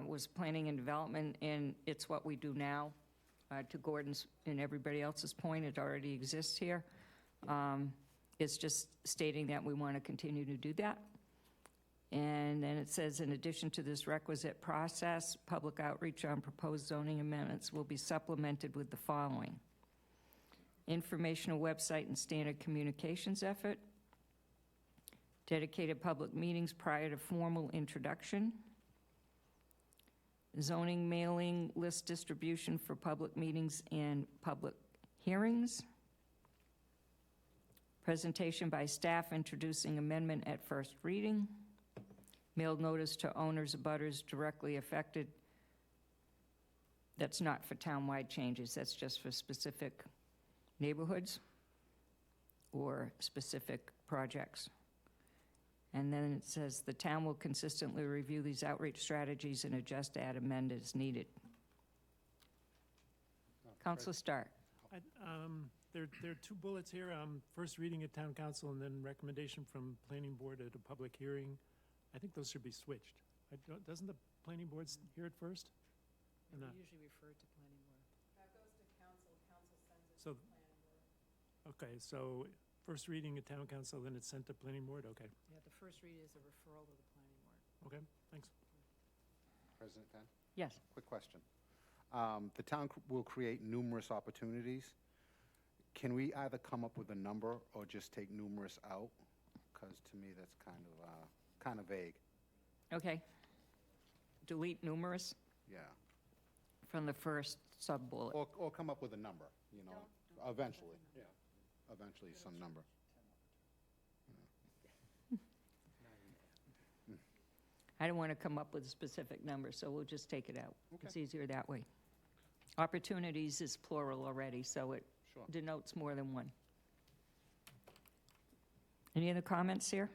was planning and development, and it's what we do now. To Gordon's and everybody else's point, it already exists here. It's just stating that we want to continue to do that. And then it says, in addition to this requisite process, public outreach on proposed zoning amendments will be supplemented with the following: informational website and standard communications effort, dedicated public meetings prior to formal introduction, zoning mailing list distribution for public meetings and public hearings, presentation by staff introducing amendment at first reading, mailed notice to owners, abutters directly affected. That's not for townwide changes, that's just for specific neighborhoods or specific projects. And then it says, the town will consistently review these outreach strategies and adjust, add, amend as needed. Councilor Stark. There are 2 bullets here. First reading at town council and then recommendation from planning board at a public hearing. I think those should be switched. Doesn't the planning board hear it first? We usually refer to planning board. That goes to council, council sends it So- to planning board. Okay, so first reading at town council, then it's sent to planning board? Okay, Yeah, the first read is a referral to the planning board. okay, thanks. President Penn? Yes. Quick question. The town will create numerous opportunities. Can we either come up with a number or just take numerous out? Because to me, that's kind of vague. Okay. Delete numerous Yeah. from the first sub-bullet. Or come up with a number, eventually. Yeah. Eventually, some number. I don't want to come up with a specific number, so we'll just take it out. Okay. It's easier that way. Opportunities is plural already, so it Sure. denotes more than one. Any other comments here?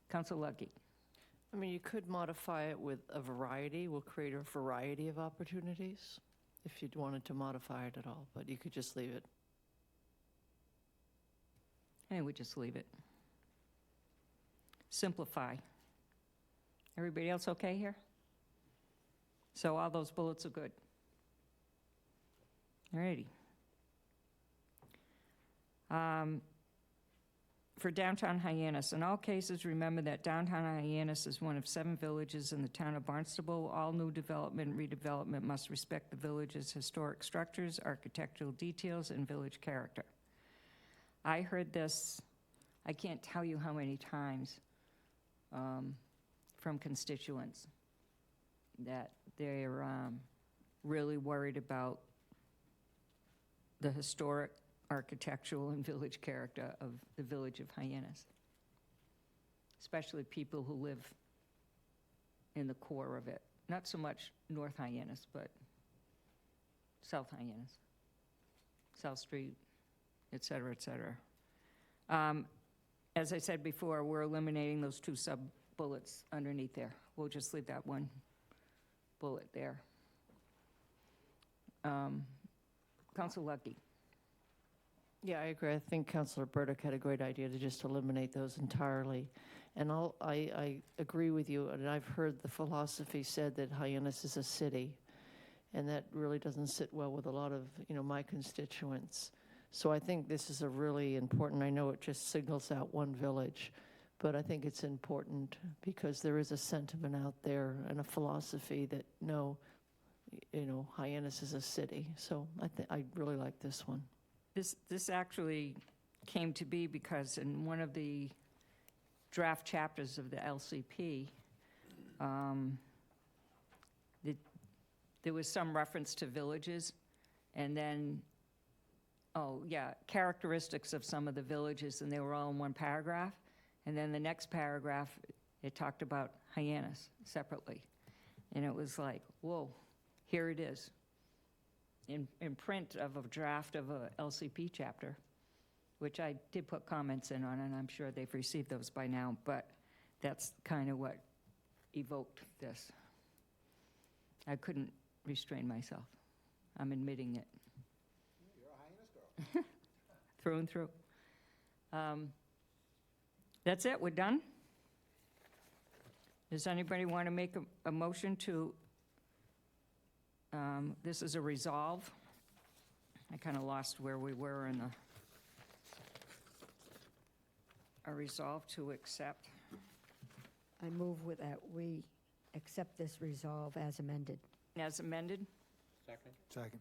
Council Lucky. I mean, you could modify it with a variety. We'll create a variety of opportunities if you'd wanted to modify it at all, but you could just leave it. I would just leave it. Simplify. Everybody else okay here? So all those bullets are good. All righty. For downtown Hyannis, in all cases, remember that downtown Hyannis is one of 7 villages in the town of Barnstable. All new development and redevelopment must respect the village's historic structures, architectural details, and village character. I heard this, I can't tell you how many times, from constituents, that they're really worried about the historic, architectural, and village character of the village of Hyannis, especially people who live in the core of it. Not so much North Hyannis, but South Hyannis, South Street, et cetera, et cetera. As I said before, we're eliminating those 2 sub-bullets underneath there. We'll just leave that 1 bullet there. Council Lucky. Yeah, I agree. I think Councilor Burdick had a great idea to just eliminate those entirely. And I agree with you, and I've heard the philosophy said that Hyannis is a city, and that really doesn't sit well with a lot of, my constituents. So I think this is a really important, I know it just signals out one village, but I think it's important because there is a sentiment out there and a philosophy that, no, Hyannis is a city. So I really like this one. This actually came to be because in one of the draft chapters of the LCP, there was some reference to villages, and then, characteristics of some of the villages, and they were all in one paragraph. And then the next paragraph, it talked about Hyannis separately. And it was like, whoa, here it is, in print of a draft of a LCP chapter, which I did put comments in on, and I'm sure they've received those by now, but that's kind of what evoked this. I couldn't restrain myself. I'm admitting it. You're a Hyannis girl. Through and through. That's it, we're done? Does anybody want to make a motion to, this is a resolve. I kind of lost where we were in a resolve to accept. I move with that we accept this resolve as amended. As amended? Second.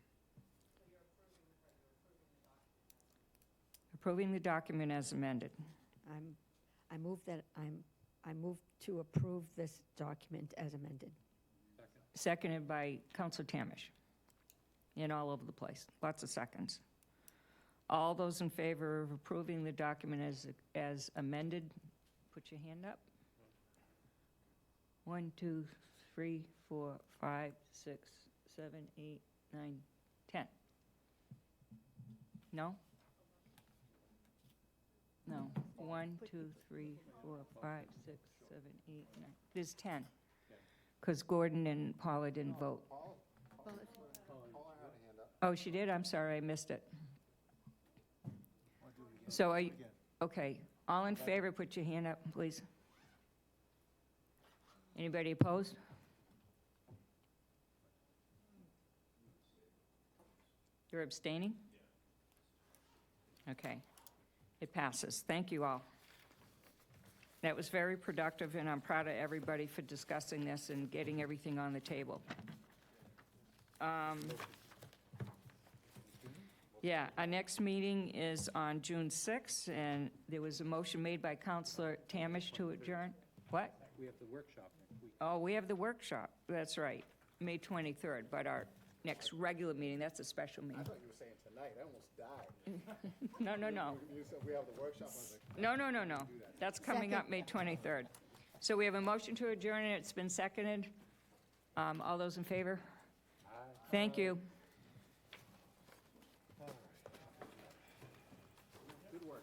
Approving the document as amended. I move to approve this document as amended. Seconded by Councilor Tamish. In all over the place, lots of seconds. All those in favor of approving the document as amended, put your hand up. 1, 2, 3, 4, 5, 6, 7, 8, 9, 10. No? No. 1, 2, 3, 4, 5, 6, 7, 8, 9. There's 10. Because Gordon and Paula didn't vote. Oh, she did? I'm sorry, I missed it. So, okay, all in favor, put your hand up, please. Anybody opposed? You're abstaining? Okay, it passes. Thank you all. That was very productive, and I'm proud of everybody for discussing this and getting everything on the table. Yeah, our next meeting is on June 6th, and there was a motion made by Councilor Tamish to adjourn. What? We have the workshop next week. Oh, we have the workshop, that's right, May 23rd, but our next regular meeting, that's a special meeting. I thought you were saying tonight. I almost died. No. You said we have the workshop. I was like, No. That's coming up May 23rd. So we have a motion to adjourn, and it's been seconded. All those in favor? Aye. Thank you.